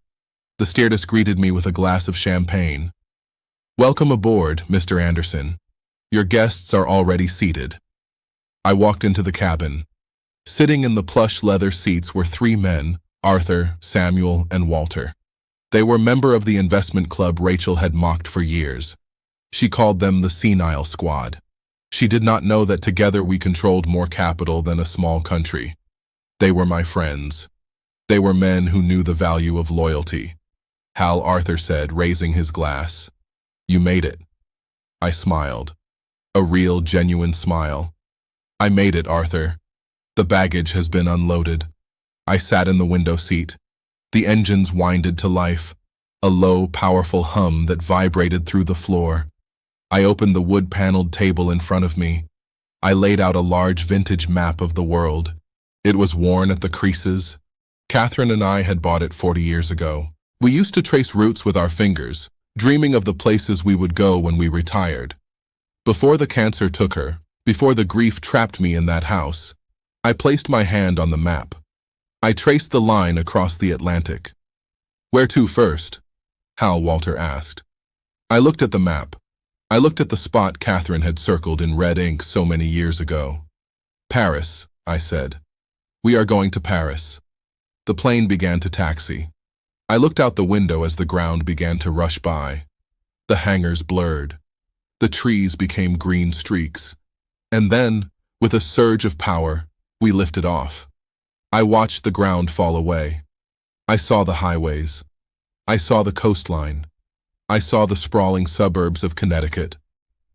The stewardess greeted me with a glass of champagne. "Welcome aboard, Mr. Anderson. Your guests are already seated." I walked into the cabin. Sitting in the plush leather seats were three men, Arthur, Samuel, and Walter. They were members of the investment club Rachel had mocked for years. She called them the Senile Squad. She did not know that together we controlled more capital than a small country. They were my friends. They were men who knew the value of loyalty. Hal Arthur said, raising his glass. "You made it." I smiled. A real, genuine smile. "I made it, Arthur. The baggage has been unloaded." I sat in the window seat. The engines winded to life, a low, powerful hum that vibrated through the floor. I opened the wood-paneled table in front of me. I laid out a large vintage map of the world. It was worn at the creases. Catherine and I had bought it 40 years ago. We used to trace routes with our fingers, dreaming of the places we would go when we retired. Before the cancer took her, before the grief trapped me in that house, I placed my hand on the map. I traced the line across the Atlantic. "Where to first?" Hal Walter asked. I looked at the map. I looked at the spot Catherine had circled in red ink so many years ago. "Paris," I said. "We are going to Paris." The plane began to taxi. I looked out the window as the ground began to rush by. The hangars blurred. The trees became green streaks. And then, with a surge of power, we lifted off. I watched the ground fall away. I saw the highways. I saw the coastline. I saw the sprawling suburbs of Connecticut.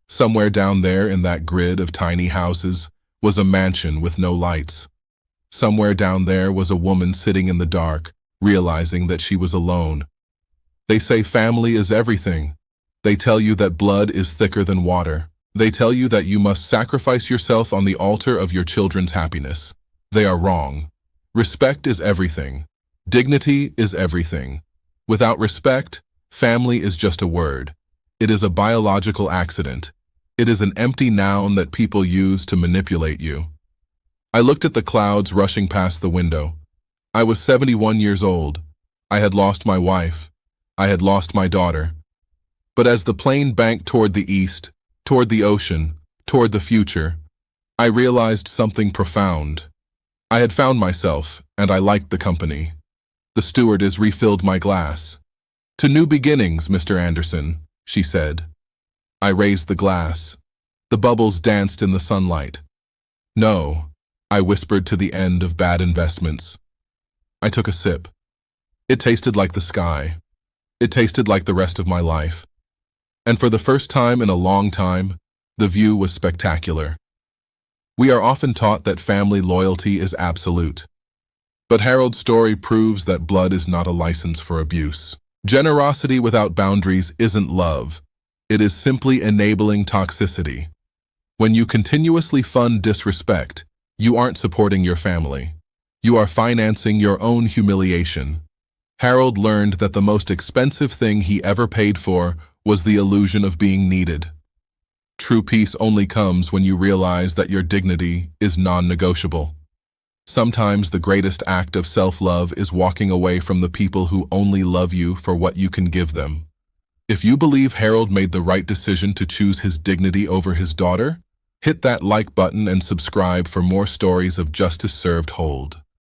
Somewhere down there in that grid of tiny houses was a mansion with no lights. Somewhere down there was a woman sitting in the dark, realizing that she was alone. They say family is everything. They tell you that blood is thicker than water. They tell you that you must sacrifice yourself on the altar of your children's happiness. They are wrong. Respect is everything. Dignity is everything. Without respect, family is just a word. It is a biological accident. It is an empty noun that people use to manipulate you. I looked at the clouds rushing past the window. I was 71 years old. I had lost my wife. I had lost my daughter. But as the plane banked toward the east, toward the ocean, toward the future, I realized something profound. I had found myself, and I liked the company. The stewardess refilled my glass. "To new beginnings, Mr. Anderson," she said. I raised the glass. The bubbles danced in the sunlight. "No," I whispered to the end of bad investments. I took a sip. It tasted like the sky. It tasted like the rest of my life. And for the first time in a long time, the view was spectacular. We are often taught that family loyalty is absolute. But Harold's story proves that blood is not a license for abuse. Generosity without boundaries isn't love. It is simply enabling toxicity. When you continuously fund disrespect, you aren't supporting your family. You are financing your own humiliation. Harold learned that the most expensive thing he ever paid for was the illusion of being needed. True peace only comes when you realize that your dignity is non-negotiable. Sometimes the greatest act of self-love is walking away from the people who only love you for what you can give them. If you believe Harold made the right decision to choose his dignity over his daughter, hit that like button and subscribe for more stories of justice served hold.